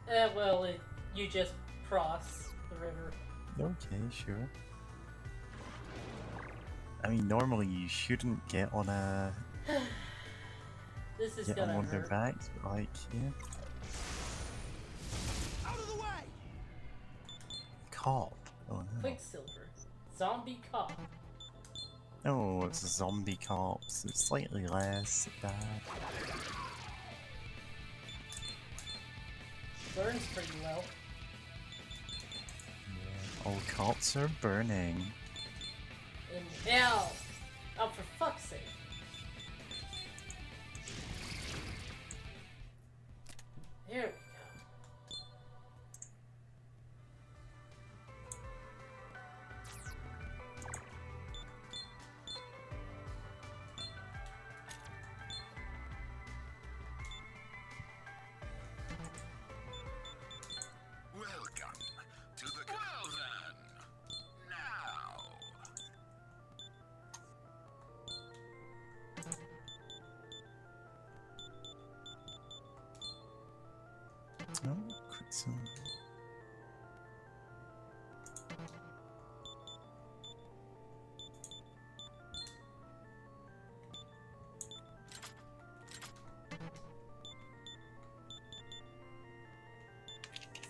Well, you just cross the river. Okay, sure. I mean, normally you shouldn't get on a This is get on gonna one of their hurt. backs, but like, yeah. Out of the way. Cop. Oh no. Quicksilver. Zombie cop. Oh, it's a zombie cop, so it's slightly less bad. Burns pretty well. All cops are burning. In hell! Oh, for fuck's sake. There we go. Welcome to the. Well then, now. Oh, Quicksilver.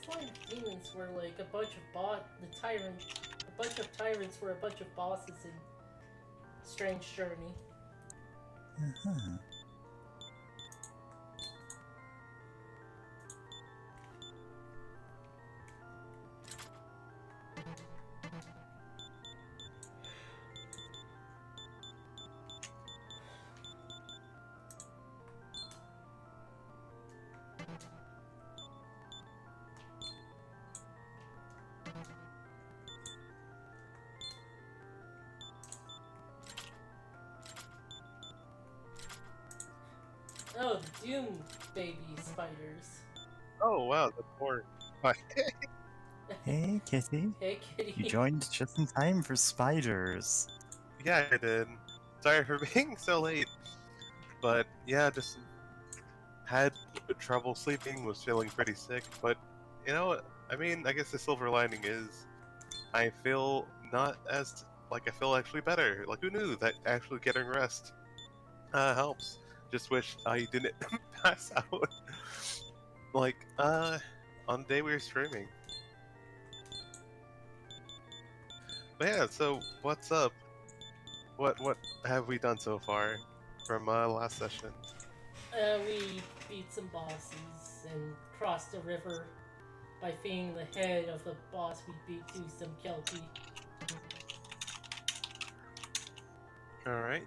Slime demons were like a bunch of a bunch of tyrants were a bunch of bosses in Strange Journey. Uh-huh. Oh, the Doom baby spiders. Oh wow, the poor. Hey, Kitty. Hey, kitty. You joined just in time for spiders. Yeah, I did. Sorry for being so late. But yeah, just had trouble sleeping, was feeling pretty sick. But you know what? I mean, I guess the silver lining is I feel not as like I feel actually better. Like who knew that actually getting rest helps. Just wish I didn't pass out. Like on the day we were streaming. But yeah, so what's up? What have we done so far from last session? We beat some bosses and crossed the river by feeding the head of the boss we beat to some Kelpie. Alright.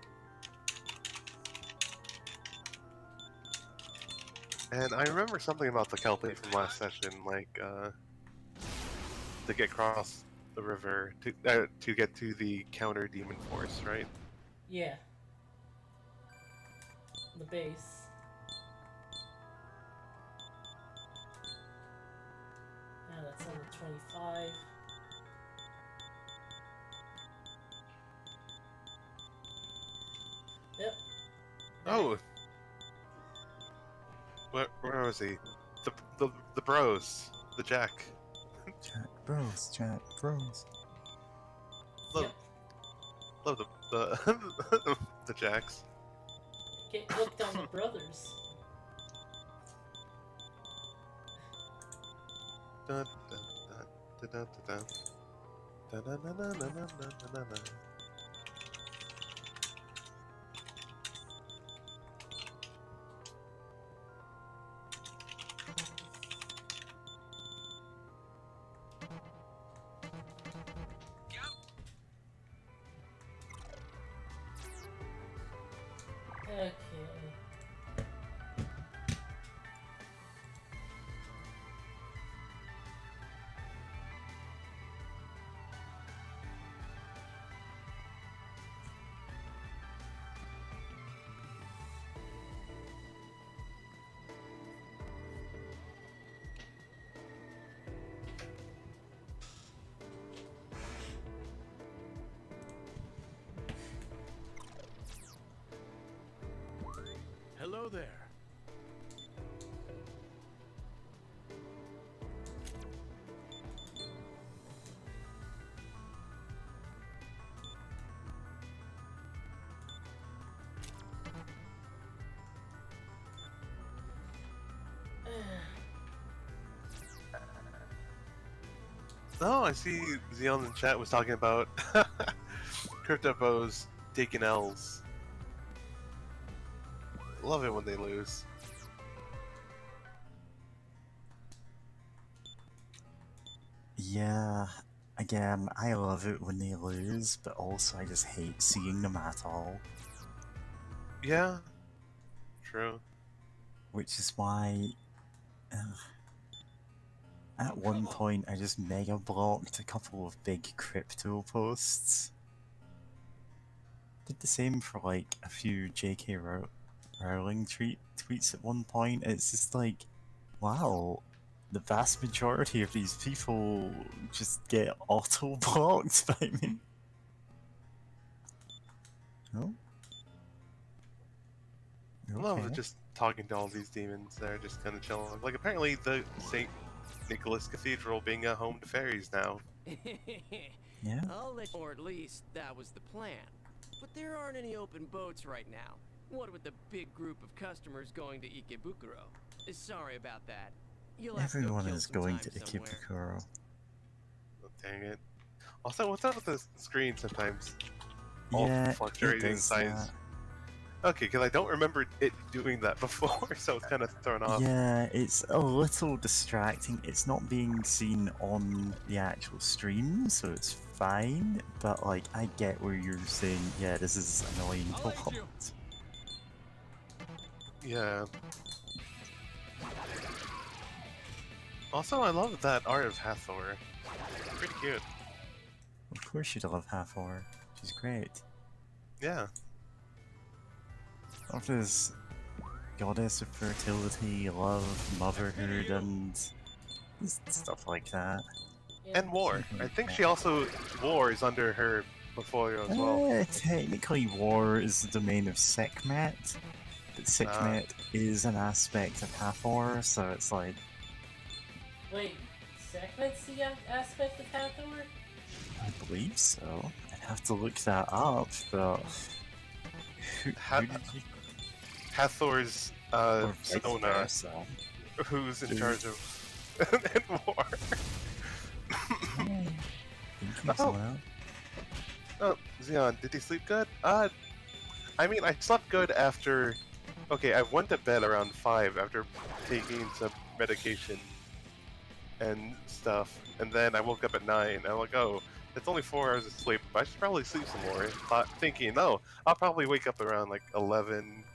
And I remember something about the Kelpie from last session, like to get across the river to get to the counter demon force, right? Yeah. The base. Yeah, that's on the 25. Yep. Oh. Where was he? The bros, the Jack. Jack Bros, Jack Bros. Love, Yep. love the Jacks. Get hooked on the brothers. Dun, dun, dun, dun, dun, dun. Dun, dun, dun, dun, dun, dun, dun, dun, dun. Hello there. Oh, I see Xeon in chat was talking about Cryptopo's taking L's. Love it when they lose. Yeah, again, I love it when they lose, but also I just hate seeing them at all. Yeah, true. Which is why, at one point, I just mega blocked a couple of big crypto posts. Did the same for like a few J.K. Rowling tweets at one point. It's just like, wow, the vast majority of these people just get auto blocked by me. No? Love Okay. just talking to all these demons. They're just kind of chilling. Like apparently the St. Nicholas Cathedral being a home to fairies now. Yeah. Or at least that was the plan. But there aren't any open boats right now. What with the big group of customers going to Ikebukuro? Sorry about that. You'll have to go Everyone kill is some going time to somewhere. Ikebukuro. Oh, dang it. Also, what's up with the screen sometimes? All Yeah, it fluctuating does size. that. Okay, because I don't remember it doing that before, so it's kind of thrown off. Yeah, it's a little distracting. It's not being seen on the actual stream, so it's fine. But like, I get where you're saying, yeah, this is annoying to watch. Yeah. Also, I love that art of Hathor. Pretty cute. Of course you'd love Hathor. She's great. Yeah. Of this goddess of fertility, love, motherhood, and stuff like that. And war. I think she also... War is under her portfolio as well. Technically, war is the domain of Sekhmet, but Sekhmet is an aspect of Hathor, so it's like... Wait, Sekhmet's the aspect of Hathor? I believe so. I'd have to look that up, but... Who did you... Hathor's Or vice Sona, versa. who's in charge of in war. Oh, Xeon, did he sleep good? I mean, I slept good after... Okay, I went to bed around 5 after taking some medication and stuff, and then I woke up at 9. I'm like, oh, it's only 4 hours of sleep, but I should probably sleep some more. Thinking, no, I'll probably wake up around like 11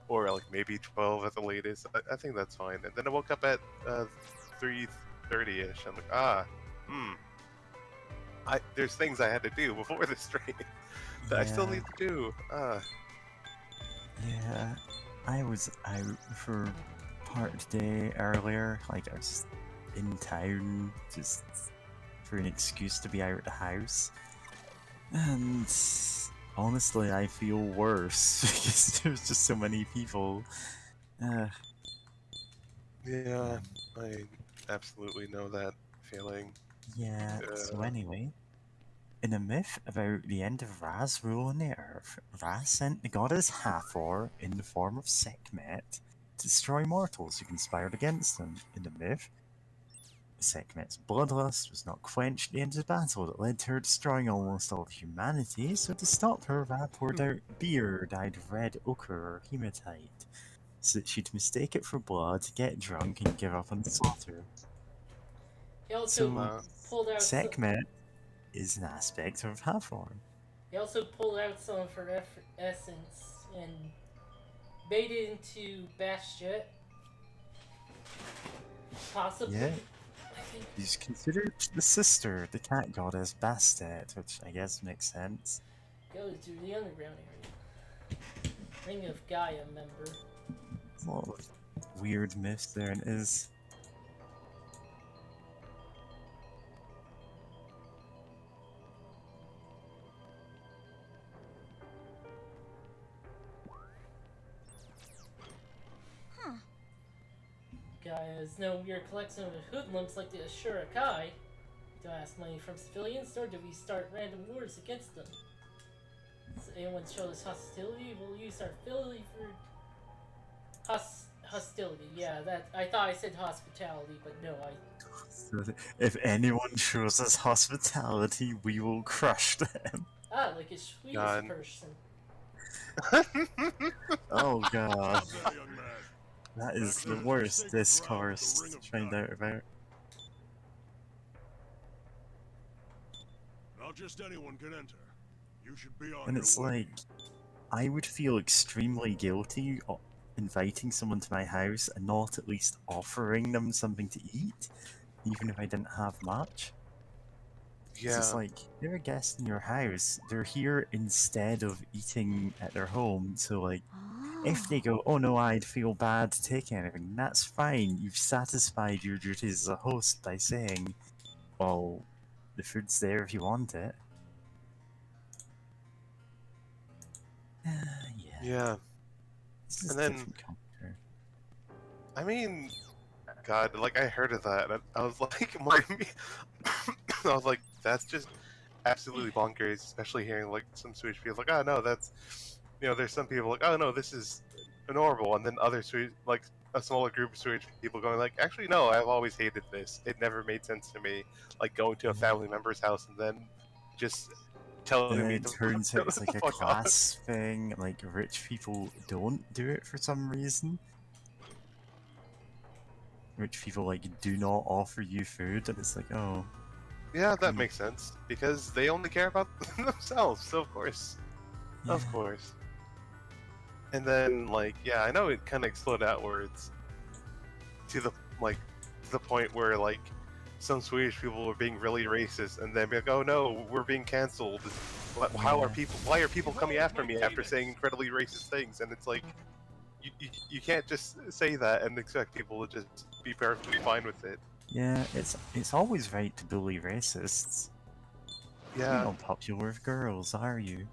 or like maybe 12 at the latest. I think that's fine. And then I woke up at 3:30ish. I'm like, there's things I had to do before this stream that I still need to do. Yeah, I was out for part of the day earlier. Like, I was just in town, just for an excuse to be out of the house. And honestly, I feel worse because there's just so many people. Yeah, I absolutely know that feeling. Yeah, so anyway, in a myth about the end of Ra's rule on the earth, Ra sent the goddess Hathor in the form of Sekhmet to destroy mortals who conspired against him. In the myth, Sekhmet's bloodlust was not quenched at the end of the battle that led to her destroying almost all of humanity, so to stop her, Ra poured out beer dyed red ochre or hematite, so that she'd mistake it for blood, get drunk, and give up on the slaughter. He also pulled out Sekhmet is an aspect of Hathor. He also pulled out some of her essence and made it into Bastet. Possibly. Yeah. She's considered the sister, the cat goddess Bastet, which I guess makes sense. Goes to the underground area. Ring of Gaia member. A lot of weird myths there, and it is. guy has no weird collection of hoodlums like the Ashura Kai. Do I ask money from civilians, or do we start random wars against them? Does anyone show us hostility? We'll use our ability for hostility. Yeah, that I thought I said hospitality, but no, If anyone shows us hospitality, we will crush them. like a Swedish God. person. Oh god. There, young man. That is Back the there's worst sacred ground with discourse the ring to of find God. out about. Not just anyone can enter. You should be on And your it's way. like, I would feel extremely guilty inviting someone to my house and not at least offering them something to eat, even if I didn't have much. 'Cause it's Yeah. like, they're a guest in your house, they're here instead of eating at their home, so like, if they go, oh no, I'd feel bad taking anything, that's fine, you've satisfied your duties as a host by saying, well, the food's there if you want it. Yeah. Yeah. This is And then- different culture. I mean, God, like I heard of that, and I was like, I was like, that's just absolutely bonkers. Especially hearing like some Swedish people like, oh no, that's, there's some people like, oh no, this is normal, and then other Swedish, like a smaller group of Swedish people going like, actually no, I've always hated this. It never made sense to me. Like going to a family member's house and then just telling And me it to turns out it's like a fuck off. class thing, like rich people don't do it for some reason. Rich people like do not offer you food, and it's like, oh, Yeah, that makes sense because they only care about themselves. So of course. Of yeah. course. And then, like, yeah, I know it kind of exploded outwards to the point where like some Swedish people were being really racist, and then be like, "Oh no, we're being cancelled. How are Yeah. people? Why are people coming after me after saying incredibly racist things?" And it's like, you can't just say that and expect people to just be perfectly fine with it. Yeah, it's always right to bully racists. You're Yeah. not popular with girls, are you?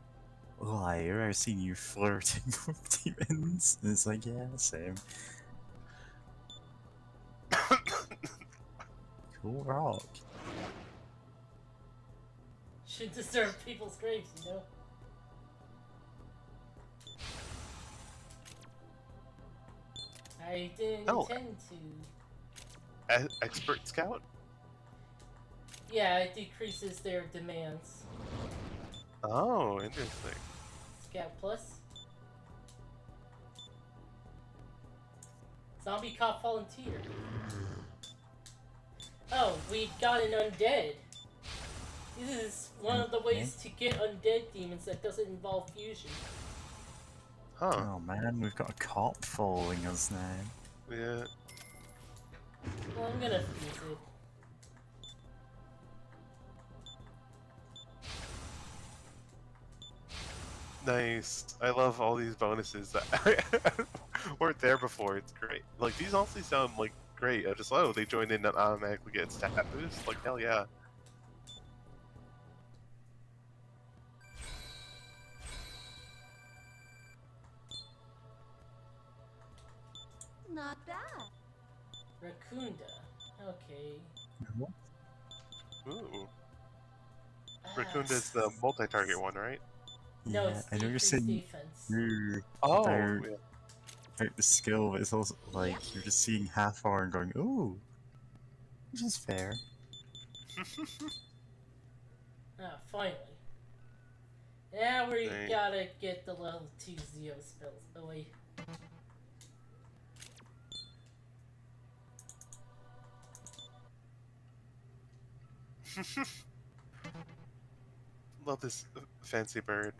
Liar, I've seen you flirting with demons. And it's like, yeah, same. Cool rock. Should disturb people's graves, you know? I didn't Oh. intend to. Expert scout. Yeah, it decreases their demands. Oh, interesting. Scout Plus. Zombie cop volunteer. Oh, we got an undead. This is one of the ways to get undead demons that doesn't involve fusion. Huh. Oh man, we've got a cop following us now. Yeah. Well, I'm gonna fuse it. Nice. I love all these bonuses that weren't there before. It's great. Like these honestly sound like great. I just they join in and automatically get stat boost. Like hell yeah. Not bad. Raccoonda. Okay. Ooh. Raccoonda's the multi-target one, right? No, Yeah, it's I know you're decreased saying defense. you're Oh. about, Yeah. about the skill, but it's also like you're just seeing half hour and going, ooh, which is fair. Ah, finally. Now we Dang. gotta get the level 2 Zeo spells away. Love this fancy bird.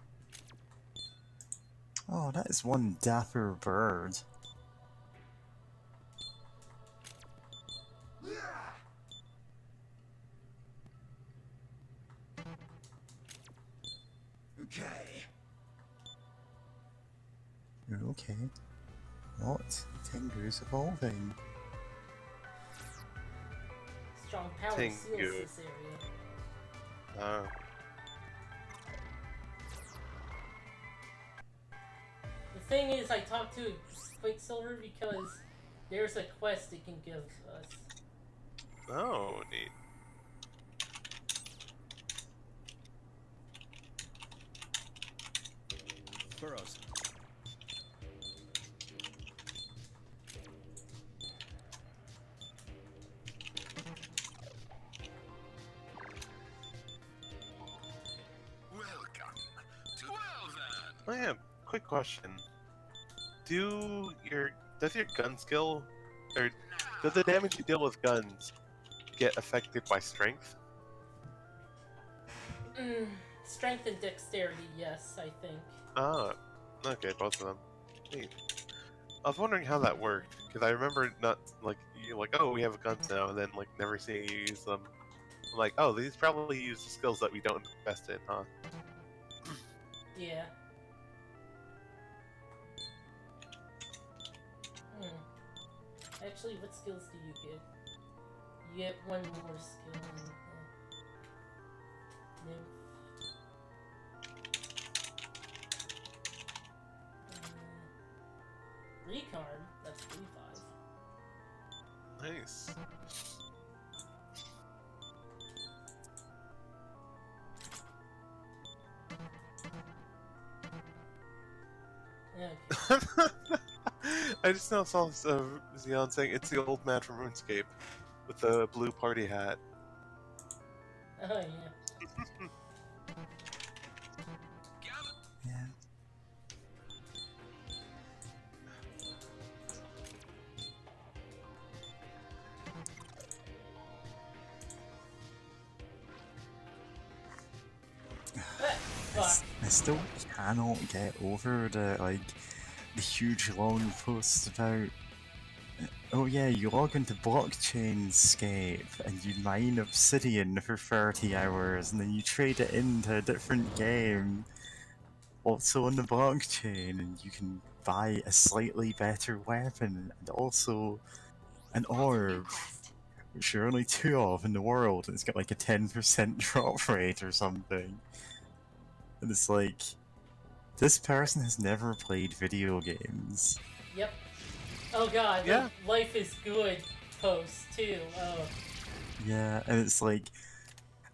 Oh, that is one dapper bird. Okay. Okay. What? Tengu's evolving. Strong power Tengu. seals this area. Oh. The thing is, I talked to Quicksilver because There's a quest it can give us. Oh, neat. Burrows. Welcome to. Well then. Oh yeah, quick question. Does your gun skill, or does the damage you deal with guns get affected by strength? Strength and dexterity, yes, I think. Ah, okay, both of them. Neat. I was wondering how that worked, because I remember not, like, you're like, oh, we have guns now, and then, like, never seeing you use them. I'm like, oh, these probably use the skills that we don't invest in, huh? Yeah. Actually, what skills do you get? You get one more skill in Nymph. Recon, that's 3-5. Nice. Okay. I just now saw Xeon saying it's the old man from RuneScape with the blue party hat. Oh, yeah. Yeah. I still cannot get over the huge long posts about, oh yeah, you log into Blockchainscape and you mine obsidian for 30 hours and then you trade it into a different game also on the blockchain, and you can buy a slightly better weapon and also an orb, which there are only 2 of in the world, and it's got like a 10% drop rate or something. And it's like, this person has never played video games. Yep. Oh god, Yeah. the life is good post too. Oh. Yeah, and it's like,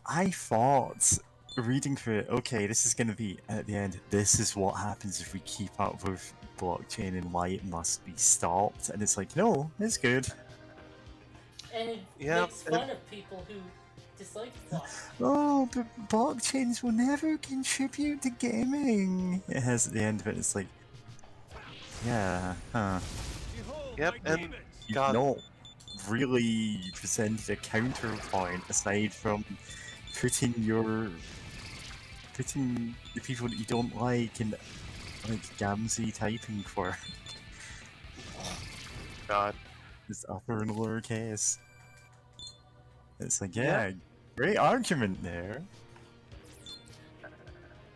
I thought, reading through it, okay, this is gonna be, at the end, this is what happens if we keep up with blockchain and why it must be stopped. And it's like, no, it's good. And it Yeah, makes fun of people who dislike blockchain. Oh, but blockchains will never contribute to gaming. It has at the end of it, it's like, yeah, huh. Yep, and You've God, not really presented a counterpoint aside from putting the people that you don't like in like Gamzee typing for God. this upper and lower case. It's like, Yeah. yeah, great argument there.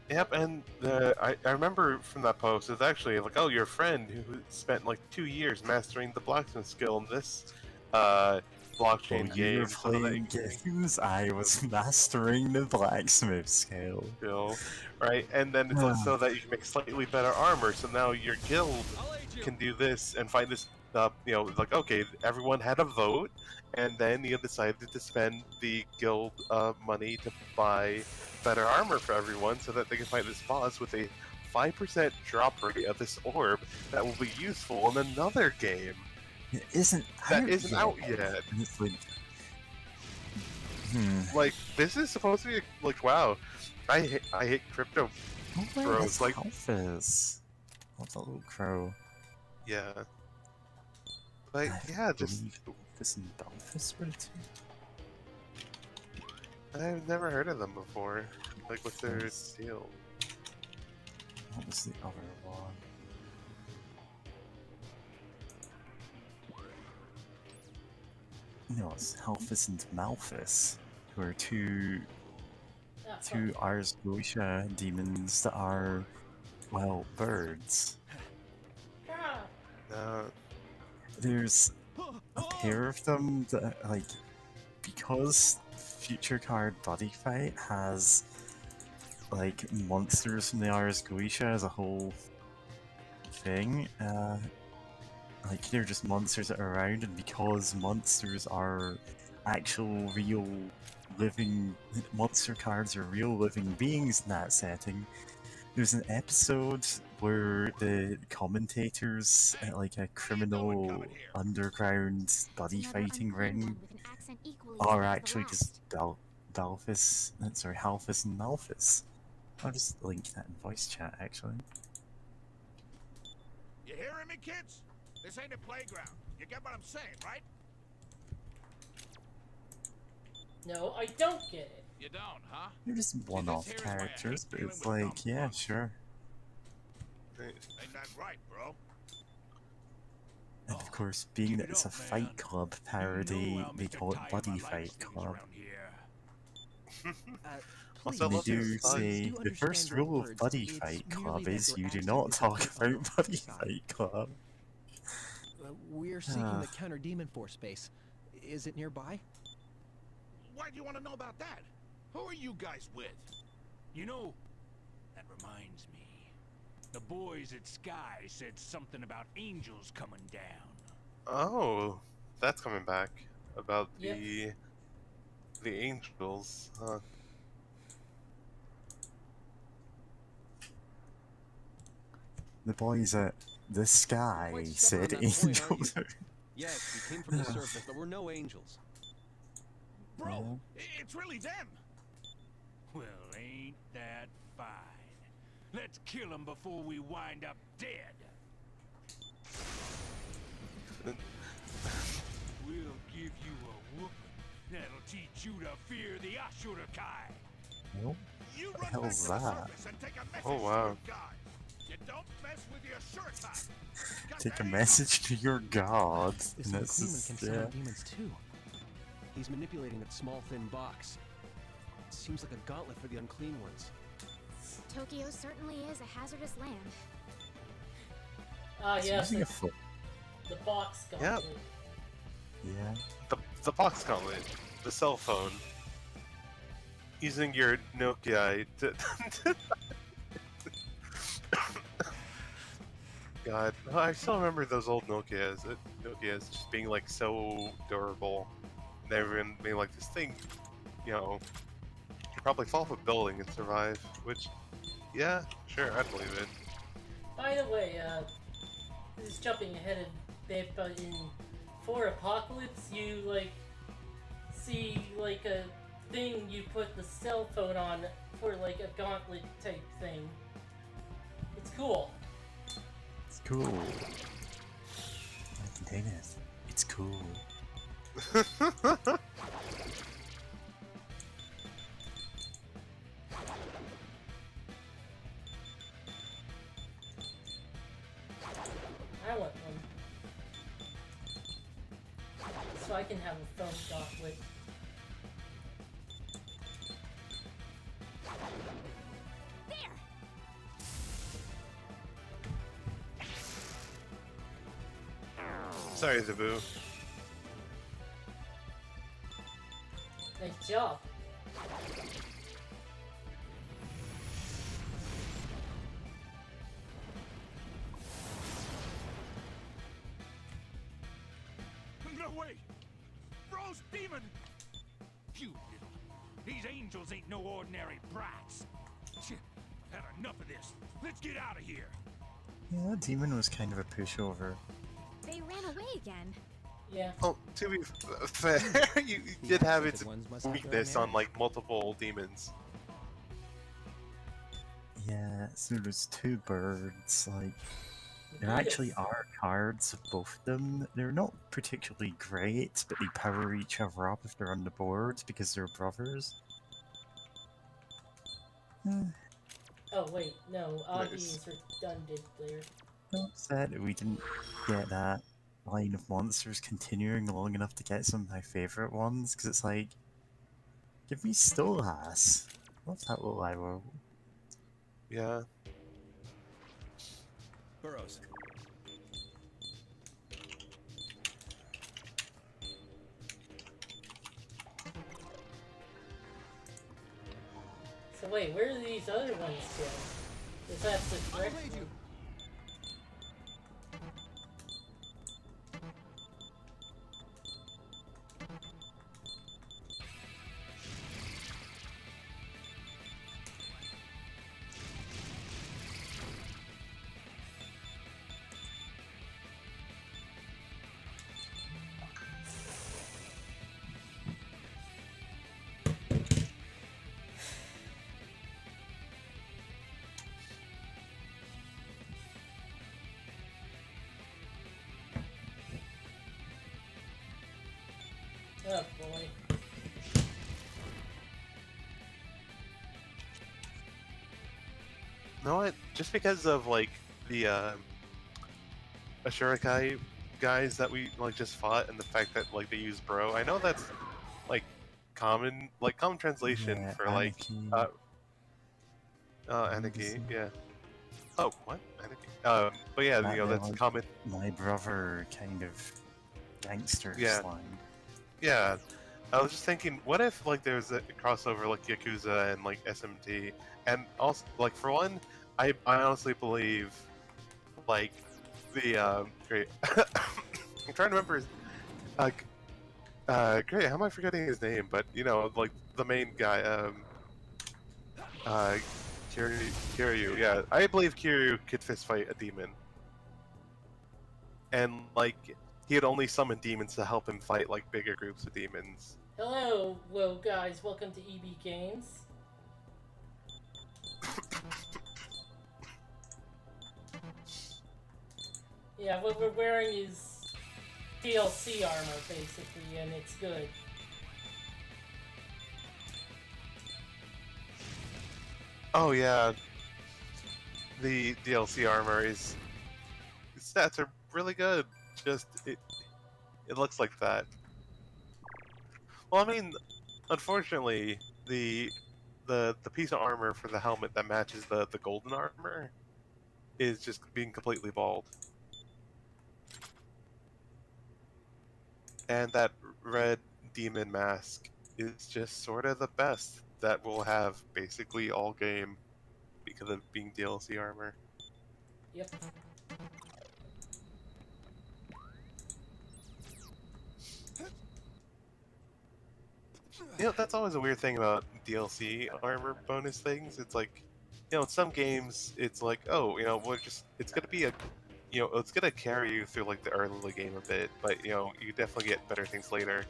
Yep, and I remember from that post, it's actually like, oh, your friend who spent like 2 years mastering the blacksmith skill in this blockchain While you were game. So that playing games, I was mastering the blacksmith skill. skill, right? And then it's so that you can make slightly better armor. So now your guild can do this and find this. Like, okay, everyone had a vote, and then you decided to spend the guild money to buy better armor for everyone, so that they can fight this boss with a 5% drop rate of this orb that will be useful in another game. It isn't out yet. And it's like, Like, this is supposed to be like, wow, I hate crypto oh wait, bros. that's Like, Alphys. What's a little crow? yeah, like, yeah, just Alphys and Balphys were two. I've never heard of them before. Like, what's their deal? What was the other one? No, it's Halphys and Malphys, who are two Ars Goetia demons that are, well, birds. There's a pair of them that, like, because Future Card Buddy Fight has, like, monsters from the Ars Goetia as a whole thing, like they're just monsters that are around, and because monsters are actual real living monster cards are real living beings in that setting. There's an episode where the commentators at like a criminal underground buddy fighting ring are actually just Dalphus, sorry, Halphus and Malphus. I'll just link that in voice chat actually. You hearing me, kids? This ain't a playground. You get what I'm saying, right? No, I don't get it. You don't, huh? They're just one-off characters, but it's like, yeah, sure. Ain't that right, bro? And of course, being that it's a Fight Club parody, they call it Buddy Fight Club. Also, They do say the first rule of Buddy Fight Club is you do not talk about Buddy Fight Club. We're seeking the counter demon force base. Is it nearby? Why do you want to know about that? Who are you guys with? You know, that reminds me. The boys at Sky said something about angels coming down. Oh, that's coming back. About the angels, huh? The boys at the Sky said angels. Yes, we came from the surface, but we're no angels. Bro, it's really them. Well, ain't that fine. Let's kill them before we wind up dead. We'll give you a whooping that'll teach you to fear the Ashurukai. Nope. You What the run hell back is to the that? surface and take a message Oh, wow. to your god. You don't mess with your Ashurukai. Take a message to your god. This And that's unclean one just, can summon demons too. He's manipulating that small thin box. It seems like a gauntlet for the unclean ones. Tokyo certainly is a hazardous land. Ah, yes, using a foot. the box got Yep. it. Yeah. The box gauntlet, the cell phone, using your Nokia to God, I still remember those old Nokias. Nokias just being like so durable, and everyone being like, this thing, you know, could probably fall off a building and survive. Which, yeah, sure, I'd believe it. By the way, this is jumping ahead a bit, but in 4 Apocalypse, you, like, see, like, a thing you put the cell phone on for, like, a gauntlet type thing. It's cool. It's cool. I contain it. It's cool. I want one. So I can have a phone gauntlet. There! Sorry, Zabu. Nice job. No way! Bro's demon! You little. These angels ain't no ordinary brats. Had enough of this. Let's get out of here. Yeah, that demon was kind of a pushover. They ran away again. Yeah. Oh, to be fair, you did have its weakness on like multiple demons. Yeah, so there's 2 birds, like, there actually are cards of both of them. They're not particularly great, but they power each other up if they're on the board because they're brothers. Oh, wait, no, Augie Nice. is redundant there. Upset that we didn't get that line of monsters continuing long enough to get some of my favorite ones, because it's like, give me Stolas. What's that little eyebrow? Yeah. Burrows. So wait, where are these other ones going? Is that the correct one? Oh boy. You know what? Just because of like the Ashurakai guys that we like just fought, and the fact that like they use bro, I know that's like common translation Yeah, for like Anarchy. Anarchy, yeah. Oh, what? Anarchy. But yeah, That you know, they're that's like common. my brother kind of gangster Yeah. slang. Yeah. I was just thinking, what if like there's a crossover like Yakuza and like SMT, and also like for one, I honestly believe like the great. I'm trying to remember his great. How am I forgetting his name? But you know, like the main guy, uh, Kiryu. Yeah, I believe Kiryu could fist fight a demon, and like he had only summoned demons to help him fight like bigger groups of demons. Hello, guys. Welcome to EB Games. Yeah, what we're wearing is DLC armor, basically, and it's good. Oh yeah, the DLC armor is stats are really good. Just it looks like that. Well, I mean, unfortunately, the piece of armor for the helmet that matches the golden armor is just being completely bald. And that red demon mask is just sort of the best that we'll have basically all game because of being DLC armor. Yep. You know, that's always a weird thing about DLC armor bonus things. It's like, you know, in some games, it's like, oh, you know, it's gonna be it's gonna carry you through like the early game a bit, but you know, you definitely get better things later.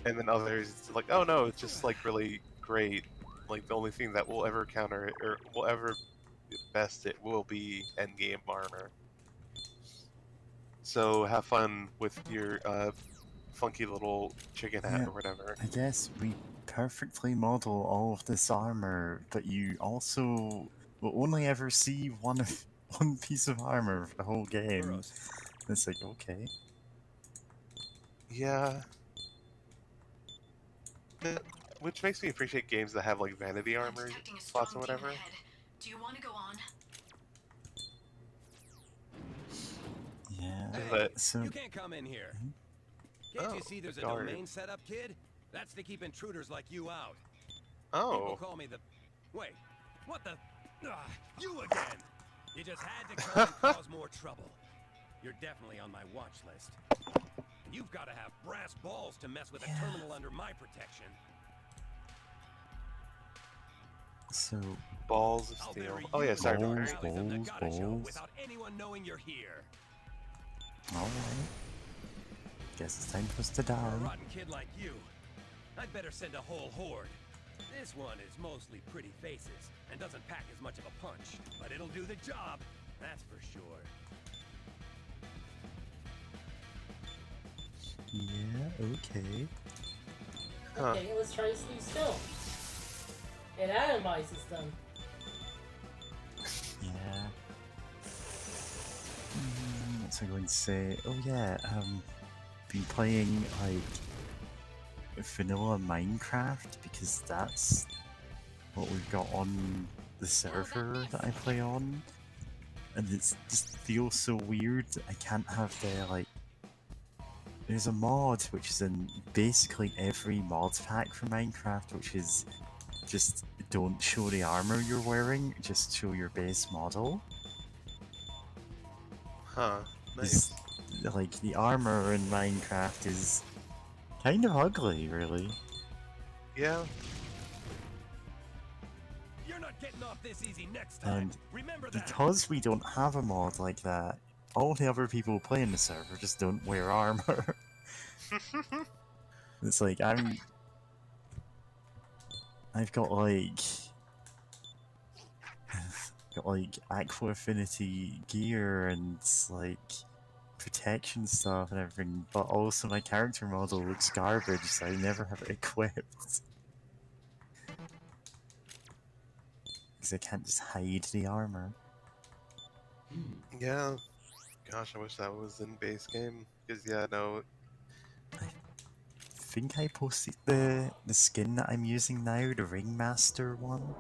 And then others, it's like, oh no, it's just like really great. Like the only thing that will ever counter it or will ever best it will be end game armor. So have fun with your funky little chicken hat Yeah, or whatever. I guess we perfectly model all of this armor, but you also will only ever see one piece of armor for the whole game. It's like, okay. Yeah. Which makes me appreciate games that have like vanity armor slots or whatever. Do you want to go on? Yeah. Hey, So you can't come in here. Can't you see there's a darn. domain set up, kid? That's to keep intruders like you out. Oh. People call me the... Wait, what the... you again! You just had to come and cause more trouble. You're definitely on my watch list. You've got to have brass balls to mess with a terminal under my protection. So balls of steel. Oh yeah, sorry. Balls. Without anyone knowing you're here. Alright. Guess it's time for us to die. For a rotten kid like you, I'd better send a whole horde. This one is mostly pretty faces and doesn't pack as much of a punch, but it'll do the job, that's for sure. Yeah, okay. Okay, let's try this new skill. It atomizes them. Yeah. What's I going to say? Oh yeah, been playing like vanilla Minecraft because that's what we've got on the server that I play on, and it just feels so weird. I can't have the like. There's a mod which is in basically every mod pack for Minecraft, which is just don't show the armor you're wearing, just show your base model. Huh. Nice. Like the armor in Minecraft is kind of ugly, really. Yeah. You're not getting off this easy next time. And Remember that. because we don't have a mod like that, all the other people playing the server just don't wear armor. It's like I've got like Aqua Affinity gear and like protection stuff and everything, but also my character model looks garbage, so I never have it equipped. Because I can't just hide the armor. Yeah. Gosh, I wish that was in base game. Because, yeah, no. I think I posted the skin that I'm using now, the Ringmaster one.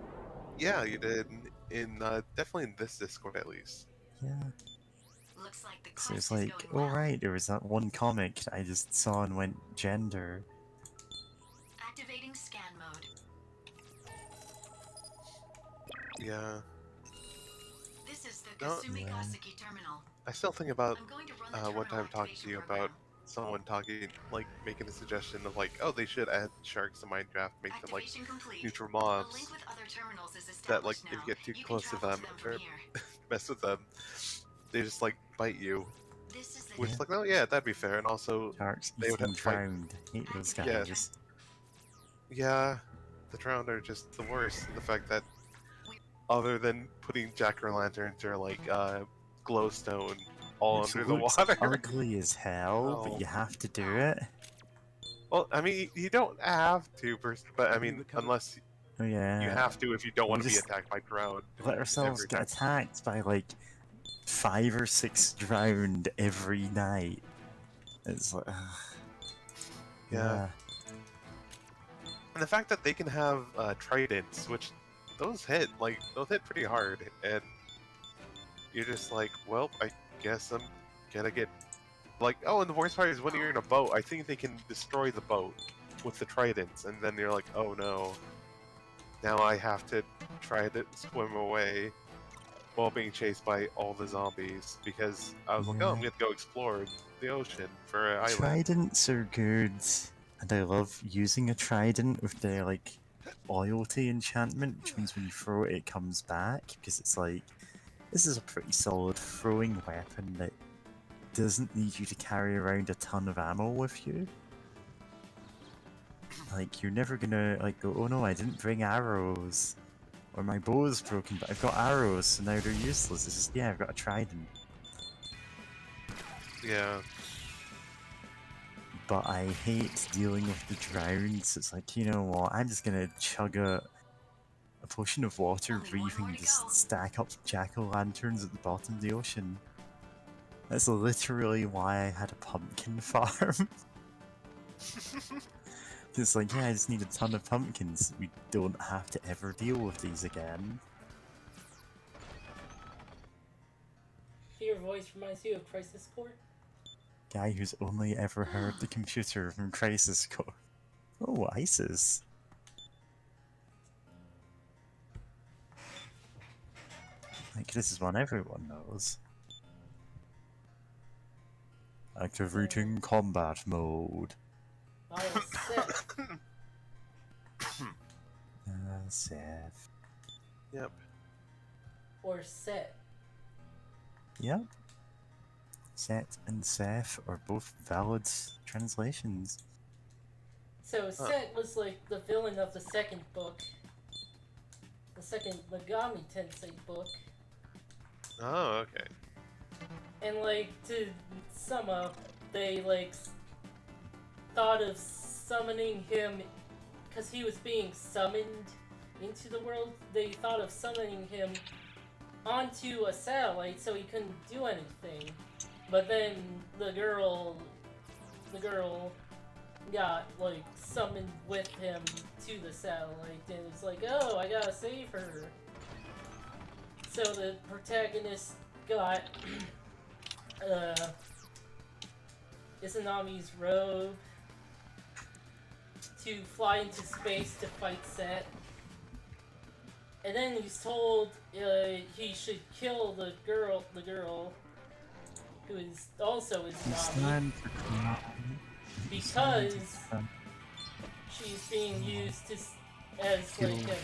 Yeah, you did. Definitely in this Discord, at least. Yeah. Looks like the So it's quest is like, going oh well. right, there was that one comic that I just saw and went gender. Activating scan mode. Yeah. This is the No, Kasumigaseki terminal. I still think about I'm going to run the one terminal time talking to activation you program. about someone talking, like, making a suggestion of, like, oh, they should add sharks to Minecraft, make them, like, Activation complete. neutral A mobs. link with other terminals is That, like, established if you now. get too You can close to travel them, from or here. mess with them, they just, like, bite you. This is the Which, like, oh yeah, that'd be fair, and also Sharks they would eating have to fight. drowned. Hate those Yeah. guys. Yeah, the drowned are just the worst. The fact that, other than putting jack-o'-lanterns or, like, glowstone all Which under the looks water. ugly as hell, but No. you have to do it. Well, I mean, you don't have to, but I mean, unless Oh yeah. you have to if you don't We want to be just attacked by drowned. let ourselves get attacked by like 5 or 6 drowned every night. It's like, Yeah. And the fact that they can have tridents, which those hit pretty hard, and you're just like, well, I guess I'm gonna get like, oh, and the worst part is when you're in a boat, I think they can destroy the boat with the tridents, and then you're like, oh no, now I have to try to swim away while being chased by all the zombies because I was like, oh, I'm gonna go explore the ocean for an island. Tridents are good, and I love using a trident with the like loyalty enchantment, which means when you throw it, it comes back, because it's like, this is a pretty solid throwing weapon that doesn't need you to carry around a ton of ammo with you. Like, you're never gonna like go, oh no, I didn't bring arrows, or my bow is broken, but I've got arrows, so now they're useless. It's just, yeah, I've got a trident. Yeah. But I hate dealing with the drowns. It's like, you know what, I'm just gonna chug a potion of water breathing, just stack up jack-o'-lanterns at the bottom of the ocean. That's literally why I had a pumpkin farm. It's like, yeah, I just need a ton of pumpkins. We don't have to ever deal with these again. Your voice reminds you of Crisis Core? Guy who's only ever heard the computer from Crisis Core. Oh, ISIS. Like, this is one everyone knows. Activating combat mode. I am set. Seth. Yep. Or set. Yep. Set and Seth are both valid translations. So Set was like the villain of the second book. The second Megami Tensei book. Oh, okay. And like, to sum up, they like thought of summoning him because he was being summoned into the world. They thought of summoning him onto a satellite so he couldn't do anything. But then the girl got like summoned with him to the satellite, and it's like, oh, I gotta save her. So the protagonist got Izanami's robe to fly into space to fight Set. And then he's told he should kill the girl who is also Izanami, because she's being used as like a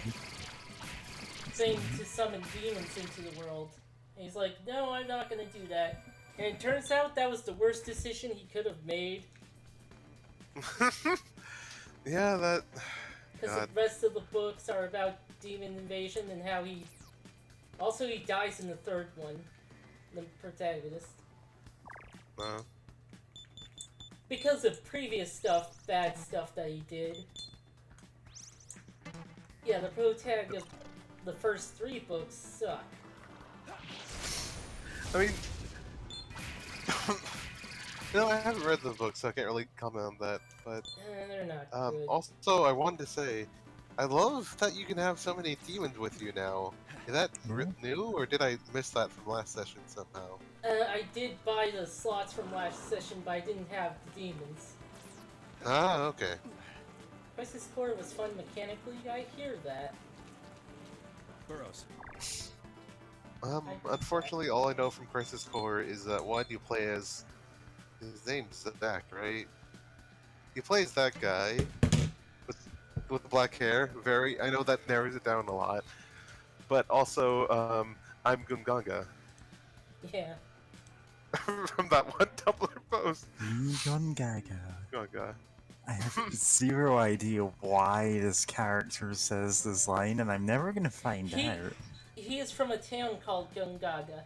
thing to summon demons into the world. And he's like, no, I'm not gonna do that. And it turns out that was the worst decision he could have made. Yeah, that... Because the rest of the books are about demon invasion and how he... Also, he dies in the third one, the protagonist. Because of previous stuff, bad stuff that he did. Yeah, the protag of the first 3 books suck. I mean, no, I haven't read the book, so I can't really comment on that. But They're not good. also, I wanted to say, I love that you can have so many demons with you now. Is that new, or did I miss that from last session somehow? I did buy the slots from last session, but I didn't have the demons. Ah, okay. Crisis Core was fun mechanically, I hear that. Burrows. Unfortunately, all I know from Crisis Core is that one, you play as... His name's Zach, right? You play as that guy with the black hair. I know that narrows it down a lot. But also, I'm Gungaga. Yeah. From that one Tumblr post. Gungaga. Gungaga. I have zero idea why this character says this line, and I'm never gonna find out. He is from a town called Gungaga.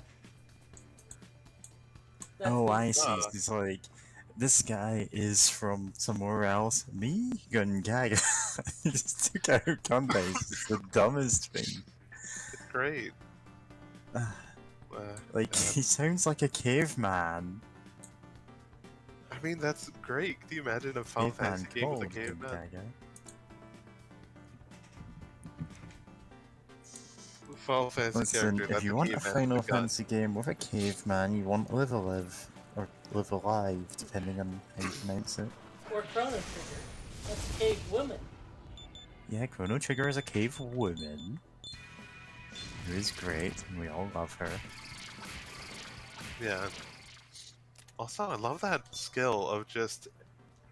Oh, I see. He's like, this guy is from somewhere else. Me? Gungaga. He just took out Gunbase. It's the dumbest thing. It's great. He sounds like a caveman. I mean, that's great. Can you imagine a Final Fantasy game with a caveman? Final Fantasy Listen, character, if you want a Final Fantasy game with a caveman, you want Live Alive, or Live Alive, depending on how you pronounce it. Or Chrono Trigger. That's a cave woman. Yeah, Chrono Trigger is a cave woman. Who is great, and we all love her. Yeah. Also, I love that skill of just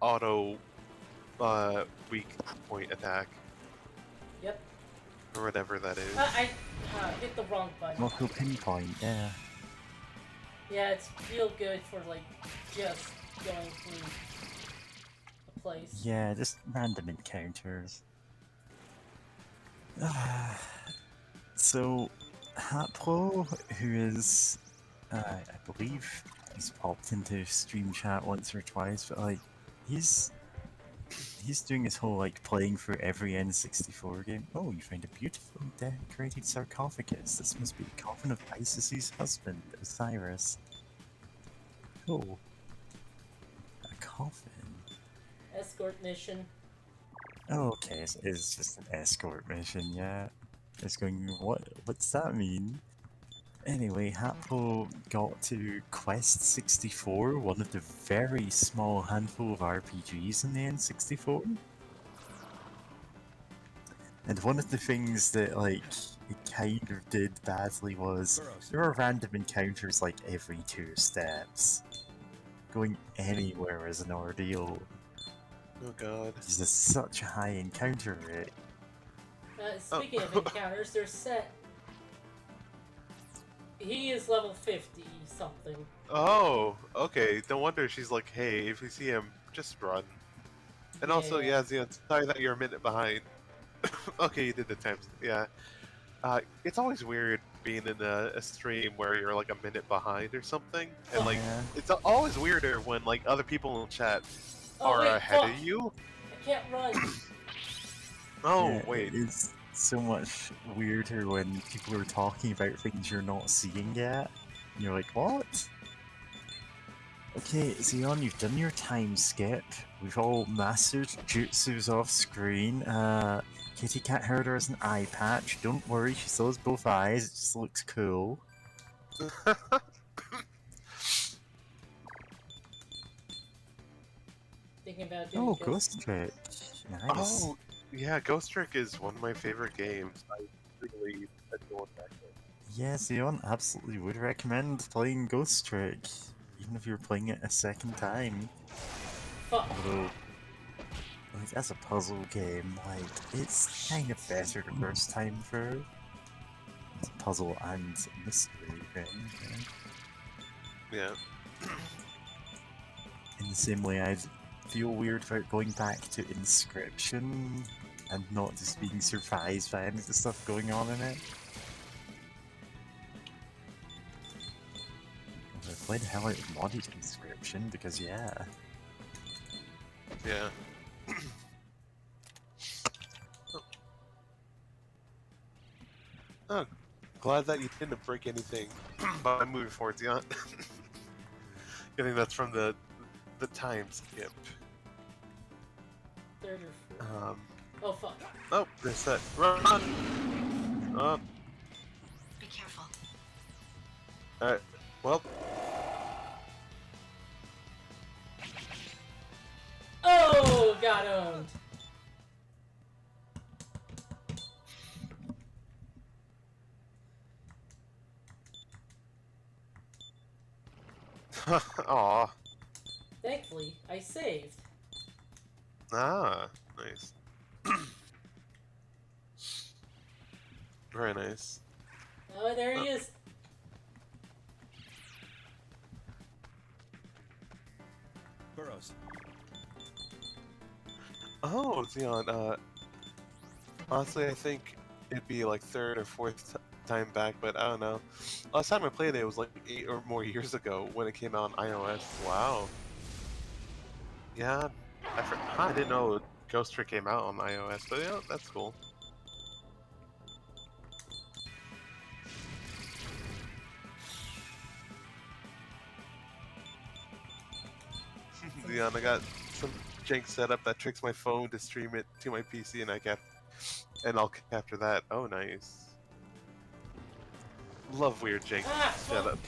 auto weak point attack. Yep. Or whatever that is. I hit the wrong button. Auto pinpoint, yeah. Yeah, it's real good for like just going through a place. Yeah, just random encounters. So, Haplo, who is, I believe he's popped into stream chat once or twice, but like, he's doing his whole like playing through every N64 game. Oh, you find a beautifully decorated sarcophagus. This must be the coffin of Isis's husband, Osiris. Oh, a coffin. Escort mission. Oh, okay, so it's just an escort mission, yeah. It's going, what's that mean? Anyway, Haplo got to Quest 64, one of the very small handful of RPGs in the N64. And one of the things that, like, it kind of did badly was, there were random encounters like every 2 steps. Going anywhere is an ordeal. Oh god. This is such a high encounter rate. Speaking of encounters, they're set. He is level 50 something. Oh, okay. No wonder she's like, hey, if you see him, just run. And also, yeah, Zion, sorry that you're a minute behind. Okay, you did the times. Yeah. It's always weird being in a stream where you're like a minute behind or something. And like, it's always weirder when like other people in chat are ahead of you. I can't run. Oh, Yeah, wait. It's so much weirder when people are talking about things you're not seeing yet. And you're like, what? Okay, Xeon, you've done your time skip. We've all mastered jutsus off screen. Kitty Cat Herder has an eye patch. Don't worry, she still has both eyes. It just looks cool. Thinking about doing Ghost Trick. Nice. Oh, yeah, Ghost Trick is one of my favorite games. I really adore that game. Yeah, Xeon, absolutely would recommend playing Ghost Trick, even if you're playing it a second time. Although, like, as a puzzle game, like, it's kind of better the first time through. It's a puzzle and mystery thing. Yeah. In the same way, I'd feel weird about going back to Inscription and not just being surprised by any of the stuff going on in it. play the hell out of Mod Inscription because yeah. Yeah. Oh, glad that you didn't break anything by moving forward, yeah. I think that's from the time skip. Third or fourth. Oh fuck. Oh, they're set. Run! Oh. Be careful. Alright. Well. Oh, got owned. Aw. Thankfully, I saved. Ah, nice. Very nice. Oh, there he is. Burrows. Oh, Xeon, honestly, I think it'd be like third or fourth time back, but I don't know. Last time I played it was like 8 or more years ago when it came out on iOS. Wow. Yeah, I didn't know Ghost Trick came out on iOS, but yeah, that's cool. Xeon, I got some jank setup that tricks my phone to stream it to my PC, and I'll capture that. Oh, nice. Love weird jank setup.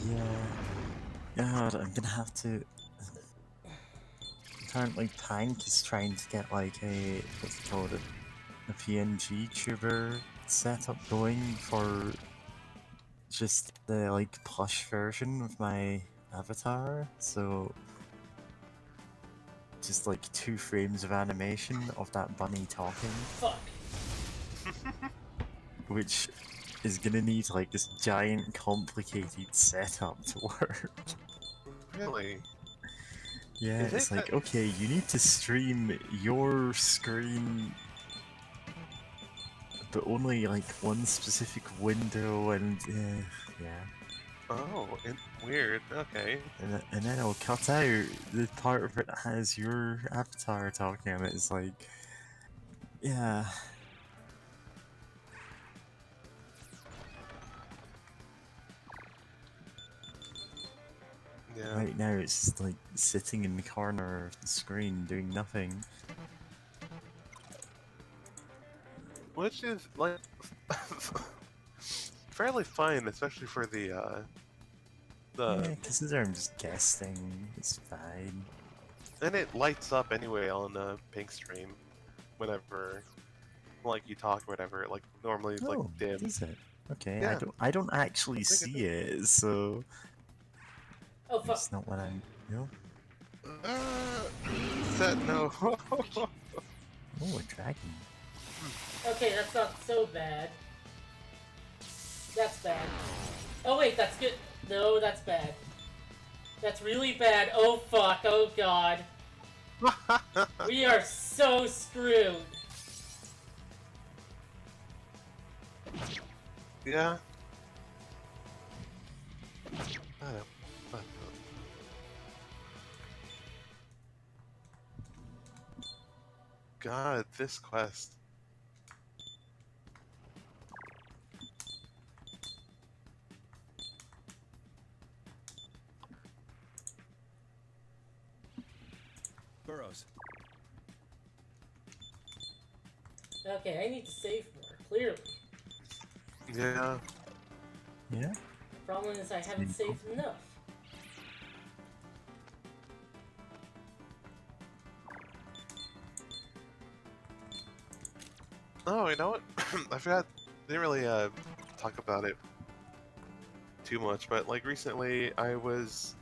Yeah. God, I'm gonna have to. Apparently, Tank is trying to get like a what's it called, a PNG tuber setup going for just the like plush version of my avatar. So just like 2 frames of animation of that bunny talking. Fuck. Which is gonna need like this giant complicated setup to work. Really? Yeah, it's like, okay, you need to stream your screen, but only like one specific window, and yeah. Oh, weird. Okay. And then I'll cut out the part of it that has your avatar talking on it. It's like, yeah. Yeah. Right now it's just like sitting in the corner of the screen doing nothing. Which is like fairly fine, especially for the Yeah, consider I'm just guessing. It's fine. And it lights up anyway on the pink stream, whenever like you talk or whatever. Like normally it's like dim. Is it? Okay, Yeah. I don't actually see it, so Oh fuck. it's not what I'm. No. Set no. Oh, a dragon. Okay, that's not so bad. That's bad. Oh wait, that's good. No, that's bad. That's really bad. Oh fuck. Oh god. We are so screwed. Yeah. God, this quest. Burrows. Okay, I need to save more, clearly. Yeah. Yeah? The problem is I haven't saved enough. Oh, you know what? I forgot. Didn't really talk about it too much, but like recently I was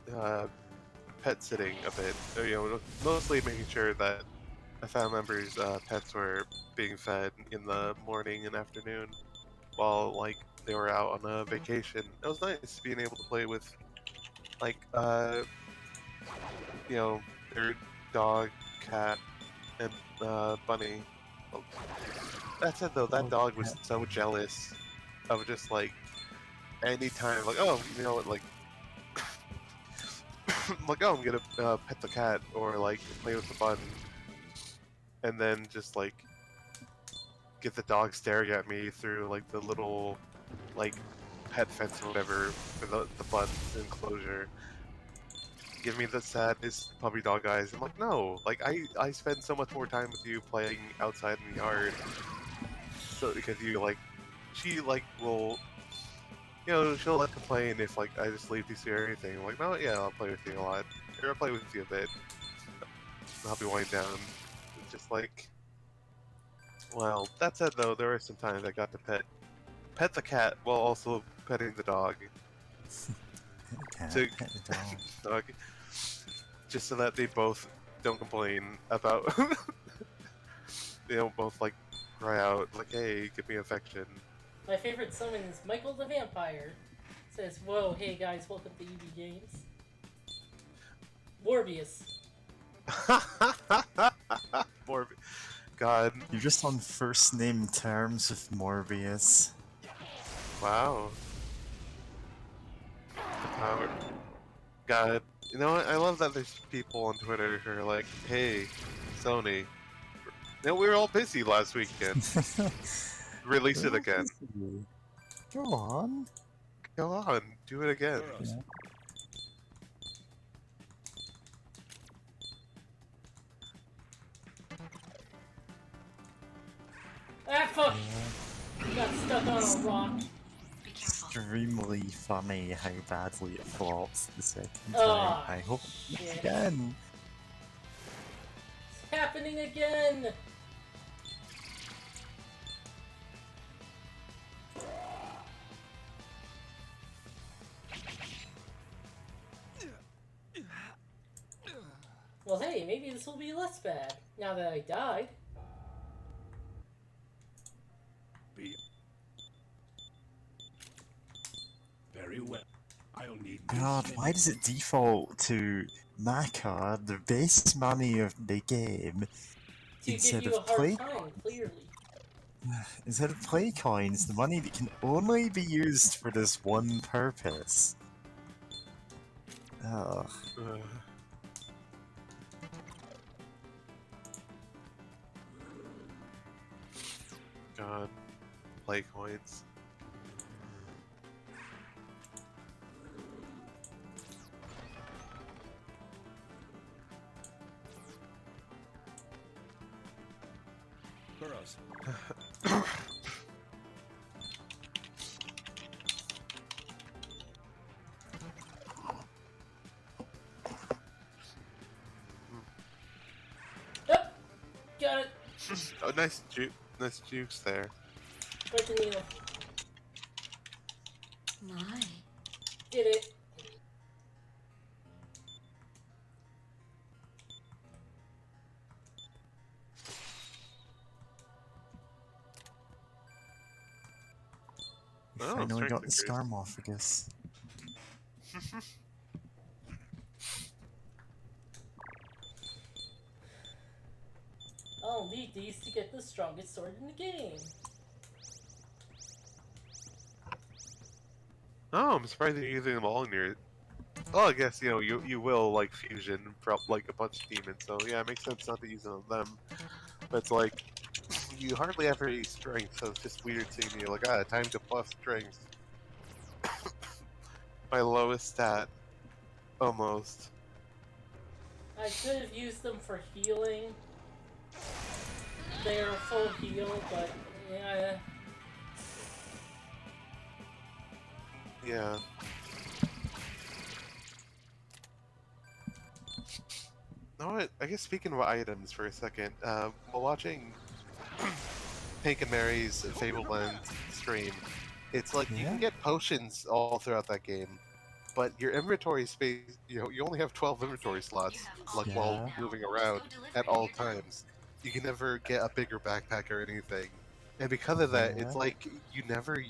pet sitting a bit. You know, mostly making sure that my family members' pets were being fed in the morning and afternoon, while like they were out on a vacation. It was nice being able to play with like you know, their dog, cat, and bunny. That said though, that dog was so jealous of just like any time, like, oh, you know what, like I'm like, oh, I'm gonna pet the cat or like play with the bun, and then just like get the dog staring at me through like the little like pet fence or whatever for the bun's enclosure. Give me the saddest puppy dog eyes. I'm like, no, like I spend so much more time with you playing outside in the yard. So because you like, she like will, you know, she'll like complain if like I just leave you or anything. I'm like, no, yeah, I'll play with you a lot. Or I'll play with you a bit. I'll be winding down. It's just like, well, that said though, there were some times I got to pet the cat while also petting the dog. Cat, To pet the dog. dog, just so that they both don't complain about. They don't both like cry out like, "Hey, give me affection." My favorite summon is Michael the Vampire. Says, "Whoa, hey guys, welcome to EB Games." Morbius. God. You're just on first name terms with Morbius. Wow. The power. God. You know what? I love that there's people on Twitter who are like, hey, Sony. You know, we were all busy last weekend. Release it again. Go on. Go on. Do it again. Yeah. Ah, fuck! You got stuck on a rock. Extremely funny how badly it flops the second time. Oh, I hope shit. again. It's happening again! Well, hey, maybe this will be less bad now that I died. Very well. I'll need God, why does it default to Maka, the base money of the game, To give instead you a of hard play time, clearly. instead of play coins, the money that can only be used for this one purpose? Ugh. God. Play coins. Burrows. Yep! Got it! Oh, nice jukes there. Right the needle. My. Did it. We Oh, finally strength got the increase. Scarmophagus. I'll need these to get the strongest sword in the game. Oh, I'm surprised you're using them all in your. Oh, I guess you know you will like fusion like a bunch of demons, so yeah, it makes sense not to use them. But it's like you hardly ever use strength, so it's just weird seeing you like time to buff strength. My lowest stat, almost. I could have used them for healing. They're a full heal, but yeah. Yeah. No, I guess speaking of items for a second, while watching Pink and Mary's Fableland stream, it's like you can get potions all throughout that game, but your inventory space, you only have 12 inventory slots, like while moving around at all times. You can never get a bigger backpack or anything, and because of that, it's like you never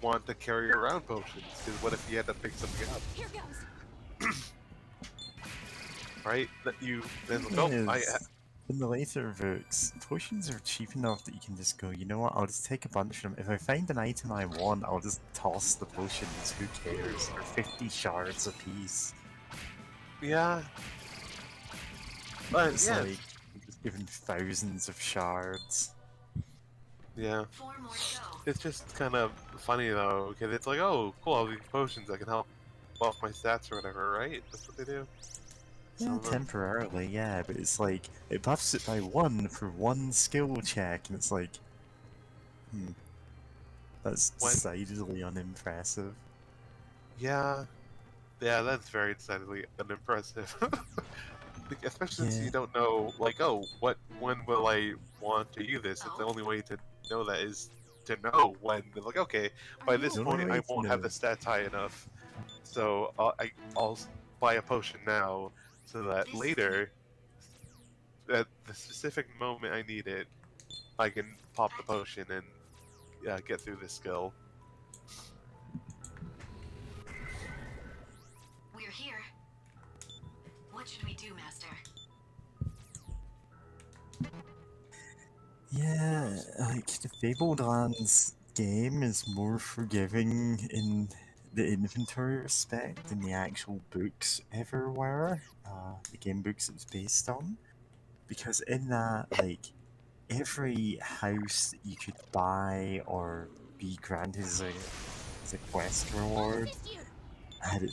want to carry around potions, because what if you had to pick something up? Here goes. Right? That you then In the later books, potions are cheap enough that you can just go, you know what, I'll just take a bunch of them. If I find an item I want, I'll just toss the potions, who cares? They're 50 shards apiece. Yeah. But It's yeah, like just given thousands of shards. yeah. 4 more to go. It's just kind of funny though, because it's like, oh, cool, all these potions that can help buff my stats or whatever, right? That's what they do. Yeah, So, temporarily, yeah, but it's like, it buffs it by 1 for 1 skill check, and it's like, that's when, decidedly unimpressive. yeah, that's very decidedly unimpressive. Especially since Yeah. you don't know, like, oh, when will I want to use this? The Oh. only way to know that is to know when. Like, okay, by this The only point, way I to won't have know. the stats high enough, so I'll buy a potion now, so that This later, at the specific moment I need it, I can pop the potion and get through this skill. We're here. What should we do, Master? Yeah, like, the Fabled Lands game is more forgiving in the inventory respect than the actual books ever were, the game books it was based on. Because in that, like, every house that you could buy or be granted as a quest reward had a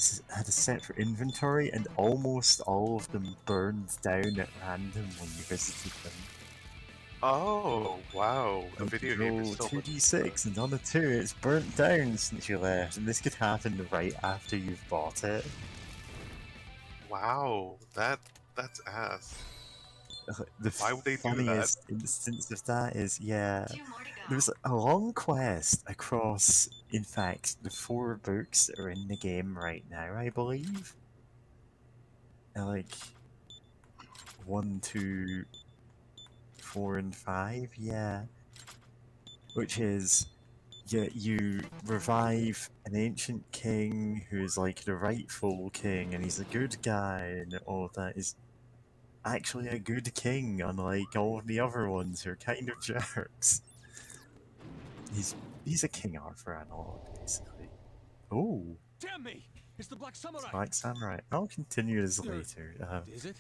separate inventory, and almost all of them burned down at random when you visited them. Oh, wow. The Like, video you game is roll so much 2d6, and on the 2 it's burnt down since you left, and this could happen right after you've bought it. Wow, that's ass. The Why would they do funniest instance of that is, yeah, 2 more to go. there's a long quest across, in fact, the 4 books that are in the game right now, I believe. Like, 1, 2, 4, and 5, yeah. Which is, you revive an ancient king who's like the rightful king, and he's a good guy, and all of that is actually a good king, unlike all of the other ones who are kind of jerks. He's a King Arthur analog, basically. Oh, Damn me! It's the Black Samurai! Black Samurai. I'll continue this later. Is it?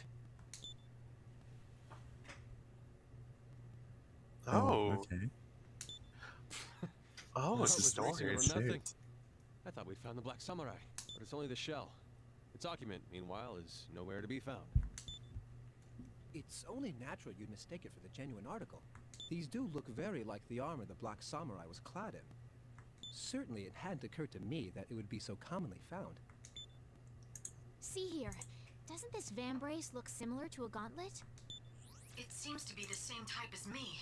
Oh. Okay. Oh, This it's is a racing story. over shit. nothing. I thought we'd found the Black Samurai, but it's only the shell. Its occupant, meanwhile, is nowhere to be found. It's only natural you'd mistake it for the genuine article. These do look very like the armor the Black Samurai was clad in. Certainly it hadn't occurred to me that it would be so commonly found. See here. Doesn't this vambrace look similar to a gauntlet? It seems to be the same type as me.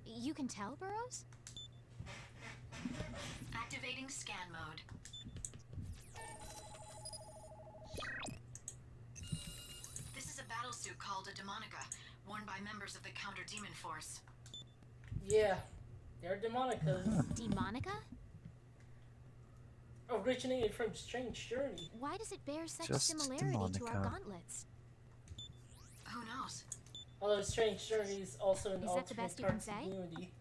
You can tell, Burrows? Activating scan mode. This is a battlesuit called a Demonica, worn by members of the Counter-Demon Force. Yeah, they're Demonicas. Demonica? Originated from Strange Journey. Why does it bear such Just similarity to our Demonica. gauntlets? Who knows? Although Strange Journey is also an Is that the alternate best you can say? continuity.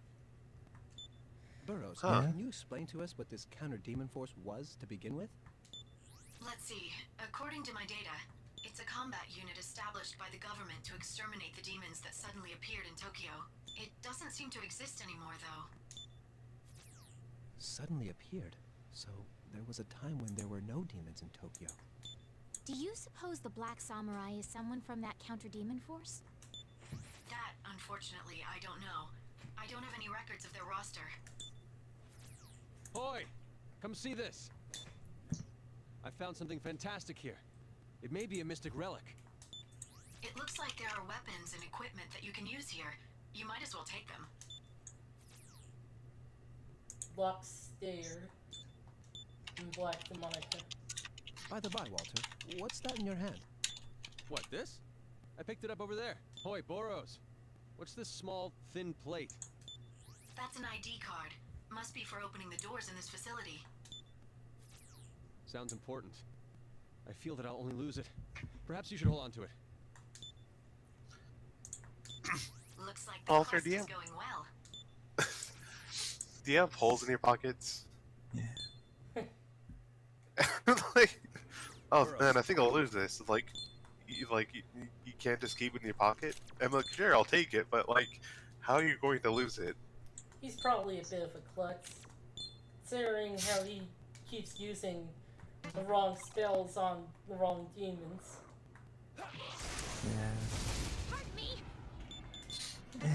Burrows, Huh. can you explain to us what this counter-demon force was to begin with? Let's see. According to my data, it's a combat unit established by the government to exterminate the demons that suddenly appeared in Tokyo. It doesn't seem to exist anymore, though. Suddenly appeared. So there was a time when there were no demons in Tokyo. Do you suppose the Black Samurai is someone from that counter-demon force? That, unfortunately, I don't know. I don't have any records of their roster. Hoy! Come see this! I found something fantastic here. It may be a mystic relic. It looks like there are weapons and equipment that you can use here. You might as well take them. Black Stare and Black Demonica. By the by, Walter, what's that in your hand? What, this? I picked it up over there. Hoy, Boros. What's this small, thin plate? That's an ID card. Must be for opening the doors in this facility. Sounds important. I feel that I'll only lose it. Perhaps you should hold on to it. Looks like the Walter, quest do you is have- going well. Do you have holes in your pockets? Yeah. Like, oh Burrows. man, I think I'll lose this. You can't just keep it in your pocket. I'm like, sure, I'll take it, but like, how are you going to lose it? He's probably a bit of a klutz, considering how he keeps using the wrong spells on the wrong demons. Yeah. Pardon me.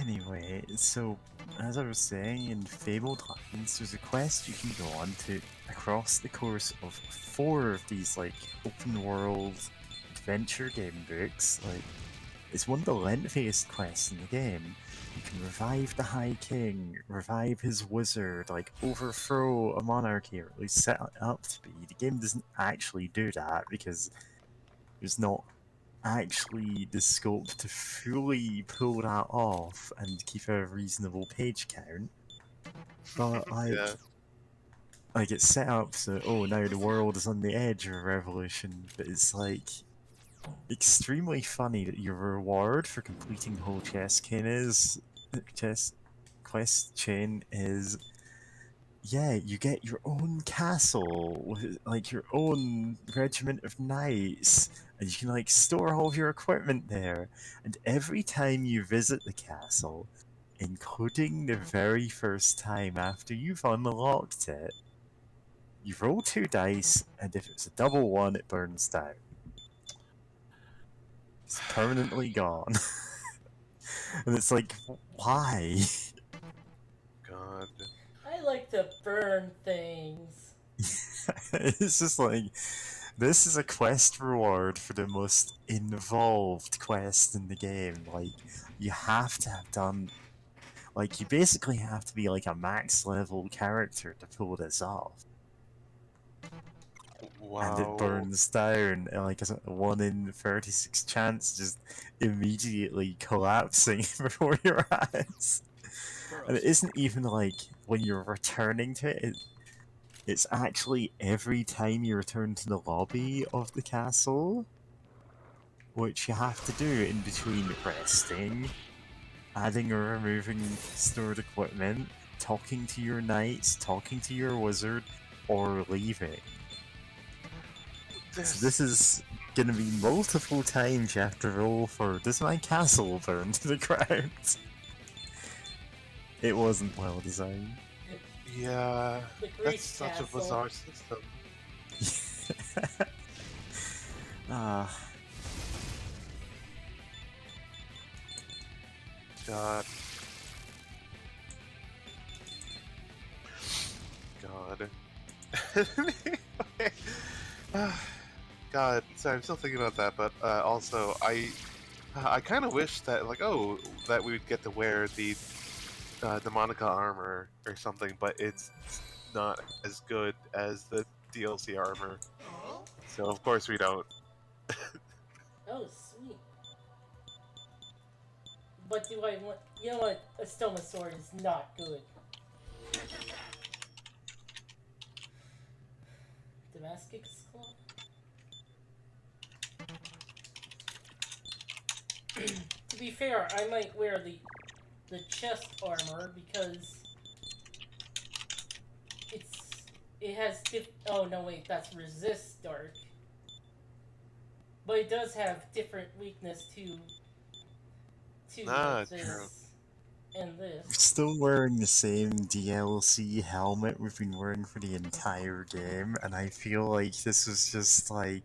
Anyway, so as I was saying, in Fabled Lands, there's a quest you can go on to across the course of 4 of these like open world adventure game books. Like, it's one of the lengthiest quests in the game. You can revive the High King, revive his wizard, like overthrow a monarchy, or at least set it up to be. The game doesn't actually do that because there's not actually the scope to fully pull that off and keep a reasonable page count. But Yeah. like it's set up so now the world is on the edge of a revolution, but it's like extremely funny that your reward for completing the whole chess quest chain is you get your own castle with like your own regiment of knights, and you can like store all of your equipment there. And every time you visit the castle, including the very first time after you've unlocked it, you roll 2 dice, and if it's a double one, it burns down. It's permanently gone. And it's like, why? God. I like to burn things. It's just like, this is a quest reward for the most involved quest in the game. Like, you have to have done. Like, you basically have to be like a max level character to pull this off. Wow. And it burns down, like a 1 in 36 chance, just immediately collapsing before your eyes. And it isn't even like when you're returning to it, it's actually every time you return to the lobby of the castle, which you have to do in between resting, adding or removing stored equipment, talking to your knights, talking to your wizard, or leaving. So this is gonna be multiple times you have to roll for, does my castle burn to the ground? It wasn't well designed. Yeah, The that's Grease such castle. a bizarre system. Ah, God. God. God, sorry, I'm still thinking about that, but also I kind of wish that that we would get to wear the Monica armor or something, but it's not as good as the DLC armor, so of course we don't. Oh, sweet. But do I want... You know what? A Stoma sword is not good. Damascus Claw? To be fair, I might wear the chest armor because it has oh no wait, that's resist dark. But it does have different weakness to like this True. and this. we're still wearing the same DLC helmet we've been wearing for the entire game, and I feel like this was just like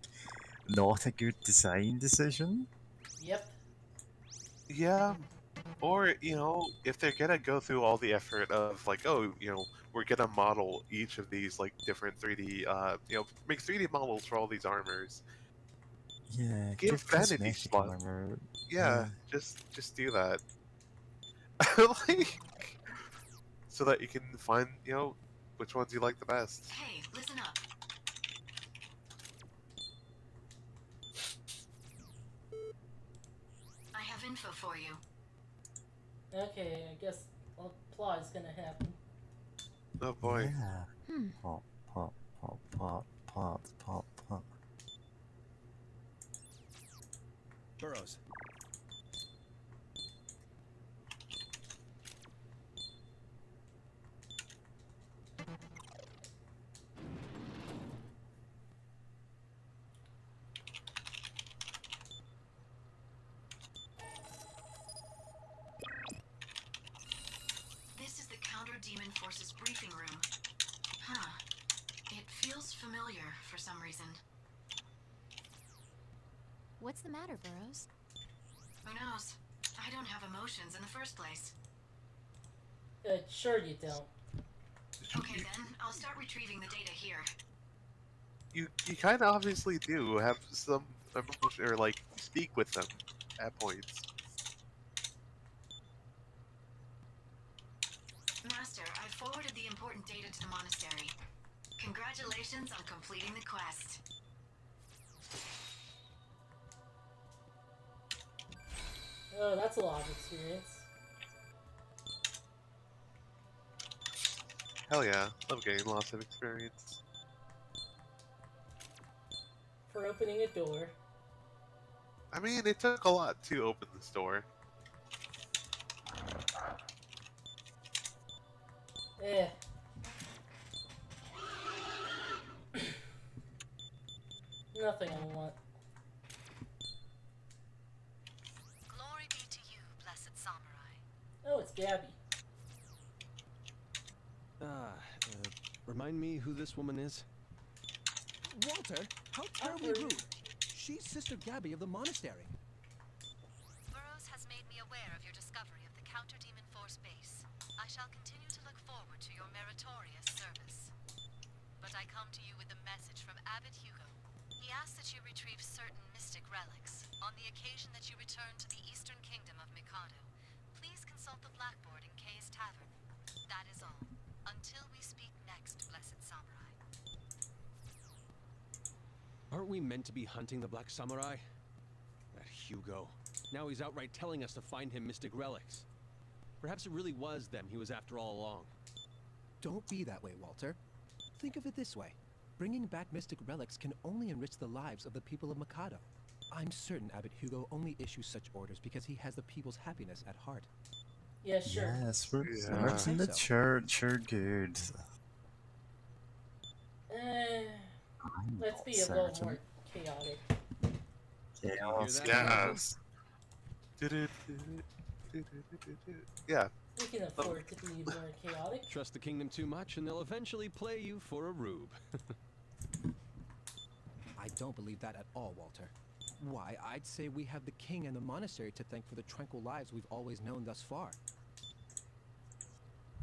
not a good design decision. Yep. Yeah, or if they're gonna go through all the effort of like, we're gonna model each of these like different 3D, make 3D models for all these armors. Yeah, Give vanity cosmetic slot. armor. Yeah, just do that. Like, so that you can find, which ones you like the best. Hey, listen up. I have info for you. Okay, I guess a plot is gonna happen. Oh boy. Yeah. Pop, pop, pop, pop, pop, pop, pop. Burrows. Force's briefing room. Huh. It feels familiar for some reason. What's the matter, Burrows? Who knows? I don't have emotions in the first place. Sure you don't. Okay then, I'll start retrieving the data here. You kind of obviously do have some emotion, or like speak with them at points. Master, I forwarded the important data to the monastery. Congratulations on completing the quest. Oh, that's a lot of experience. Hell yeah, love getting lots of experience. For opening a door. I mean, it took a lot to open this door. Eh. Nothing I want. Glory be to you, blessed samurai. Oh, it's Gabby. Remind me who this woman is? Walter, how terribly rude. She's Sister Gabby of the monastery. Burrows has made me aware of your discovery of the counter-demon force base. I shall continue to look forward to your meritorious service. But I come to you with a message from Abbot Hugo. He asks that you retrieve certain mystic relics on the occasion that you return to the eastern kingdom of Mikado. Please consult the blackboard in Kay's Tavern. That is all. Until we speak next, blessed samurai. Aren't we meant to be hunting the Black Samurai? That Hugo. Now he's outright telling us to find him mystic relics. Perhaps it really was them he was after all along. Don't be that way, Walter. Think of it this way. Bringing back mystic relics can only enrich the lives of the people of Mikado. I'm certain Abbot Hugo only issues such orders because he has the people's happiness at heart. Yeah, sure. Yes, we're Yeah. in the church. You're good. Let's be a little more chaotic. Chaos. Yes. Yeah. We can afford to be more chaotic. Trust the kingdom too much and they'll eventually play you for a rube. I don't believe that at all, Walter. Why, I'd say we have the king and the monastery to thank for the tranquil lives we've always known thus far.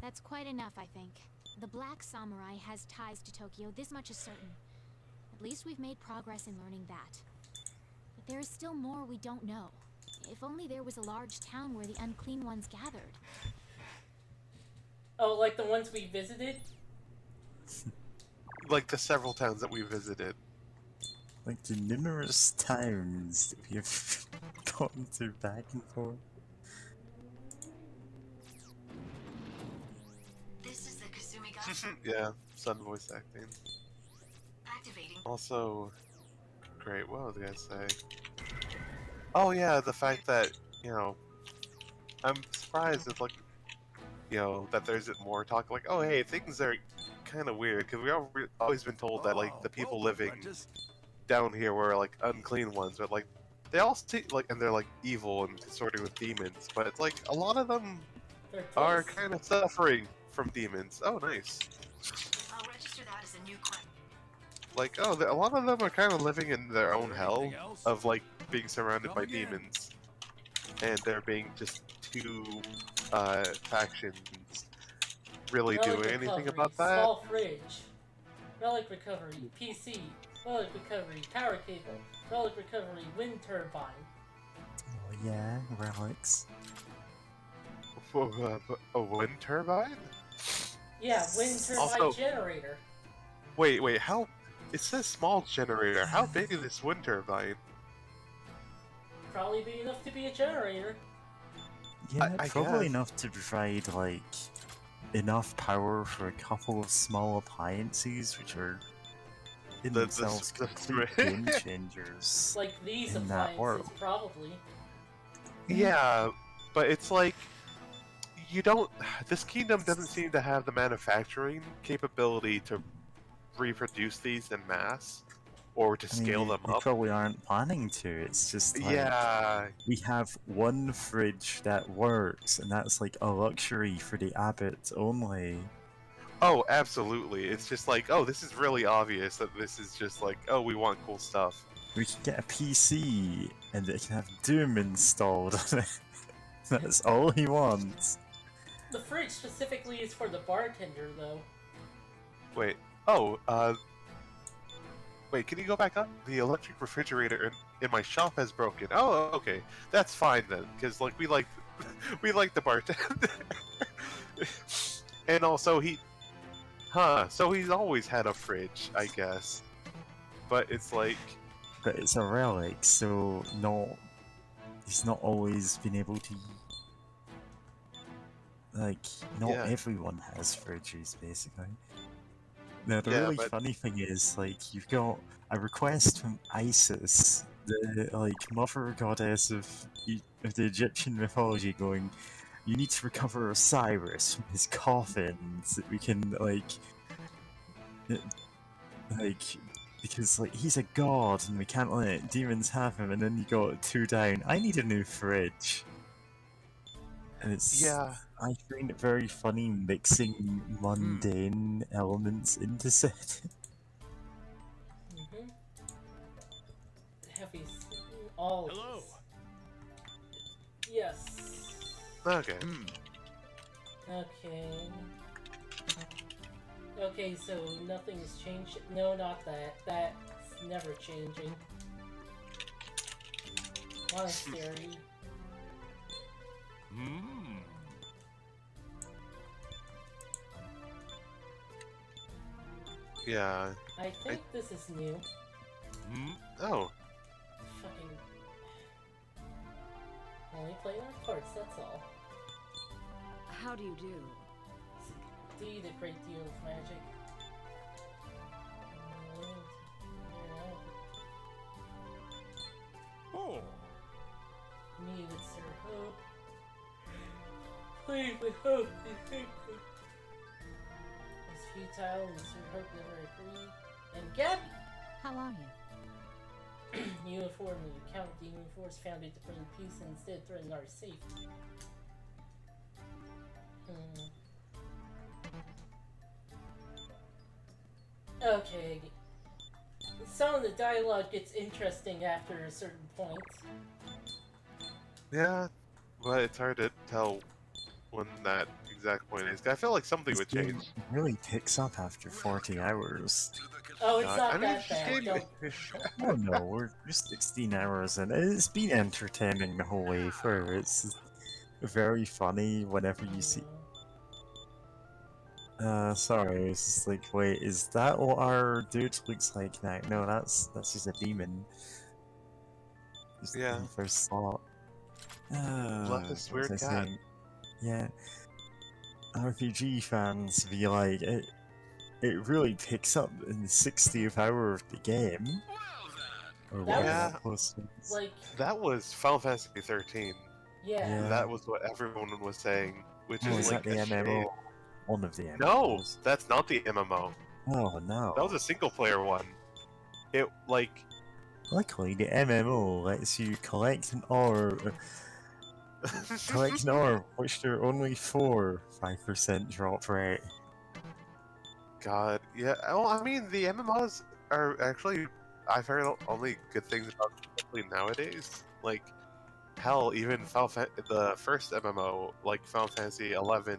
That's quite enough, I think. The Black Samurai has ties to Tokyo, this much is certain. At least we've made progress in learning that. But there is still more we don't know. If only there was a large town where the unclean ones gathered. Oh, like the ones we visited? Like the several towns that we visited. Like the numerous towns that we have gone to back and forth. This is the Kazumi Gacha. Yeah, sun voice acting. Activating. Also, great. What was I gonna say? Oh yeah, the fact that, you know, I'm surprised it's like, you know, that there's more talk like, oh hey, things are kind of weird because we've always been told that like the people living down here were like unclean ones, but like they all see like, and they're like evil and consorting with demons, but it's like a lot of them are kind of suffering from demons. Oh nice. I'll register that as a new quest. Like, oh, a lot of them are kind of living in their own hell of like being surrounded by demons, and there being just two factions really Relic doing anything recovery, about that. Small fridge. Relic recovery, PC. Relic recovery, power cable. Relic recovery, wind turbine. Oh yeah, relics. A wind turbine? Yeah, wind turbine Also- generator. Wait, how? It says small generator. How big is this wind turbine? Probably be enough to be a generator. Yeah, I probably guess. enough to provide like enough power for a couple of small appliances, which are in themselves complete game changers. Like these in that appliances, world. probably. Yeah, but it's like you don't. This kingdom doesn't seem to have the manufacturing capability to reproduce these in mass or to scale them we up. probably aren't planning to. It's just like, Yeah. we have one fridge that works, and that's like a luxury for the abbot only. Oh, absolutely. It's just like, oh, this is really obvious that this is just like, oh, we want cool stuff. We can get a PC and it can have Doom installed on it. That's all he wants. The fridge specifically is for the bartender, though. Wait. Oh, wait, can you go back up? The electric refrigerator in my shop has broken. Oh, okay. That's fine then, because, like, we like the bartender. And also, so he's always had a fridge, I guess. But it's like... But it's a relic, so he's not always been able to... Like, not Yeah. everyone has fridges, basically. Now, the Yeah, really but- funny thing is, like, you've got a request from Isis, the, like, mother goddess of the Egyptian mythology, going, you need to recover Osiris from his coffin so that we can, because, like, he's a god and we can't let demons have him, and then you got 2 down, I need a new fridge. And it's... Yeah. I find it very funny mixing mundane elements into setting. Mm-hmm. Heavy. All. Hello. Yes. Okay. Okay. Okay, so nothing's changed. No, not that. That's never changing. Monastery. Yeah. I think this is new. Oh. Fucking. Only playing our parts, that's all. How do you do? Indeed, a great deal of magic. Oh. Me with Sir Hope. Please, with Hope, it's futile, and Sir Hope never agreed. And Gabby! How are you? Uniform and the Count Demon Force founded to bring peace and instead threaten our safety. Okay. Some of the dialogue gets interesting after a certain point. Yeah, but it's hard to tell when that exact point is. I feel like something would This game change. really picks up after 40 hours. Oh, it's not I mean, that bad. Don't... Oh no, we're 16 hours and it's been entertaining the whole way through. It's very funny whenever you see... sorry, it's just like, wait, is that what our dude looks like now? No, that's just a demon. Just Yeah. the first thought. Left this what was weird I cat. saying? Yeah. RPG fans be like, it really picks up in the 60th hour of the game. Or whatever Yeah. that was. Like, That was Final Fantasy 13. yeah. Yeah. That was what everyone was saying, which Oh, is is like that the a MMO? shame. One of the MMOs. No, that's not the MMO. Oh no. That was a single player one. It like Luckily, the MMO lets you collect an orb. Collect an orb, which there are only 5% drop rate. God, yeah. Well, I mean, the MMOs are actually I've heard only good things about them, especially nowadays. Like, hell, even the first MMO, like Final Fantasy 11,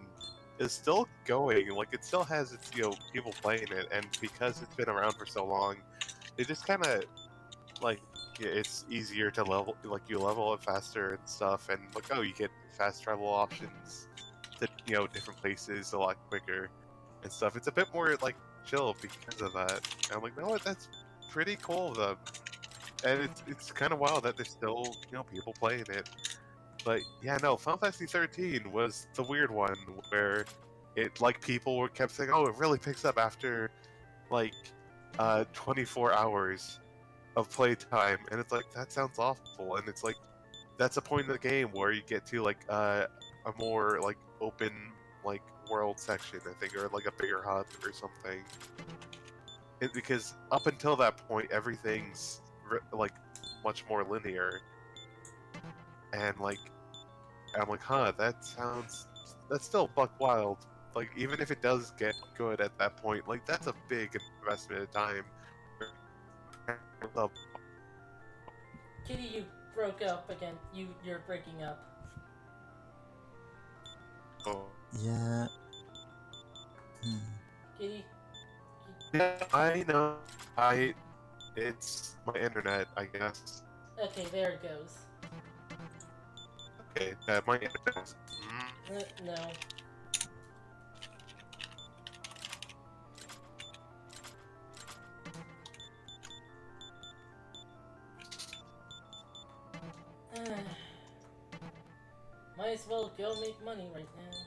is still going. Like, it still has its people playing it, and because it's been around for so long, it just kind of like it's easier to level. Like, you level up faster and stuff, and like, oh, you get fast travel options to different places a lot quicker and stuff. It's a bit more like chill because of that. And I'm like, no, that's pretty cool of them. And it's kind of wild that there's still people playing it. But yeah, no, Final Fantasy 13 was the weird one where it people kept saying, oh, it really picks up after like 24 hours of playtime, and it's like, that sounds awful. And it's like, that's a point in the game where you get to like a more like open like world section, I think, or like a bigger hub or something. Because up until that point, everything's like much more linear, and like I'm like, huh, that's still buck wild like even if it does get good at that point, like that's a big investment of time. Kitty, you broke up again. You're breaking up. Oh. Yeah. Kitty? Yeah, I know. It's my internet, I guess. Okay, there it goes. Okay, my internet. No. Might as well go make money right now.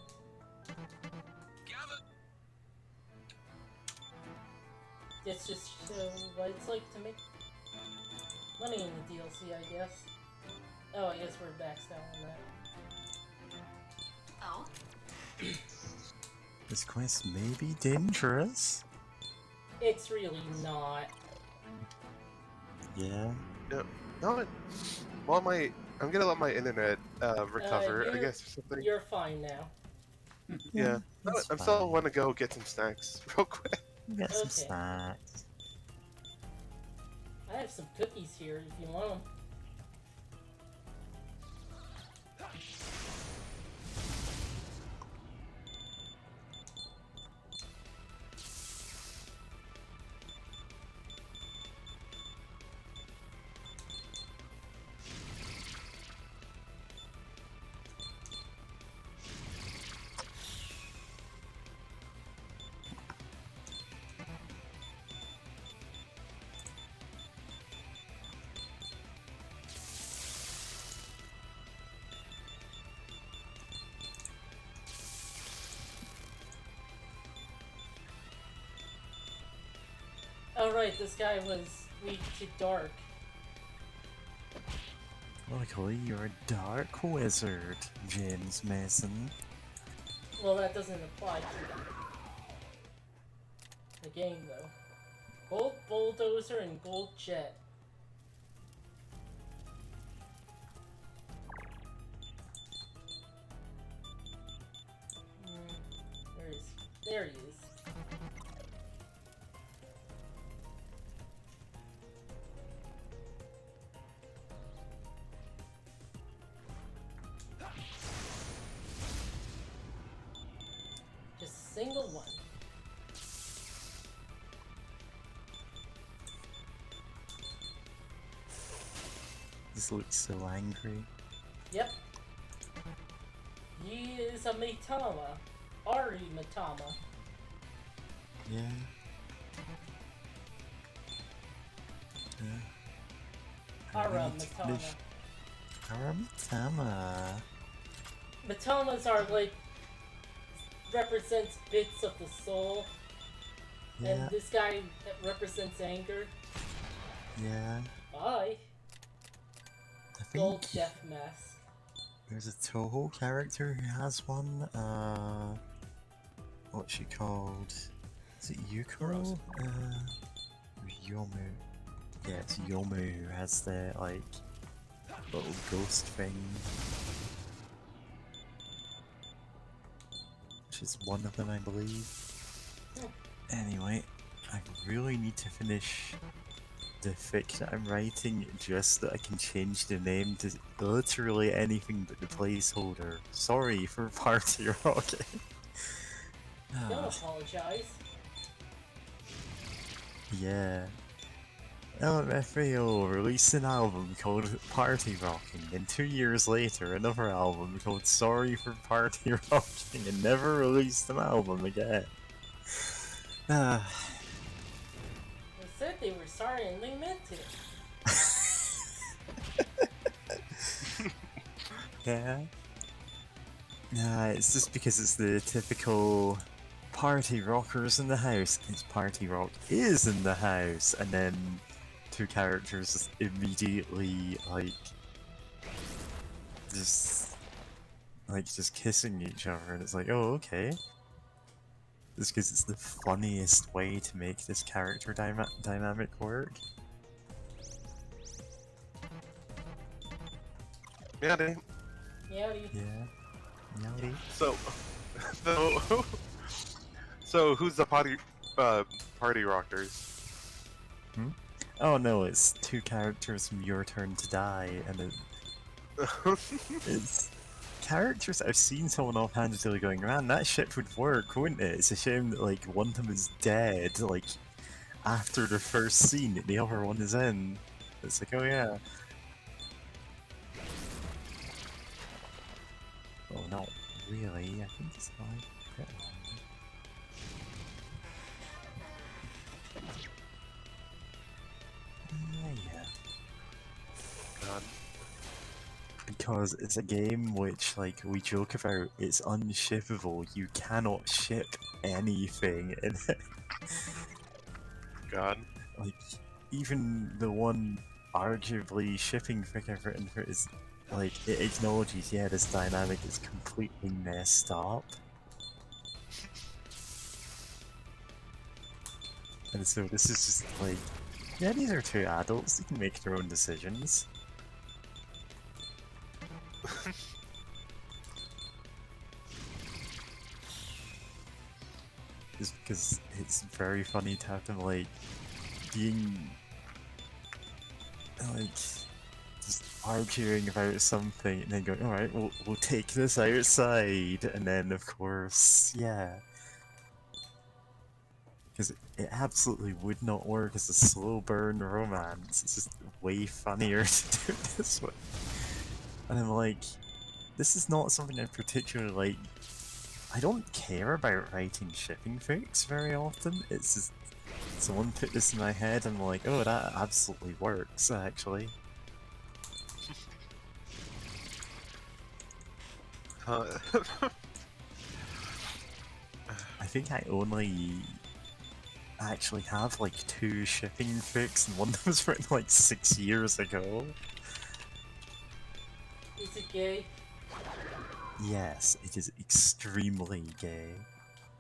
It's just what it's like to make money in the DLC, I guess. Oh, I guess we're maxed out on that. Oh? This quest may be dangerous. It's really not. Yeah. No, well, I'm gonna let my internet recover, I guess, or something. You're fine now. Yeah. I still want to go get some snacks real quick. Get some snacks. I have some cookies here if you want them. Oh right, this guy was weak to dark. Luckily, you're a dark wizard, James Mason. Well, that doesn't apply to the game, though. Gold bulldozer and gold jet. Where is he? There he is. Single one. This looks so angry. Yep. He is a Mitama. Ari Mitama. Yeah. Ara Mitama. Ara Mitama. Mitamas are like represents bits of the soul, and this guy represents anger. Yeah. Bye. I think Gold death mask. there's a Toho character who has one. What's she called? Is it Yukaro? Or Yomu? Yeah, it's Yomu who has the like little ghost thing. Which is one of them, I believe. Anyway, I really need to finish the fic that I'm writing just so I can change the name to literally anything but the placeholder. Sorry for party rocking. Don't apologize. Yeah. LMFAO released an album called Party Rocking, and 2 years later another album called Sorry for Party Rocking, and never released an album again. They said they were sorry and they meant it. Yeah. Nah, it's just because it's the typical party rockers in the house. It's party rock is in the house, and then two characters just immediately just kissing each other, and it's like, oh, okay. Just because it's the funniest way to make this character dynamic work. Yeah, dude. Yowdy. Yeah. Yowdy. So So who's the party rockers? Hmm? Oh no, it's two characters from Your Turn to Die, and it's characters I've seen someone offhandedly going, man, that shit would work, wouldn't it? It's a shame that like one of them is dead, like after the first scene, the other one is in. It's like, oh yeah. Oh no, really? I think it's like a bit long. Yeah. God. Because it's a game which, like, we joke about, it's unshippable. You cannot ship anything in it. God. Like, even the one arguably shipping fic I've written for it is, like, it acknowledges, yeah, this dynamic is completely messed up. And so this is just like, yeah, these are two adults, they can make their own decisions. Just because it's very funny to have them like being like just arguing about something and then going, alright, we'll take this outside, and then of course, yeah. Because it absolutely would not work as a slow burn romance. It's just way funnier to do it this way. And I'm like, this is not something I particularly like. I don't care about writing shipping fics very often. It's just someone put this in my head and I'm like, oh, that absolutely works, actually. I think I only actually have like 2 shipping fics, and one that was written like 6 years ago. Is it gay? Yes, it is extremely gay.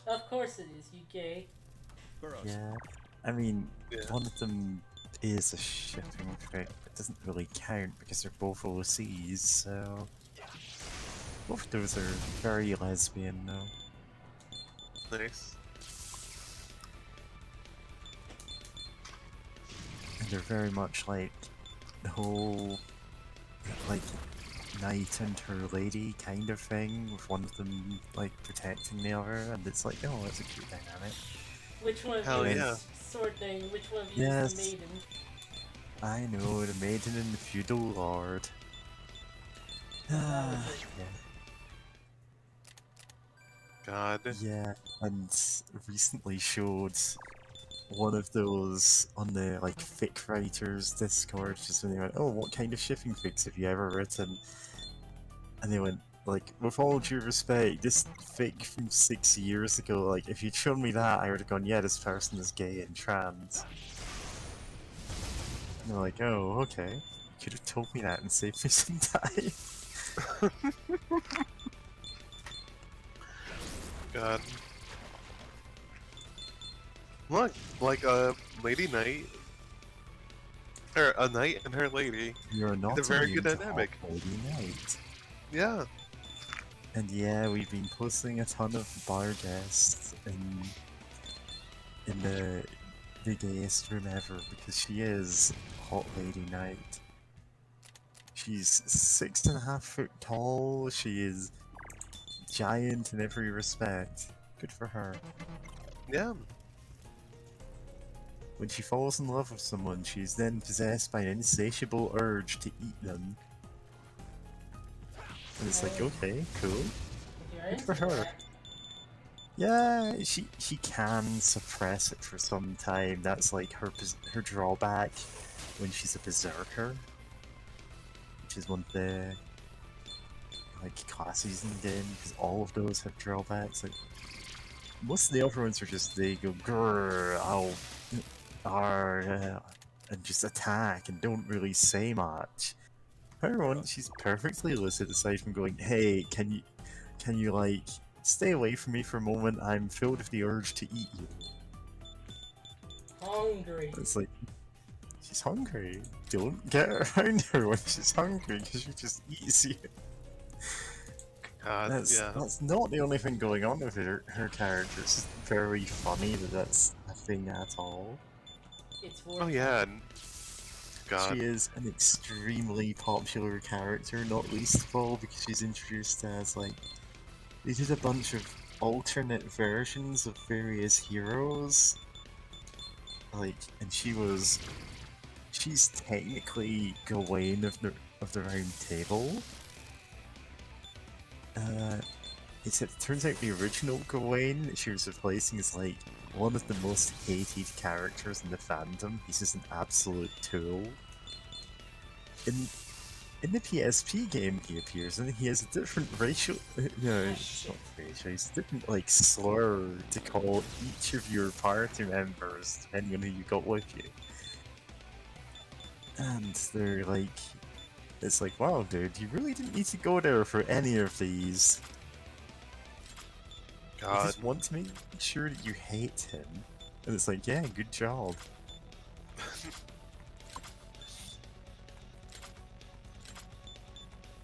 Of course it is, you gay. Yeah, I mean, one of them is a shipping fic. It doesn't really count because they're both OCs, so... Both of those are very lesbian, though. Nice. And they're very much like the whole, like, knight and her lady kind of thing, with one of them, like, protecting the other, and it's like, oh, that's a cute dynamic. Which one Hell of you yeah. is sword thing? Which one of you Yes. is the maiden? I know, the maiden and the feudal lord. Yeah. God. Yeah, and recently showed one of those on the like fic writers Discord, just when they went, oh, what kind of shipping fics have you ever written? And they went, like, with all due respect, this fic from 6 years ago, like, if you'd shown me that, I would have gone, yeah, this person is gay and trans. And they're like, oh, okay. You could have told me that and saved me some time. God. Look, like a lady knight, or a knight and her lady. You're not It's a very immune good to dynamic. hot lady night. Yeah. And yeah, we've been posting a ton of bar guests in the gayest room ever, because she is hot lady night. She's 6.5 foot tall. She is giant in every respect. Good for her. Yeah. When she falls in love with someone, she's then possessed by an insatiable urge to eat them. And it's like, okay, cool. You're Good into for her. that. Yeah, she can suppress it for some time. That's like her drawback when she's a berserker, which is one of the like classes in the game, because all of those have drawbacks. Like most of the other ones are just they go grrr, and just attack and don't really say much. Her one, she's perfectly lucid aside from going, hey, can you like stay away from me for a moment? I'm filled with the urge to eat you. Hungry. It's like, she's hungry. Don't get around her when she's hungry, because she just eats you. That's not the only thing going on with her character. It's just very funny that that's a thing at all. It's Oh yeah, and God. She is an extremely popular character, not least of all because she's introduced as like they did a bunch of alternate versions of various heroes. Like, and she's technically Gawain of the Round Table. Except it turns out the original Gawain that she was replacing is like one of the most hated characters in the fandom. He's just an absolute tool. In the PSP game he appears in, he has a different racial... No, it's not racial, he's a different, like, slur to call each of your party members, depending on who you got with you. And they're like... It's like, wow, dude, you really didn't need to go there for any of these. God. I just want to make sure that you hate him. And it's like, yeah, good job.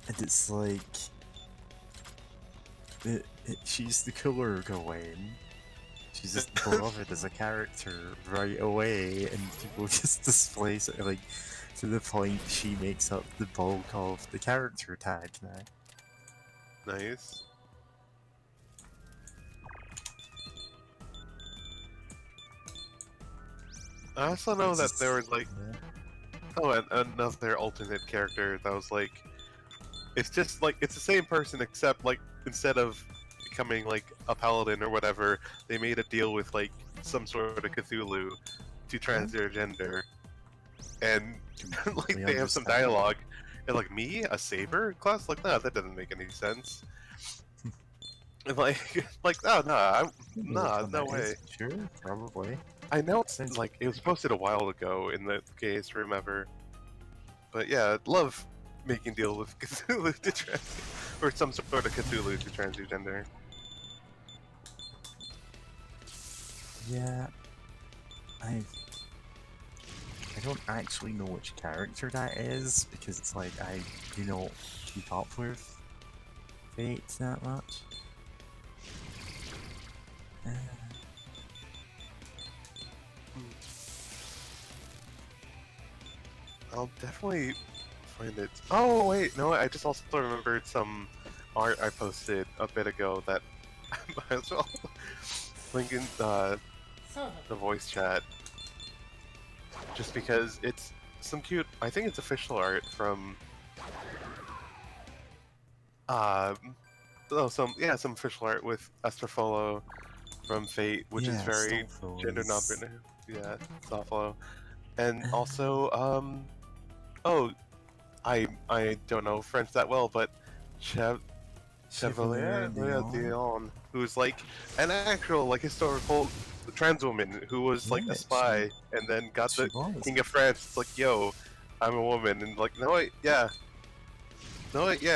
And it's like... she's the cooler Gawain. She's just beloved as a character right away, and people just displace it, like, to the point she makes up the bulk of the character tag now. Nice. I also know that there was like, and another alternate character that was like, it's just like it's the same person except like instead of becoming like a paladin or whatever, they made a deal with like some sort of Cthulhu to trans their gender, and like they have some dialogue, and like me, a saber class, like no, that doesn't make any sense. And like oh no, no way. Sure, probably. I know it's like it was posted a while ago in the gayest room ever, but yeah, I'd love making deals with Cthulhu to trans, or some sort of Cthulhu to trans your gender. Yeah, I don't actually know which character that is because it's like I do not keep up with Fate that much. I'll definitely find it. Oh wait, no, I just also remembered some art I posted a bit ago that I might as well link in the voice chat. Just because it's some cute, I think it's official art from some official art with Astrofolo from Fate, which is very gender non-binary. Yeah, Softflow. And also, I don't know French that well, but Chevalier Dion, who's like an actual like historical trans woman who was like a spy and then got the King of France. It's like, yo, I'm a woman, and like,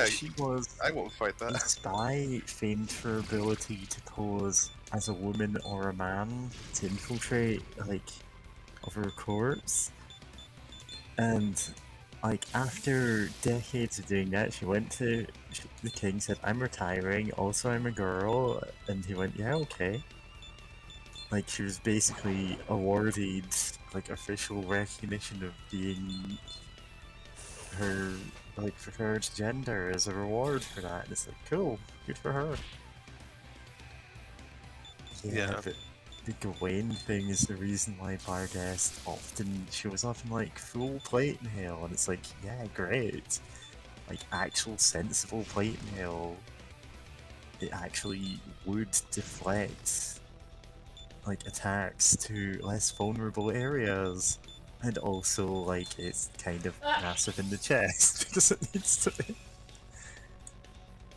she was. I won't fight that. A spy famed for her ability to pose as a woman or a man to infiltrate like over a corpse, and like after decades of doing that, she went to the king, said, "I'm retiring. Also, I'm a girl," and he went, "Yeah, okay." Like she was basically awarded like official recognition of being her like preferred gender as a reward for that. And it's like, cool, good for her. Yeah. But the Gawain thing is the reason why Barghest often shows up in like full plate mail, and it's like, yeah, great. Like actual sensible plate mail. It actually would deflect like attacks to less vulnerable areas. And also, like, it's kind of massive in the chest because it needs to be.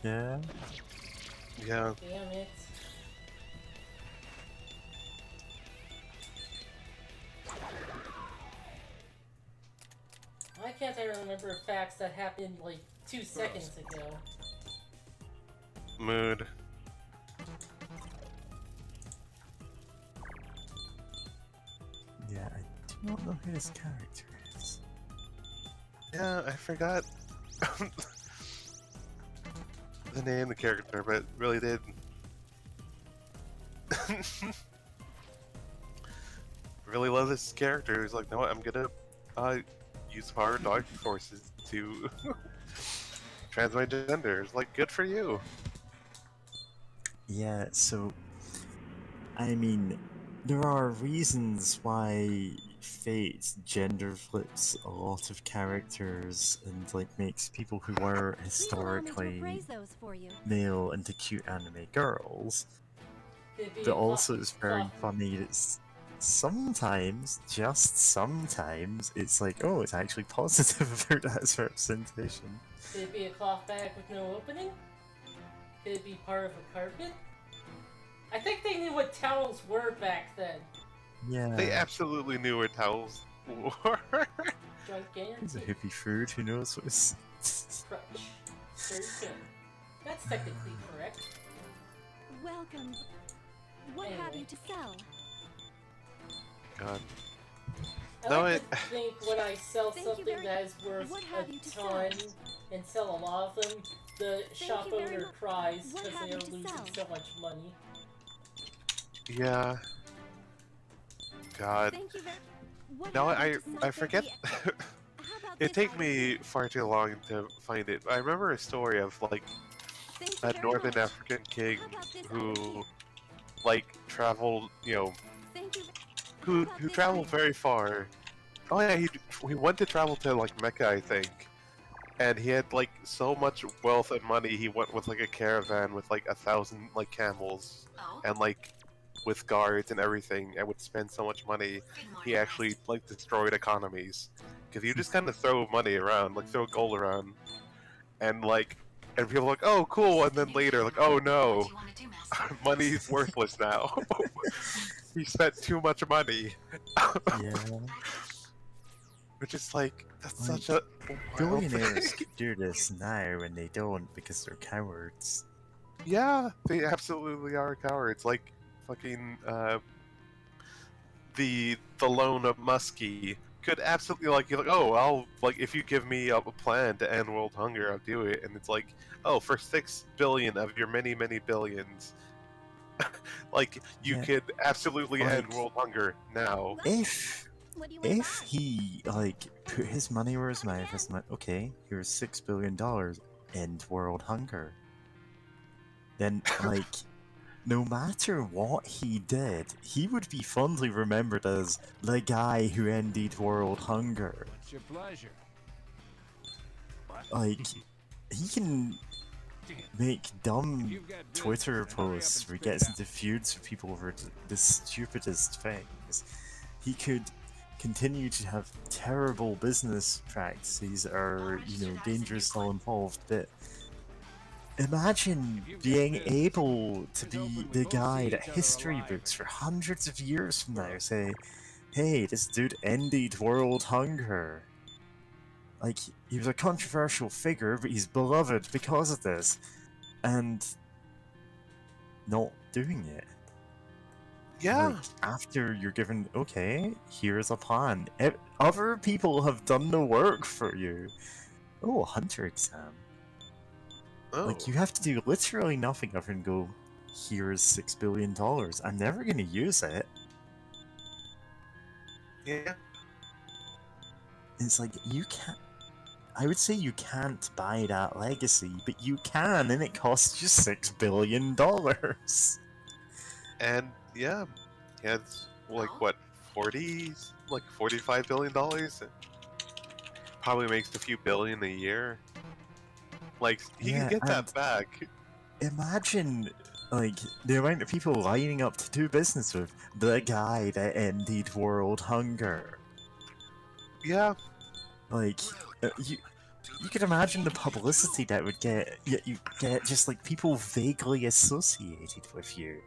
Yeah. Yeah. Damn it. Why can't I remember facts that happened like 2 seconds ago? Mood. Yeah, I do not know who this character is. Yeah, I forgot. the name the character, but it really did. Really love this character. He's like, no, I'm gonna use power dog forces to trans my gender. It's like, good for you. Yeah, so I mean, there are reasons why Fate gender flips a lot of characters and like makes people who were Please allow me to historically appraise those for you. male into cute anime girls. It'd be But a also it's very clock. funny that sometimes, just sometimes, it's like, oh, it's actually positive about that as representation. Could it be a cloth bag with no opening? Could it be part of a carpet? I think they knew what towels were back then. Yeah. They absolutely knew where towels were. Drunk It's a guarantee. hippie food, who knows what it's... Crutch. Very good. That's technically correct. Welcome. What have you to sell? God. I No, like to think when I sell Thank you something very- that is worth What have a you to ton sell? and sell a lot of them, the shop you very owner much. cries What because have they are you to losing sell? so much money. Yeah. God. Thank you very. What No, have you to I sell? forget. How about It this take item? me far too long to find it. I remember a story of like Thank you a very Northern much. African king How about this item who here? like traveled, you know, Thank you. who about who this traveled item? very far. Oh yeah, he went to travel to like Mecca, I think. And he had like so much wealth and money. He went with like a caravan with like 1,000 like camels Oh, and like with guards and everything, and would spend so much money. good morning, He actually like destroyed economies because you just kind of throw money around, like throw gold around, and like, and people are like, oh cool, and then later like, oh What no, do you want to do, master? money's worthless now. He spent too much money. Yeah. Which is like, that's Like, such a wild billionaires thing. could do this now and they don't because they're cowards. Yeah, they absolutely are cowards. Like fucking the loan of Muskie could absolutely like, you're like, oh, I'll like, if you give me a plan to end world hunger, I'll do it. And it's like, oh, for 6 billion of your many billions, like you Yeah. could absolutely end Like- world hunger now. What do you want to If buy? he like put his money where his mouth is, and went, okay, here's $6 billion, end world hunger. Then like, no matter what he did, he would be fondly remembered as the guy who ended world hunger. It's your pleasure. Like, he can make dumb You've got business, Twitter then hurry up posts and where he spit it gets out. into feuds with people over the stupidest things. He could continue to have terrible business practices or, you know, dangerous all involved, but imagine being able to be the guy that history books for hundreds of years from now say, hey, this dude ended world hunger. Like, he was a controversial figure, but he's beloved because of this. And not doing it. Yeah. Like, after you're given, okay, here's a plan. Other people have done the work for you. Oh, a hunter exam. Oh. Like, you have to do literally nothing other than go, here's $6 billion. I'm never gonna use it. Yeah. It's like, you can't. I would say you can't buy that legacy, but you can, and it costs you $6 billion. And yeah, he has like what, 45 billion dollars. Probably makes a few billion a year. Like he Yeah, can get that and- back. Imagine, like, the amount of people lining up to do business with the guy that ended world hunger. Yeah. Like, you could imagine the publicity that would get. You get just like people vaguely associated with you.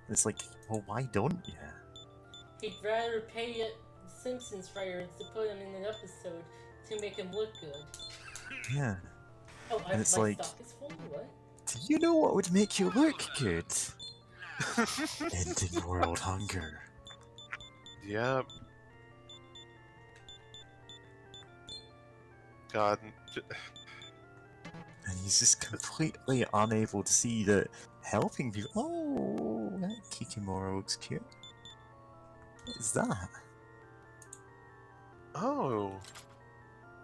It's like, well, why don't you? He'd rather pay Simpsons writers to put him in an episode to make him look good. Yeah. Oh, And it's my like, stock is full. What? do you know what would make you look good? Ending world hunger. Yeah. God. And he's just completely unable to see that helping people. Oh, that Kikimora looks cute. What is that? Oh,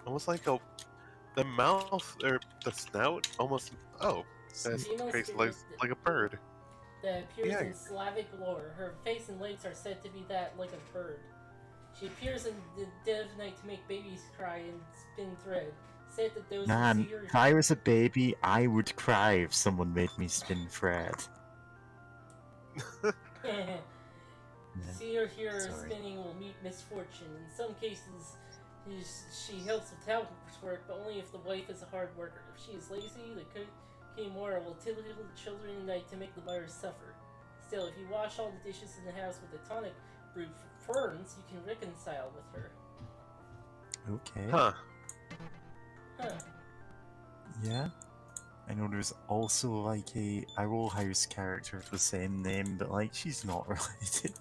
almost like the mouth or the snout. Almost. Oh, that's Female crazy, spirit like a bird. that appears Yeah. in Slavic lore. Her face and legs are said to be that like a bird. She appears in the dead of night to make babies cry and spin thread. Said that those who Man, see her if I was a baby, I would cry if someone made me spin thread. see or hear her Sorry. spinning will meet misfortune. In some cases, she helps with housework, but only if the wife is a hard worker. If she is lazy, the Kimura will tickle the children at night to make the mothers suffer. Still, if you wash all the dishes in the house with a tonic brewed ferns, you can reconcile with her. Okay. Huh. Huh. Yeah. I know there's also like a Owl House character with the same name, but like she's not related.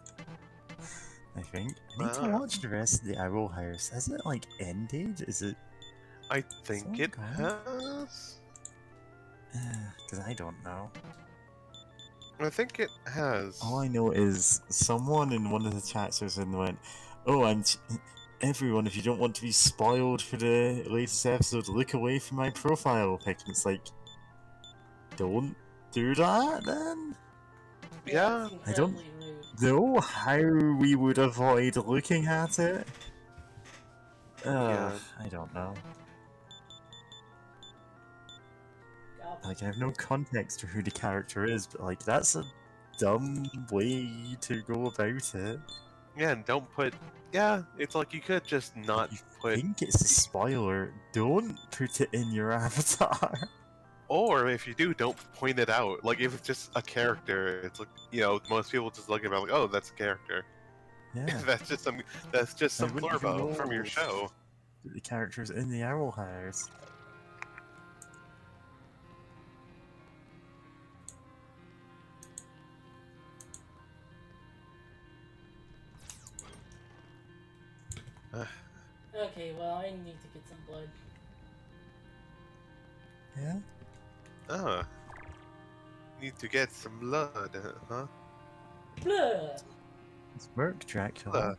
I think. I need to watch the rest of the Owl House. Hasn't it like ended? Is it? I think it gone? has. Because I don't know. I think it has. All I know is someone in one of the chats was in went, "Oh, and everyone, if you don't want to be spoiled for the latest episode, look away from my profile pic." And it's like, don't do that then. Yeah. I don't know how we would avoid looking at it. Yeah. I don't know. Like, I have no context to who the character is, but like, that's a dumb way to go about it. Yeah, and don't put. Yeah, it's like you could just not I think it's a spoiler. Don't put it in your avatar. Or if you do, don't point it out. Like if it's just a character, it's like most people just look at it like, oh, that's a character. Yeah. That's just some I wouldn't even blurb from your know show. that the character's in the Owl House. Okay, well, I need to get some blood. Yeah? Ah. Need to get some blood, huh? Blood! It's Merc Dracula.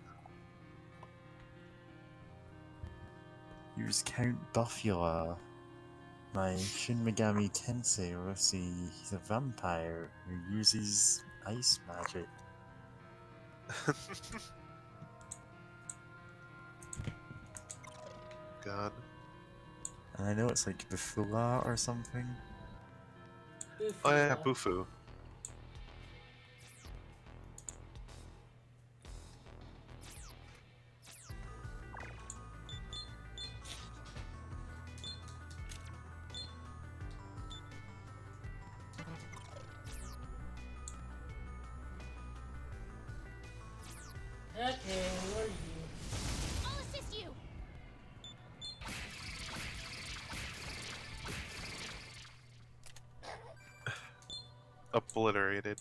Here's Count Buffula. My Shin Megami Tensei Rossi. He's a vampire who uses ice magic. God. And I know it's like Buffula or something. Oh yeah, Bufu. Okay, where are you? I'll assist you. Obliterated.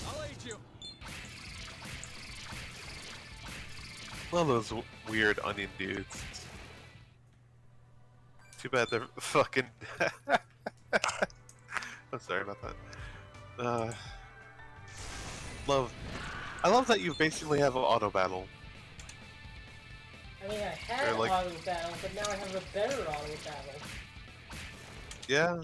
I'll aid you. Love those weird onion dudes. Too bad they're fucking. I'm sorry about that. I love that you basically have an auto battle. I mean, I had Or, like- auto battle, but now I have a better auto battle. Yeah.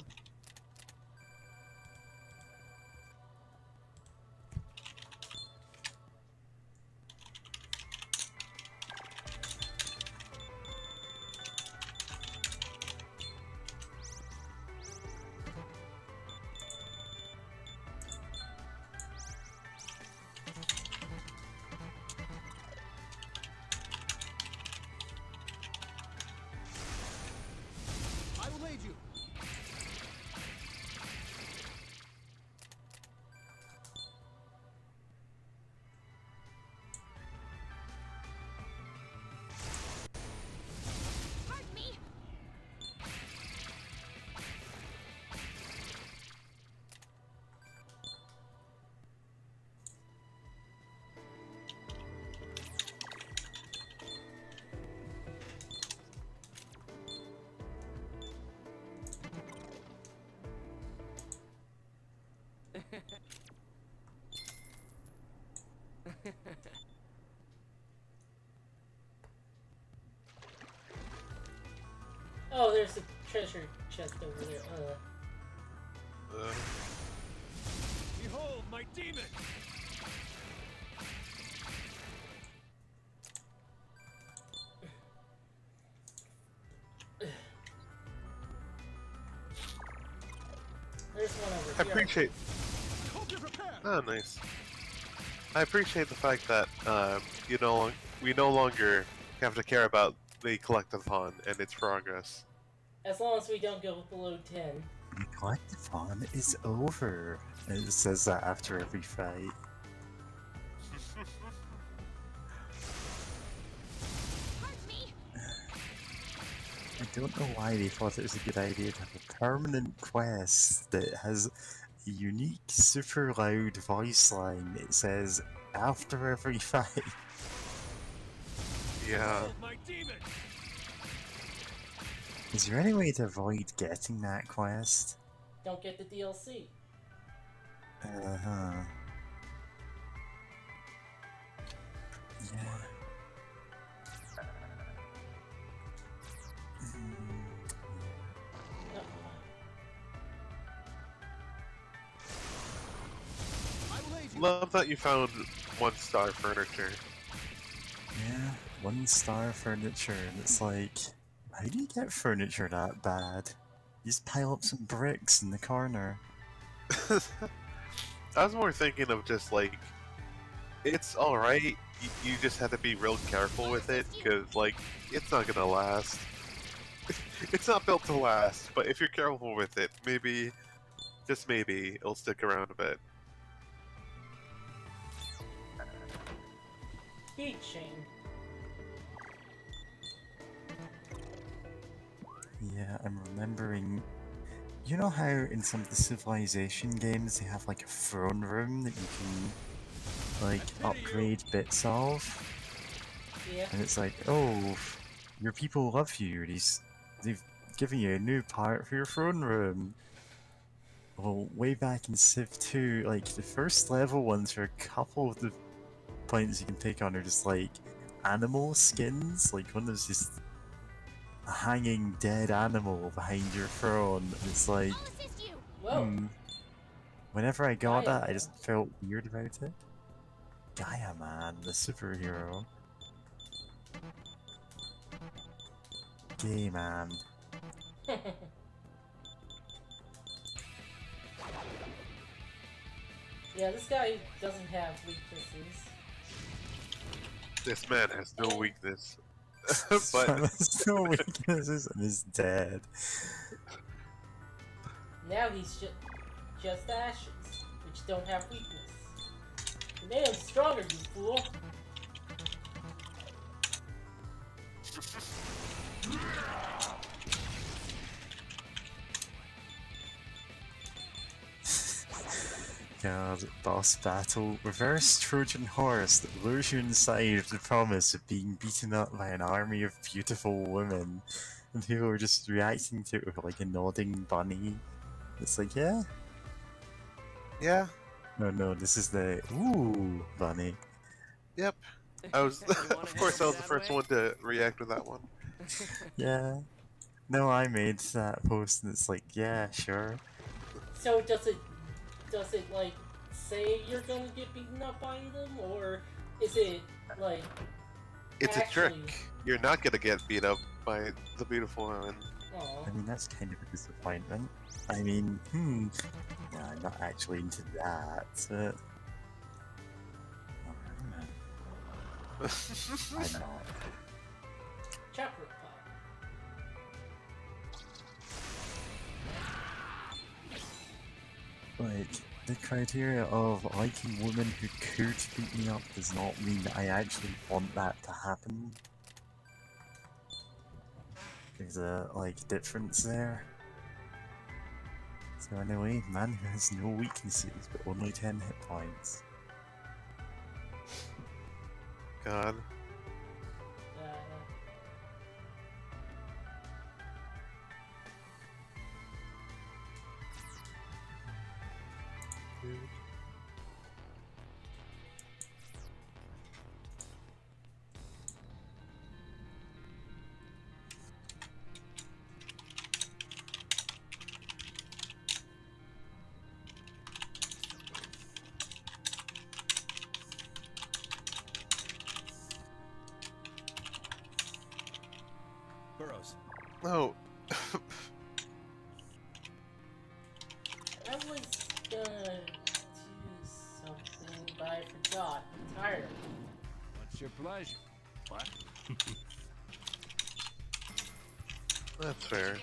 I will aid you. Oh, there's a treasure chest over there. Behold my demon! There's one over I here. appreciate. Oh, nice. I appreciate the fact that we no longer have to care about the collectathon and its progress. As long as we don't go below 10. The collectathon is over. It says that after every fight. I don't know why they thought it was a good idea to have a permanent quest that has a unique, super loud voice line. It says, after every fight. Yeah. Is there any way to avoid getting that quest? Don't get the DLC. Uh-huh. Yeah. Love that you found 1-star furniture. Yeah, 1-star furniture, and it's like, how do you get furniture that bad? You just pile up some bricks in the corner. I was more thinking of just like, it's alright, you just have to be real careful with it, because like, it's not gonna last. It's not built to last, but if you're careful with it, maybe, just maybe, it'll stick around a bit. Heat chain. Yeah, I'm remembering. You know how in some of the Civilization games they have like a throne room that you can like upgrade bits of? Yeah. And it's like, oh, your people love you. They've given you a new part for your throne room. Well, way back in Civ 2, like the first level ones for a couple of the points you can pick on are just like animal skins. Like one is just a hanging dead animal behind your throne. And it's like, whenever I got Gaia that, I just felt weird about it. Gaia Man, the superhero. Gay man. Yeah, this guy doesn't have weaknesses. This man has no weakness. But there's no weaknesses and is dead. Now he's just ashes, which don't have weakness. You made him stronger, you fool! God, boss battle. Reverse Trojan horse that lures you inside with the promise of being beaten up by an army of beautiful women. And people are just reacting to it with like a nodding bunny. It's like, yeah? Yeah? No, this is the ooh bunny. Yep. I was, of course, I was the first one to react with that one. Yeah. No, I made that post and it's like, yeah, sure. So does it like say you're gonna get beaten up by them, or is it like It's a trick. You're not gonna get beat up by the beautiful women. I mean, that's kind of a disappointment. I mean, yeah, I'm not actually into that, but... I'm not. chocolate pop? Like, the criteria of liking women who could beat me up does not mean that I actually want that to happen. There's a, like, difference there. So anyway, man who has no weaknesses but only 10 hit points. God. Burrows. Oh. I was gonna do something, but I forgot. I'm tired. What's your pleasure? What? That's fair.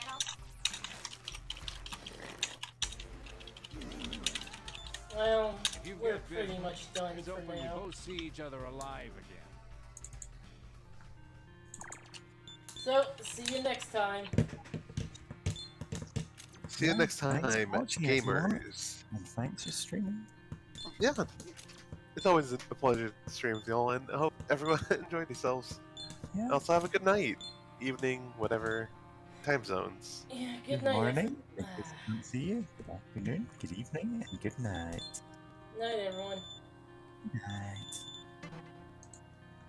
Well, If you've we're got pretty business, much done it's for open. You now. both see each other alive again. So, see you next time. See you next time, Thanks for watching, everyone. gamers. And thanks for streaming. Yeah, it's always a pleasure to stream with y'all, and I hope everyone enjoyed themselves. Yeah. Also, have a good night, evening, whatever time zones. Yeah, Good night. morning, if I can't see you. Good afternoon, good evening, and good night. Night, everyone. Good night.